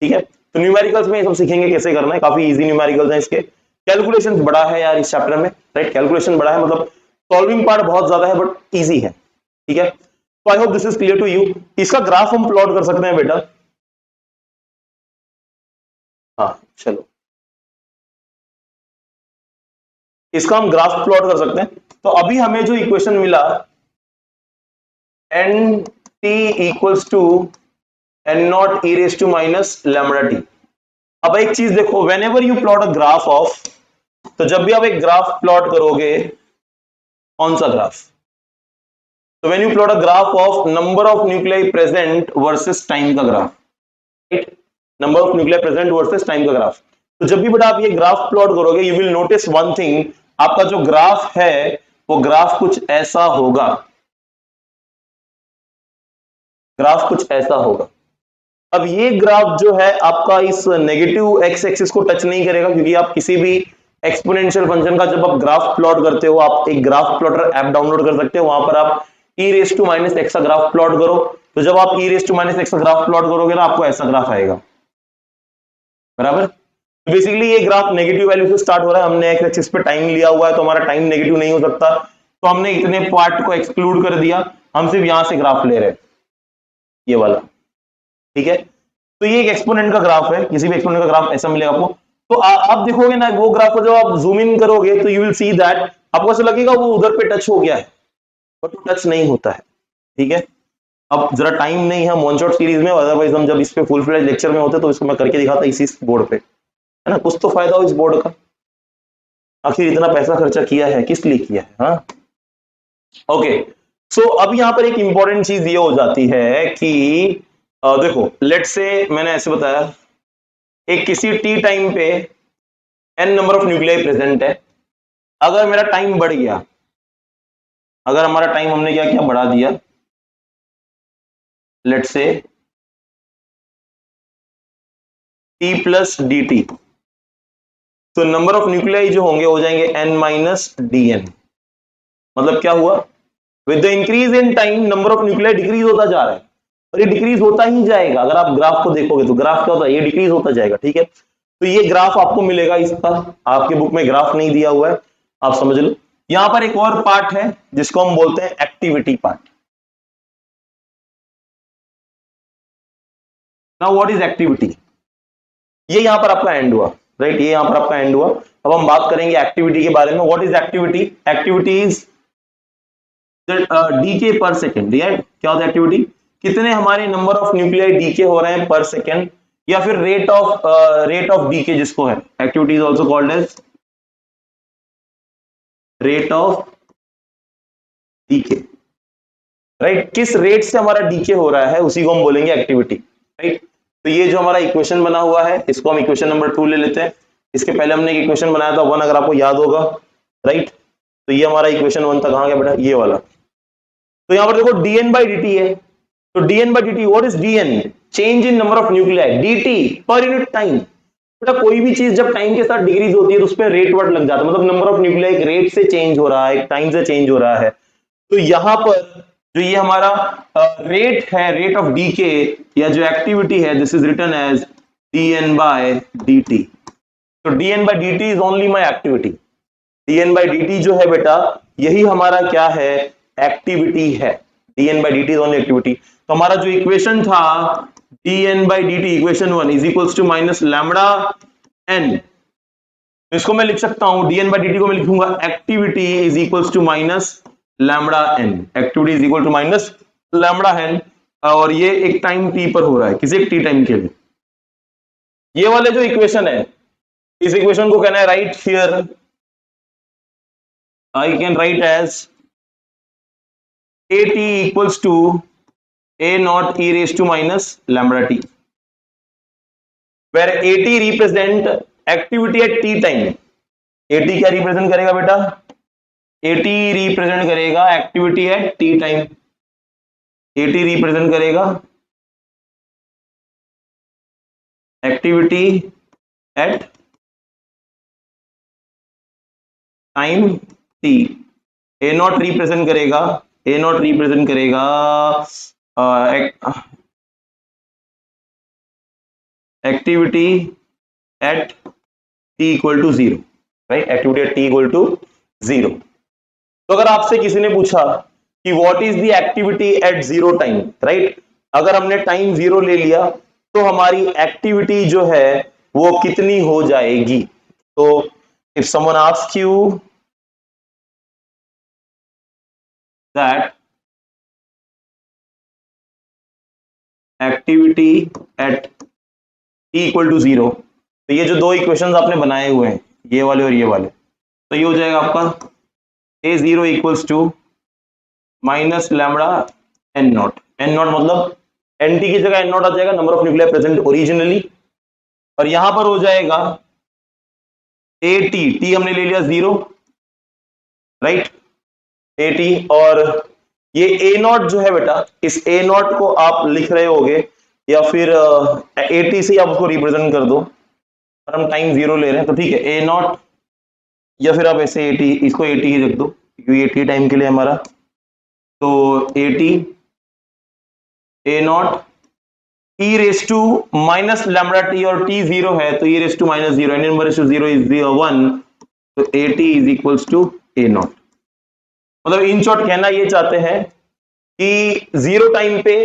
ठीक है। तो न्यूमेरिकल्स में ये सब सीखेंगे कैसे करना है, काफी इजी न्यूमेरिकल्स हैं इसके। कैलकुलेशन बड़ा है यार इस चैप्टर में, राइट, कैलकुलेशन बड़ा है, मतलब सॉल्विंग पार्ट बहुत ज्यादा है बट इजी है, ठीक है। तो I hope this is clear to you. इसका ग्राफ हम प्लॉट कर सकते हैं बेटा, हाँ चलो इसका हम ग्राफ प्लॉट कर सकते हैं। तो अभी हमें जो इक्वेशन मिला n t equals to n naught e raise to minus lambda t. अब एक चीज देखो, whenever you plot a graph of, तो जब भी आप एक ग्राफ प्लॉट करोगे, कौन सा ग्राफ, तो when you plot a graph of number of nuclei present versus time का graph, right, number of nuclear present versus time का ग्राफ, तो जब भी बेटा आप ये ग्राफ प्लॉट करोगे you will notice one thing, आपका जो ग्राफ है वो ग्राफ कुछ ऐसा होगा, ग्राफ कुछ ऐसा होगा। अब ये ग्राफ जो है आपका इस नेगेटिव एक्स एक्सिस को टच नहीं करेगा, क्योंकि आप किसी भी एक्सपोनेंशियल फंक्शन का जब आप ग्राफ प्लॉट करते हो, आप एक ग्राफ प्लॉटर ऐप डाउनलोड कर सकते हो, वहां पर आप e raise to minus x का ग्राफ प्लॉट करो, तो जब आप e raise to minus x का ग्राफ प्लॉट करोगे ना आपको ऐसा ग्राफ आएगा, बराबर। बेसिकली ये ग्राफ नेगेटिव वैल्यू से स्टार्ट हो रहा है, हमने एक्स एक्सिस पे टाइम लिया हुआ है तो हमारा टाइम नेगेटिव नहीं हो सकता, तो हमने इतने पार्ट को एक्सक्लूड कर दिया, हम सिर्फ यहां से ग्राफ ले रहे हैं, ये वाला, ठीक है। तो ये एक एक्सपोनेंट का ग्राफ है, किसी भी एक्सपोनेंट का ग्राफ ऐसा मिलेगा आपको। तो आप देखोगे ना वो ग्राफ को, जब आप जूम इन करोगे तो यू विल सी दैट, आपको ऐसा लगेगा वो उधर पे टच हो गया है, बट वो टच नहीं होता है, ठीक है। अब जरा टाइम नहीं है वन शॉट सीरीज में, अदरवाइज हम जब इस पे फुल फ्लेज लेक्चर में होते तो इसको मैं करके दिखाता इसी बोर्ड पे, है ना, कुछ तो फायदा हो इस बोर्ड का, आखिर इतना पैसा खर्चा किया है किस लिए किया है, हाँ। ओके, सो अब यहां पर एक इंपॉर्टेंट चीज ये हो जाती है कि देखो लेट्स से मैंने ऐसे बताया, एक किसी टी टाइम पे n number of nuclei present है, अगर मेरा टाइम बढ़ गया, अगर हमारा टाइम हमने क्या किया बढ़ा दिया, let's say T plus D T, तो नंबर ऑफ न्यूक्लियाई जो होंगे हो जाएंगे एन माइनस डी एन। मतलब क्या हुआ, with the increase in time number of nuclei decrease होता जा रहा है, और ये डिक्रीज होता ही जाएगा, अगर आप ग्राफ को देखोगे तो ग्राफ क्या होता है, ये डिक्रीज होता जाएगा, ठीक है। तो ये ग्राफ आपको मिलेगा इसका, आपके बुक में ग्राफ नहीं दिया हुआ है, आप समझ लो। यहां पर एक और पार्ट है जिसको हम बोलते हैं activity part. Now what is activity, ये यहां पर आपका एंड हुआ, राइट, ये यहां पर आपका एंड हुआ। अब हम बात करेंगे एक्टिविटी के बारे में। What is activity, activity is decay per second, क्या होता है एक्टिविटी, कितने हमारे नंबर ऑफ न्यूक्लियाई डीके हो रहे हैं पर सेकेंड, या फिर रेट ऑफ डीके जिसको है, activity is also called as rate of decay, right, किस रेट से हमारा डीके हो रहा है उसी को हम बोलेंगे एक्टिविटी, राइट। तो ये जो हमारा इक्वेशन बना हुआ है इसको हम इक्वेशन नंबर 2 ले लेते हैं। इसके पहले हमने एक इक्वेशन बनाया था 1, अगर आपको याद होगा, राइट। तो ये हमारा इक्वेशन 1 था, कहां गया बेटा, ये वाला। तो यहां पर देखो dn बाई dt है, तो dn by dt, what is dn, change in number of nuclei, dt per unit time. बेटा कोई भी चीज जब टाइम के साथ डिक्रीज होती है तो उसमें रेट वर्ड लग जाता है, मतलब नंबर ऑफ न्यूक्लियाई एक रेट से चेंज हो रहा है, एक टाइम से चेंज हो रहा है। तो यहां पर जो ये हमारा रेट है, रेट ऑफ डीके या जो एक्टिविटी है, this is written as dn by dt। तो dn by dt is only my activity, dn by dt जो है बेटा यही हमारा क्या है, एक्टिविटी है, dn by dt is only activity. तो हमारा जो इक्वेशन था dn by dt, equation 1 is equals to minus lambda n, इसको मैं लिख सकता हूं, dn बाई dt को मैं लिखूंगा activity is equals to minus lambda n, activity is equal to minus lambda n, और ये एक टाइम t पर हो रहा है, किसी एक t टाइम के लिए। ये वाले जो इक्वेशन है, इस इक्वेशन को कहना है right here, I can write as at equals to a naught e raised to minus lambda t, where at represent activity at t time। at क्या रिप्रेजेंट करेगा बेटा, at रिप्रेजेंट करेगा activity at t time, at represent करेगा activity at time t, A naught represent करेगा, A naught represent करेगा activity at t equal to 0, right, activity at t equal to 0। तो अगर आपसे किसी ने पूछा कि what is the activity at 0 time, right, अगर हमने टाइम 0 ले लिया तो हमारी एक्टिविटी जो है वो कितनी हो जाएगी। तो if someone asks you that activity at t equal to 0, तो ये जो दो इक्वेशंस आपने बनाए हुए हैं, ये वाले और ये वाले, तो ये हो जाएगा आपका a0 equals to minus lambda n naught, n naught मतलब nt की जगह n नॉट आ जाएगा, number of nuclear present originally, और यहां पर हो जाएगा at, t हमने ले लिया 0, राइट, at, और ये a नॉट जो है बेटा, इस a नॉट को आप लिख रहे होगे या फिर at से आप उसको रिप्रेजेंट कर दो, और हम टाइम 0 ले रहे हैं तो ठीक है, a नॉट, या फिर आप ऐसे 80, इसको 80 ही रख दो क्योंकि 80 टाइम के लिए हमारा, तो 80 a naught e raise to minus lambda T और टी जीरो है तो e raise to minus zero, any number raise to zero is 1, तो A T is equals to A naught. मतलब इन शॉर्ट कहना ये चाहते हैं कि जीरो टाइम पे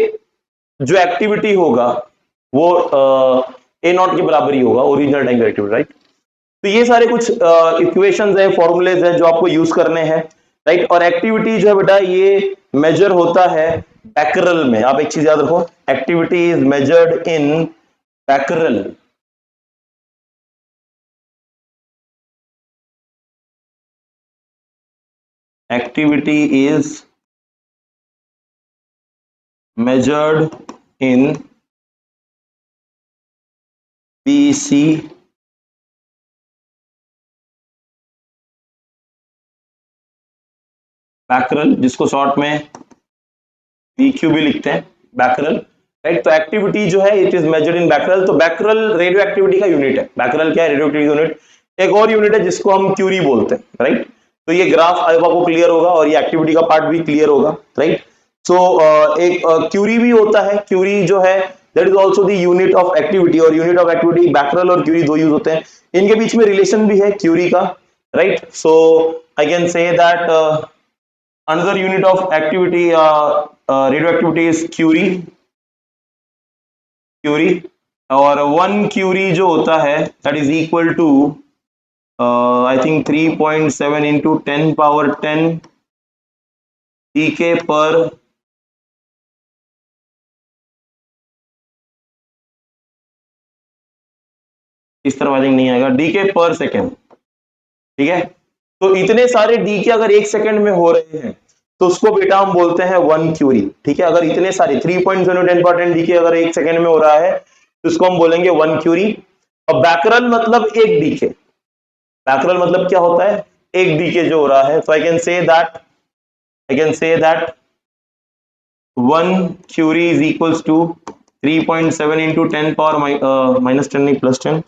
जो एक्टिविटी होगा वो ए नॉट के बराबर ही होगा, ओरिजिनल टाइम एक्टिविटी, राइट। तो ये सारे कुछ इक्वेशंस है, फॉर्मूलेज है जो आपको यूज करने हैं, राइट। और एक्टिविटी जो है बेटा ये मेजर होता है बैकरल में। आप एक चीज याद रखो, activity is measured in Becquerel. Activity is measured in BC Becquerel, जिसको शॉर्ट में BQ भी लिखते हैं, बैकरल, राइट। तो एक्टिविटी जो है it is measured in Becquerel. तो बैकरल रेडियो एक्टिविटी का यूनिट है। बैकरल क्या है? Radio activity unit. एक और यूनिट है जिसको हम क्यूरी बोलते हैं, राइट। तो ये ग्राफ आपको क्लियर होगा और ये एक्टिविटी का पार्ट भी क्लियर होगा, राइट। सो एक क्यूरी भी होता है। क्यूरी जो है that is also the unit of activity, और यूनिट ऑफ एक्टिविटी बैकरल और क्यूरी दो यूज होते हैं। इनके बीच में रिलेशन भी है क्यूरी का, right. So I can say that another unit of activity, radioactivity is Curie, और 1 Curie जो होता है that is equal to I think 3.7 into 10 power 10 DK पर इस तरह वाइजिंग नहीं आएगा, DK पर सेकेंड, ठीक है। तो इतने सारे DK अगर एक सेकंड में हो रहे हैं तो उसको बेटा हम बोलते हैं 1 क्यूरी, ठीक है। अगर इतने सारे 3.0 10 पावर 10 DK अगर एक सेकंड में हो रहा है तो उसको हम बोलेंगे 1 क्यूरी। अब बैकरल मतलब एक DK, बैकरल मतलब क्या होता है? एक DK जो हो रहा है। तो I can say that 1 curie is equals to 3.7 into 10 power minus 10 नहीं प्लस 10,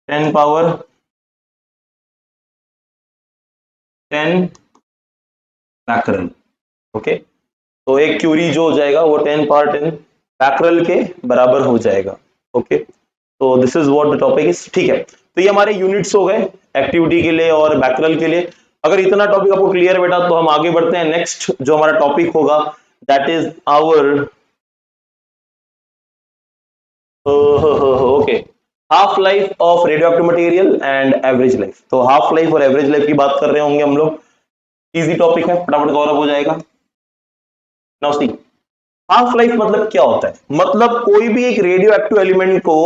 10 पावर 10 बैकरल, ओके। तो एक क्यूरी जो हो जाएगा वो 10 पावर 10 बैकरल के बराबर हो जाएगा, ओके। तो this is what the topic is, ठीक है। तो ये हमारे यूनिट्स हो गए एक्टिविटी के लिए और बैकरल के लिए। अगर इतना टॉपिक आपको क्लियर है बेटा तो हम आगे बढ़ते हैं। नेक्स्ट जो हमारा टॉपिक होगा that is hour okay, half life of radioactive material and average life. तो हाफ लाइफ और एवरेज लाइफ की बात कर रहे होंगे हम लोग। इजी टॉपिक है, फटाफट कवर अप हो जाएगा। नाउ सी, हाफ लाइफ मतलब क्या होता है? मतलब कोई भी एक रेडियो एक्टिव एलिमेंट को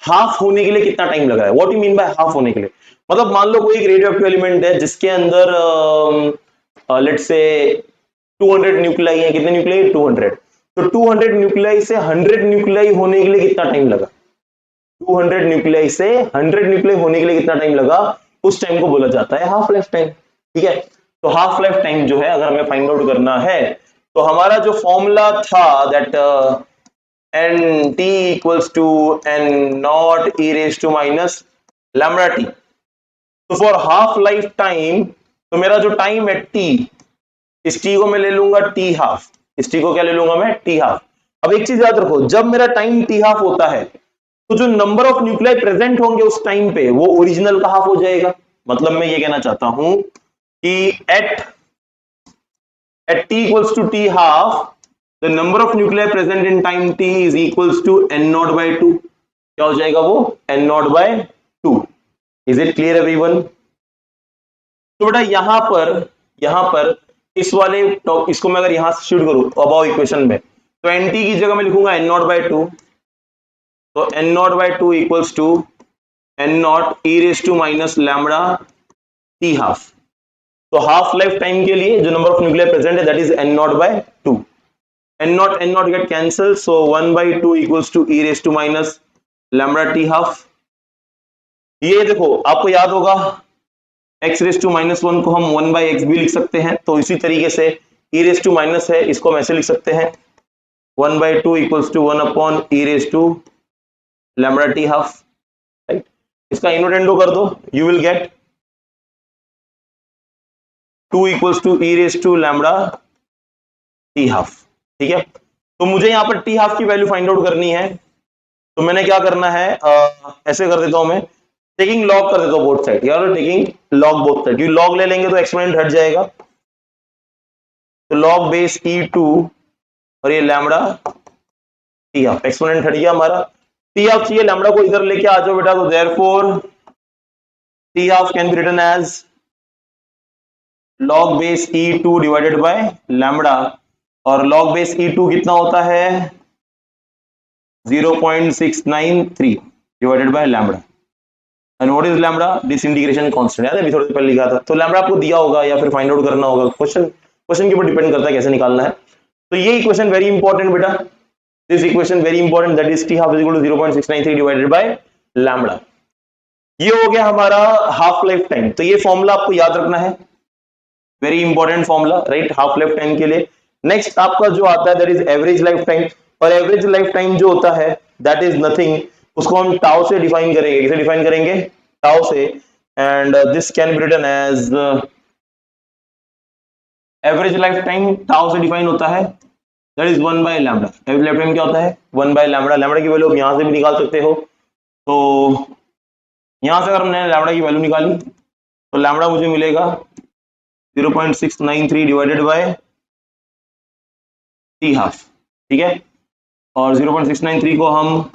हाफ होने के लिए कितना टाइम लग रहा है। What you mean by half होने के लिए? मतलब मान लो कोई एक रेडियो एक्टिव एलिमेंट है जिसके अंदर लेट्स से 200 न्यूक्लियाई है। कितने न्यूक्लियाई? 200। तो 200 न्यूक्लियाई से 100 न्यूक्लियाई होने के लिए कितना टाइम लगा? 200 न्यूक्लियाई से 100 न्यूक्लियाई होने के लिए कितना टाइम लगा? उस टाइम को बोला जाता है हाफ लाइफ टाइम, ठीक है। तो हाफ लाइफ टाइम जो है अगर हमें फाइंड आउट करना है तो हमारा जो फॉर्मूला था that n t equals to n naught e raise to minus lambda t. तो फॉर हाफ लाइफ टाइम, तो मेरा जो टाइम है टी, इस टी को मैं ले लूंगा टी हाफ, इस टी को क्या ले लूंगा मैं? T half. अब एक चीज याद रखो, जब मेरा टाइम टी हाफ होता है तो जो नंबर ऑफ न्यूक्लियाई प्रेजेंट होंगे उस टाइम पे वो ओरिजिनल का हाफ हो जाएगा। मतलब मैं ये कहना चाहता हूं कि eight t equals to t half, the number of nuclei present in time t is equals to n naught by 2। क्या हो जाएगा वो? n naught by 2। Is it clear everyone? तो बेटा यहां पर इस वाले इसको मैं अगर यहां से शिफ्ट करूं अबाव इक्वेशन में, तो nt की जगह मैं लिखूंगा n naught by 2। तो n naught by 2 equals to n naught e raised to minus lambda t half। तो हाफ लाइफ टाइम के लिए जो नंबर ऑफ न्यूक्लियर प्रेजेंट है that is n naught by 2। n naught get cancelled, so 1 by 2 equals to e raised to minus lambda t half। ये देखो आपको याद होगा x raised to minus 1 को हम 1 by x भी लिख सकते हैं। तो इसी तरीके से e raised to minus है, इसको हम ऐसे लिख सकते हैं 1 by 2 equals to 1 upon e raised to lambda t half, right. इसका इनोटेंडो कर दो, you will get 2 equals to e raised to lambda t half, ठीक है। तो मुझे यहाँ पर टी हाफ की वैल्यू फाइंड आउट करनी है, तो मैंने क्या करना है, ऐसे कर देता हूं मैं, टेकिंग लॉग कर देता हूं बोथ साइड, यार टेकिंग लॉग बोथ साइड, क्योंकि लॉग ले लेंगे तो एक्सपोनेंट हट जाएगा, तो लॉग बेस e2 और ये लैम्बडा टी हाफ, एक्सपोनेंट हट गया हमारा, टी हाफ चाहिए, लैम्बडा को इधर लेके आ जाओ बेटा, तो therefore t half can be written as log base e2 divided by lambda, और log बेस e2 कितना होता है 0.693 divided by lambda, and what is lambda, disintegration constant, याद है अभी थोड़ी देर पहले लिखा था, तो लैम्बडा आपको दिया होगा या फिर फाइंड आउट करना होगा, क्वेश्चन के ऊपर डिपेंड करता है कैसे निकालना है, तो ये इक्वेशन वेरी इंपॉर्टेंट बेटा, this equation very important, that is t half is equal to 0.693 divided by lambda, ये हो गया हमारा हाफ लाइफ टाइम, तो ये फॉर्मूला आपको याद रखना है, very important formula, right, half life time के लिए। नेक्स्ट आपका जो आता है that is average life time, और एवरेज लाइफ टाइम जो होता है दैट इज नथिंग, उसको हम टाउ से डिफाइन करेंगे, कैसे डिफाइन करेंगे, टाउ से, and this can be written as average life time tau से डिफाइन होता है that is 1 by lambda, average life time क्या होता है 1 बाय लैम्बडा, लैम्बडा की वैल्यू आप यहां से भी निकाल सकते हो, तो यहां से अगर हमने लैम्बडा की वैल्यू निकाली तो लैम्बडा मुझे मिलेगा 0.693 डिवाइडेड बाय टी हाफ, ठीक है, और 0.693 को हम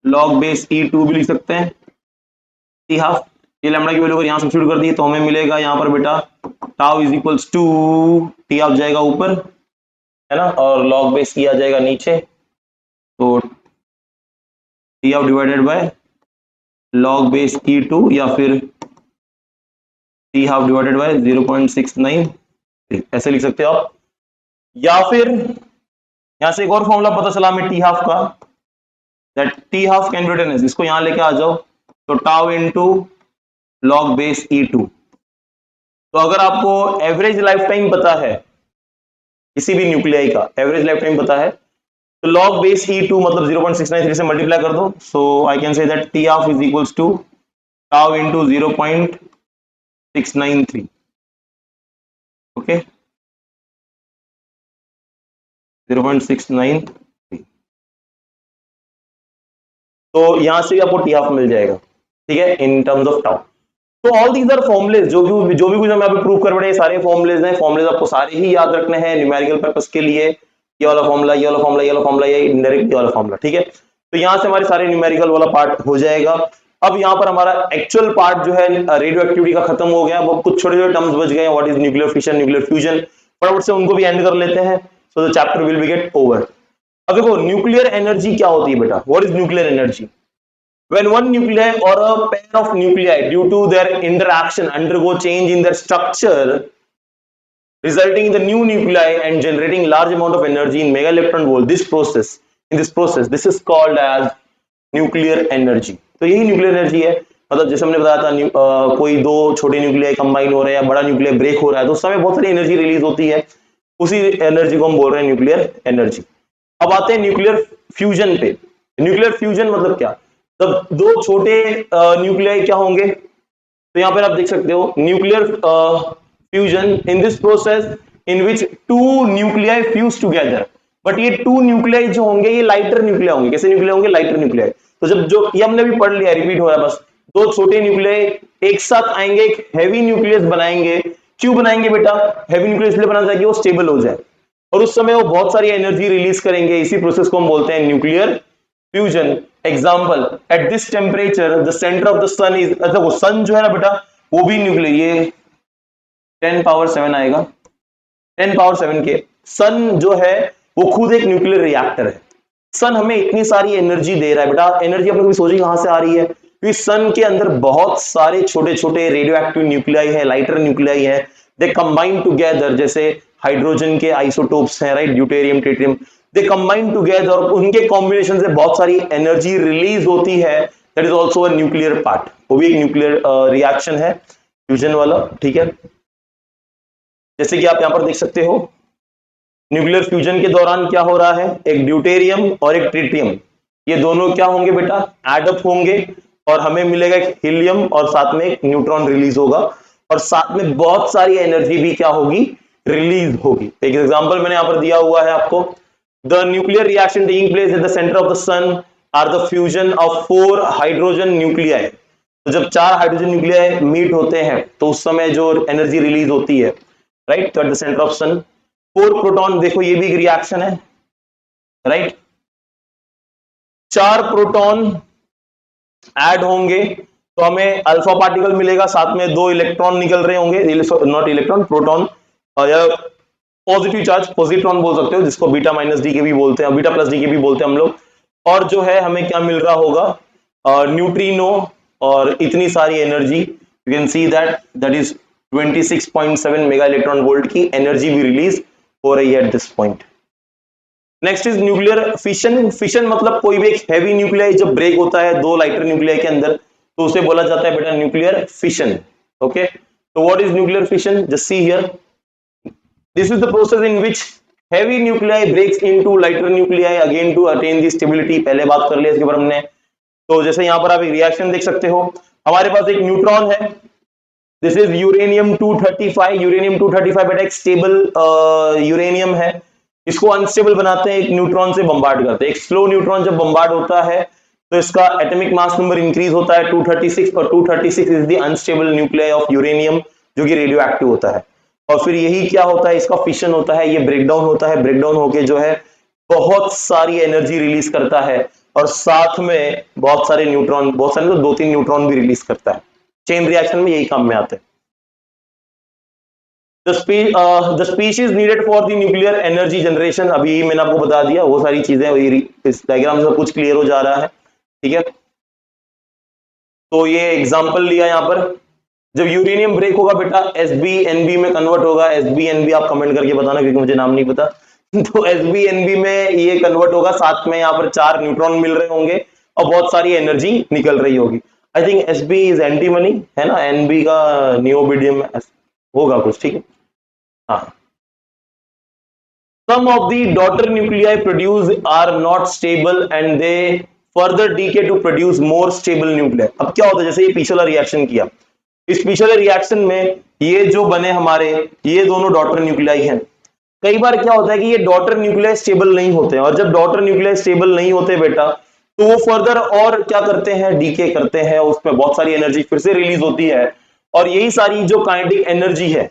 log बेस e2 भी लिख सकते हैं, टी हाफ, ये लैम्बडा की वैल्यू अगर यहाँ सब्स्टिट्यूट कर दी तो हमें मिलेगा यहाँ पर बेटा tau is equals to t half जाएगा ऊपर, है ना, और log बेस e आ जाएगा नीचे, तो T half divided by log base e2 या फिर टी हाफ डिवाइडेड बाय 0.693, ऐसे लिख सकते हो आप, या फिर यहां से एक और फॉर्मूला पता चला हमें टी हाफ का, that T half can be written as, इसको यहां लेके आ जाओ, तो tau into log base e2, तो अगर आपको एवरेज लाइफ टाइम पता है किसी भी न्यूक्लियाई का एवरेज लाइफ टाइम पता है, तो log बेस e2 मतलब 0.693 से मल्टीप्लाई कर दो, so I can say that T half is equals to tau into 0.693, okay, 0.693, तो यहां से आपको टी हाफ मिल जाएगा, ठीक है, इन टर्म्स ऑफ टाउ। तो ऑल दीज आर फॉर्मुलेज, जो भी कुछ हम यहाँ पे प्रूव कर रहे हैं सारे फॉर्मुलेज हैं, फॉर्मुलेज आपको सारे ही याद रखने हैं न्यूमेरिकल पर्पस के लिए, ये वाला फॉर्मुला, ये वाला फॉर्मुला, ये वाला फॉर्मुला, ये इनडायरेक्ट ये वाला फॉर्मुला, ठीक है, तो यहां से हमारे सारे न्यूमेरिकल वाला पार्ट हो जाएगा। अब यहाँ पर हमारा एक्चुअल पार्ट जो है रेडियो एक्टिविटी का खत्म हो गया, वो कुछ छोटे छोटे टर्म्स बच गए, what is nuclear fission, nuclear fusion, फटाफट से उनको भी एंड कर लेते हैं, so the chapter will be get over. अब देखो न्यूक्लियर एनर्जी क्या होती है बेटा, what is nuclear energy, when one nuclei or a pair of nuclei due to their interaction undergo change in their structure resulting in the new nuclei and generating large amount of energy in mega electron volt, this process this is called as nuclear energy। तो यही nuclear energy है, मतलब जैसे हमने बताया था कोई दो छोटे न्यूक्लियाई कंबाइन हो रहे हैं या बड़ा न्यूक्लियर ब्रेक हो रहा है तो उस समय बहुत सारी एनर्जी रिलीज होती है, उसी एनर्जी को हम बोल रहे हैं न्यूक्लियर एनर्जी। अब आते हैं न्यूक्लियर फ्यूजन पे। न्यूक्लियर फ्यूजन मतलब क्या, तब दो छोटे न्यूक्लियाई क्या होंगे, तो यहां पर आप देख सकते हो nuclear fusion in this process in which two nuclei fuse together, but ये टू न्यूक्लियाई जो होंगे ये लाइटर न्यूक्लियाई होंगे, कैसे न्यूक्लियाई होंगे, लाइटर न्यूक्लियाई। तो जब जो ये हमने भी पढ़ लिया, रिपीट हो रहा है बस, दो छोटे न्यूक्लियाई एक साथ आएंगे, एक हैवी न्यूक्लियस बनाएंगे, क्यों बनाएंगे बेटा, हैवी न्यूक्लियस इसलिए बनाना चाहिए वो स्टेबल हो जाए, और उस समय वो बहुत सारी एनर्जी रिलीज करेंगे, इसी प्रोसेस को हम बोलते हैं nuclear fusion. Example, at this temperature the centre of the sun is, अच्छा वो सन जो है ना बेटा वो भी न्यूक्लियर, ये 10 पावर 7 आएगा, 10 पावर 7 के सन जो है वो खुद एक न्यूक्लियर रिएक्टर है। सन हमें इतनी सारी एनर्जी दे रहा है बेटा, एनर्जी आपने कभी सोची कहां से आ रही है, क्योंकि सन के अंदर बहुत सारे छोटे छोटे रेडियो एक्टिव न्यूक्लियाई है, लाइटर न्यूक्लियाई है, दे कंबाइन टुगेदर, जैसे हाइड्रोजन के आइसोटोप्स हैं, right, deuterium tritium, they combine together, और उनके कॉम्बिनेशन से बहुत सारी एनर्जी रिलीज होती है, that is also a nuclear part, वो भी एक न्यूक्लियर रिएक्शन है फ्यूजन वाला, ठीक है। जैसे कि आप यहां पर देख सकते हो न्यूक्लियर फ्यूजन के दौरान क्या हो रहा है, एक ड्यूटेरियम और एक ट्रिटियम, ये दोनों क्या होंगे बेटा, एडअप होंगे, और हमें मिलेगा एक हीलियम और साथ में एक न्यूट्रॉन रिलीज होगा, और साथ में बहुत सारी एनर्जी भी क्या होगी, रिलीज होगी। एक एग्जांपल मैंने यहां पर दिया हुआ है आपको, the nuclear reaction taking place at the centre of the sun are the fusion of 4 hydrogen nuclei. तो जब 4 हाइड्रोजन न्यूक्लियाई मीट होते हैं तो उस समय जो एनर्जी रिलीज होती है, राइट, तो at the centre of sun 4 proton, देखो ये भी एक रिएक्शन है, राइट, 4 प्रोटॉन ऐड होंगे तो हमें अल्फा पार्टिकल मिलेगा, साथ में 2 इलेक्ट्रॉन निकल रहे होंगे, नॉट इलेक्ट्रॉन, प्रोटॉन, या पॉजिटिव चार्ज, पॉजिट्रॉन बोल सकते हो, जिसको बीटा माइनस डी के भी बोलते हैं, बीटा प्लस डी के भी बोलते हैं हम लोग। और जो है हमें क्या मिल रहा होगा, न्यूट्रिनो, और इतनी सारी energy, you can see that is 26.7 mega electron volt की एनर्जी भी रिलीज हो रही है at this point. Next is nuclear fission. Fission मतलब कोई भी एक हैवी न्यूक्लियाई जब ब्रेक होता है 2 लाइटर न्यूक्लियाई के अंदर, तो उसे बोला जाता है बेटा न्यूक्लियर फिशन। ओके, तो what is nuclear fission, just see here, this is the process in which heavy nuclei breaks into lighter nuclei again to attain the stability. पहले बात कर लिया इसके ऊपर हमने। तो जैसे यहां पर आप एक रिएक्शन देख सकते हो, हमारे पास एक न्यूट्रॉन है, दिस इज यूरेनियम 235। यूरेनियम 235 बेटा एक स्टेबल यूरेनियम है, इसको अनस्टेबल बनाते हैं, एक न्यूट्रॉन से बम्बार्ड करते हैं। एक स्लो न्यूट्रॉन जब बम्बार्ड होता है तो इसका एटॉमिक मास नंबर इंक्रीज होता है 236, और 236 is the unstable nuclei of uranium जो कि रेडियो एक्टिव होता है। और फिर यही क्या होता है, इसका फिशन होता है, ये ब्रेकडाउन होता है, ब्रेकडाउन होके जो है बहुत सारी एनर्जी रिलीज करता है, और साथ में बहुत सारे न्यूट्रॉन, बहुत सारे तो 2-3 न्यूट्रॉन भी रिलीज करता है। चेन रिएक्शन में यही काम में आते हैं। The species needed for the nuclear energy generation, अभी मैंने आपको बता दिया वो सारी चीजें, इस डायग्राम से कुछ क्लियर हो जा रहा है, ठीक है। तो ये एग्जांपल लिया यहां पर, जब यूरेनियम ब्रेक होगा बेटा SbNb में कन्वर्ट होगा। SbNb आप कमेंट करके बताना क्योंकि मुझे नाम नहीं पता। तो SbNb में ये कन्वर्ट होगा, साथ में यहाँ पर 4 न्यूट्रॉन मिल रहे होंगे और बहुत सारी एनर्जी निकल रही होगी। I think Sb is antimony है ना, Nb का नियोबिडियम होगा कुछ, ठीक है। हाँ, some of the daughter nuclei produced are not stable and they further decay to produce more stable nuclei। अब क्या होता है, जैसे ये पिछला रिएक्शन किया, इस पिछले रिएक्शन में ये जो बने हमारे, ये दोनों डॉटर न्यूक्लियाई हैं। कई बार क्या होता है कि ये डॉटर न्यूक्लियाई स्टेबल नहीं होते हैं, और जब डॉटर न्यूक्लियाई स्टेबल नहीं होते बेटा, तो वो फर्दर और क्या करते हैं, डीके करते हैं, उसमें बहुत सारी एनर्जी फिर से रिलीज होती है। और यही सारी जो काइनेटिक एनर्जी है,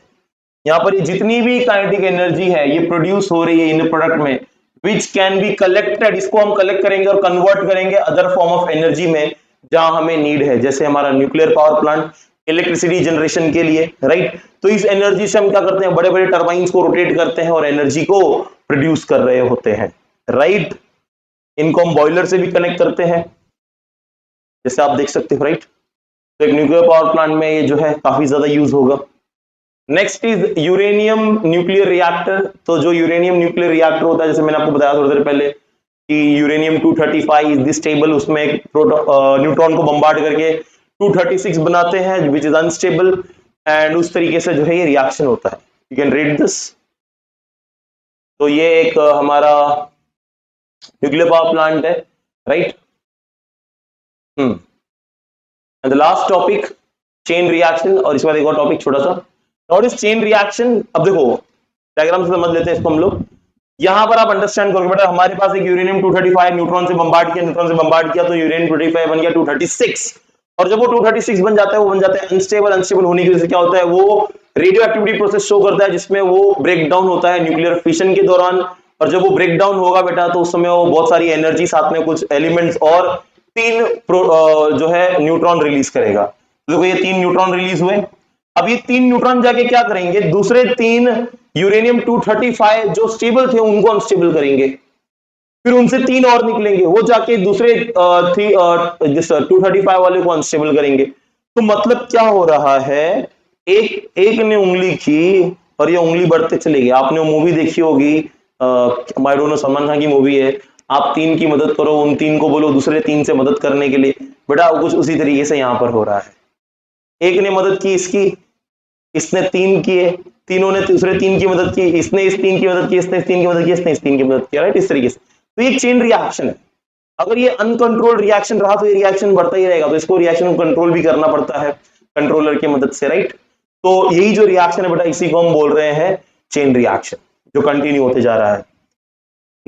यहाँ पर ये जितनी भी काइनेटिक एनर्जी है ये प्रोड्यूस हो रही है इन प्रोडक्ट में, विच कैन बी कलेक्टेड, इसको हम कलेक्ट करेंगे और कन्वर्ट करेंगे अदर फॉर्म ऑफ एनर्जी में जहां हमें नीड है, जैसे हमारा nuclear power plant electricity generation के लिए, राइट। तो इस एनर्जी से हम क्या करते हैं, बड़े बड़े टर्बाइंस को रोटेट करते हैं और एनर्जी को प्रोड्यूस कर रहे होते हैं, राइट। इनको हम बॉयलर से भी कनेक्ट करते हैं, जैसे आप देख सकते हो, राइट। तो एक न्यूक्लियर पावर प्लांट में ये जो है काफी ज्यादा यूज होगा। Next is uranium nuclear reactor. तो जो यूरेनियम न्यूक्लियर रिएक्टर होता है, जैसे मैंने आपको बताया थोड़ी देर पहले कि यूरेनियम 235 इज द स्टेबल, उसमें एक न्यूट्रॉन को बम्बार्ड करके 236 बनाते हैं विच इज अनस्टेबल, एंड उस तरीके से जो है ये रिएक्शन होता है। You can read this. तो ये एक हमारा न्यूक्लियर पावर प्लांट है, right. And the last topic chain reaction, और इसके बाद एक और टॉपिक छोटा सा, और इस चेन रिएक्शन। अब देखो डायग्राम से समझ लेते हैं इसको हम लोग। यहां पर आप अंडरस्टैंड करोगे बेटा, हमारे पास एक यूरेनियम 235 न्यूट्रॉन से बम्बार्ड किया, न्यूट्रॉन से बम्बार्ड किया, तो यूरेनियम 235 बन गया 236, और जब वो 236 बन जाता है वो बन जाता है अनस्टेबल। अनस्टेबल होने की वजह से क्या होता है, वो रेडियो एक्टिविटी प्रोसेस शो करता है जिसमें वो ब्रेक डाउन होता है न्यूक्लियर फिशन के दौरान। और जब वो ब्रेक डाउन होगा बेटा, तो उस समय वो बहुत सारी एनर्जी, साथ में कुछ एलिमेंट्स और 3 जो है न्यूट्रॉन रिलीज करेगा। देखो ये 3 न्यूट्रॉन रिलीज हुए। अब ये 3 न्यूट्रॉन जाके क्या करेंगे, दूसरे 3 यूरेनियम 235 जो स्टेबल थे उनको अनस्टेबल करेंगे, फिर उनसे 3 और निकलेंगे, वो जाके दूसरे 235 वाले को अनस्टेबल करेंगे। तो मतलब क्या हो रहा है, एक ने उंगली की और ये उंगली बढ़ते चले गए। आपने वो मूवी देखी होगी, I don't know, Salman Khan की मूवी है, आप 3 की मदद करो, उन 3 को बोलो दूसरे 3 से मदद करने के लिए। बेटा कुछ उसी तरीके से यहां पर हो रहा है, एक ने मदद की इसकी, इसने 3 किए, तीनों ने दूसरे 3 की मदद की, इसने इस 3 की मदद की, इसने इस 3 की मदद की, इसने इस 3 की मदद की, राइट, इस तरीके से। तो ये चेन रिएक्शन है। अगर ये अनकंट्रोल्ड रिएक्शन रहा तो ये रिएक्शन बढ़ता ही रहेगा, तो इसको रिएक्शन को कंट्रोल भी करना पड़ता है कंट्रोलर की मदद से, राइट। तो यही जो रिएक्शन है बेटा, इसी को हम बोल रहे हैं चेन रिएक्शन, जो कंटिन्यू होते जा रहा है।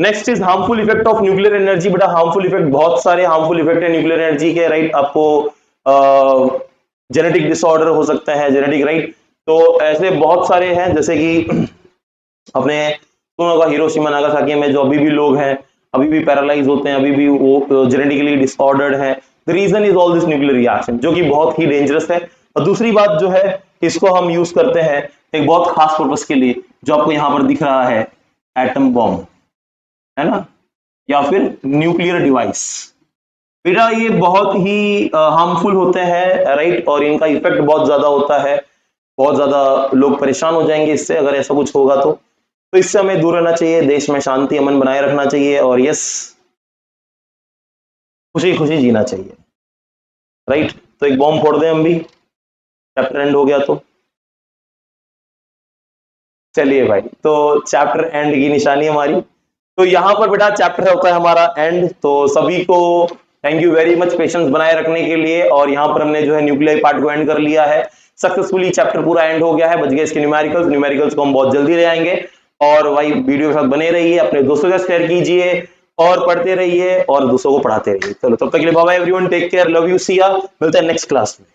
Next is harmful effect of nuclear energy. बेटा हार्मफुल इफेक्ट, बहुत सारे हार्मफुल इफेक्ट है न्यूक्लियर एनर्जी के, राइट। आपको जेनेटिक डिसऑर्डर हो सकता है, जेनेटिक, राइट। तो ऐसे बहुत सारे हैं, जैसे कि अपने सुना होगा हिरोशिमा नागासाकी में जो अभी भी लोग हैं, अभी भी पैरालाइज होते हैं, अभी भी वो जेनेटिकली डिसऑर्डर्ड है। The reason is all this nuclear reaction, जो कि बहुत ही डेंजरस है। और दूसरी बात जो है, इसको हम यूज करते हैं एक बहुत खास पर्पस के लिए, जो आपको यहां पर दिख रहा है, एटम बॉम्ब, है ना, या फिर न्यूक्लियर डिवाइस। बेटा ये बहुत ही हार्मफुल होते हैं, राइट, और इनका इफेक्ट बहुत ज्यादा होता है, बहुत ज्यादा लोग परेशान हो जाएंगे इससे अगर ऐसा कुछ होगा तो इससे हमें दूर रहना चाहिए, देश में शांति अमन बनाए रखना चाहिए, और यस, खुशी खुशी जीना चाहिए, राइट। तो एक बॉम्ब फोड़ दें हम भी, चैप्टर एंड हो गया तो। चलिए भाई, तो चैप्टर एंड की निशानी हमारी, तो यहां पर बेटा चैप्टर होता है हमारा एंड। तो सभी को thank you very much patience बनाए रखने के लिए, और यहां पर हमने जो है न्यूक्लियर पार्ट को एंड कर लिया है सक्सेसफुली। चैप्टर पूरा एंड हो गया है, बच गए इसके न्यूमेरिकल्स। न्यूमेरिकल्स को हम बहुत जल्दी ले आएंगे, और भाई वीडियो के साथ बने रहिए, अपने दोस्तों के साथ शेयर कीजिए, और पढ़ते रहिए और दूसरों को पढ़ाते रहिए। चलो तब तक के लिए bye bye everyone, take care, love you, see ya, मिलते हैं नेक्स्ट क्लास में।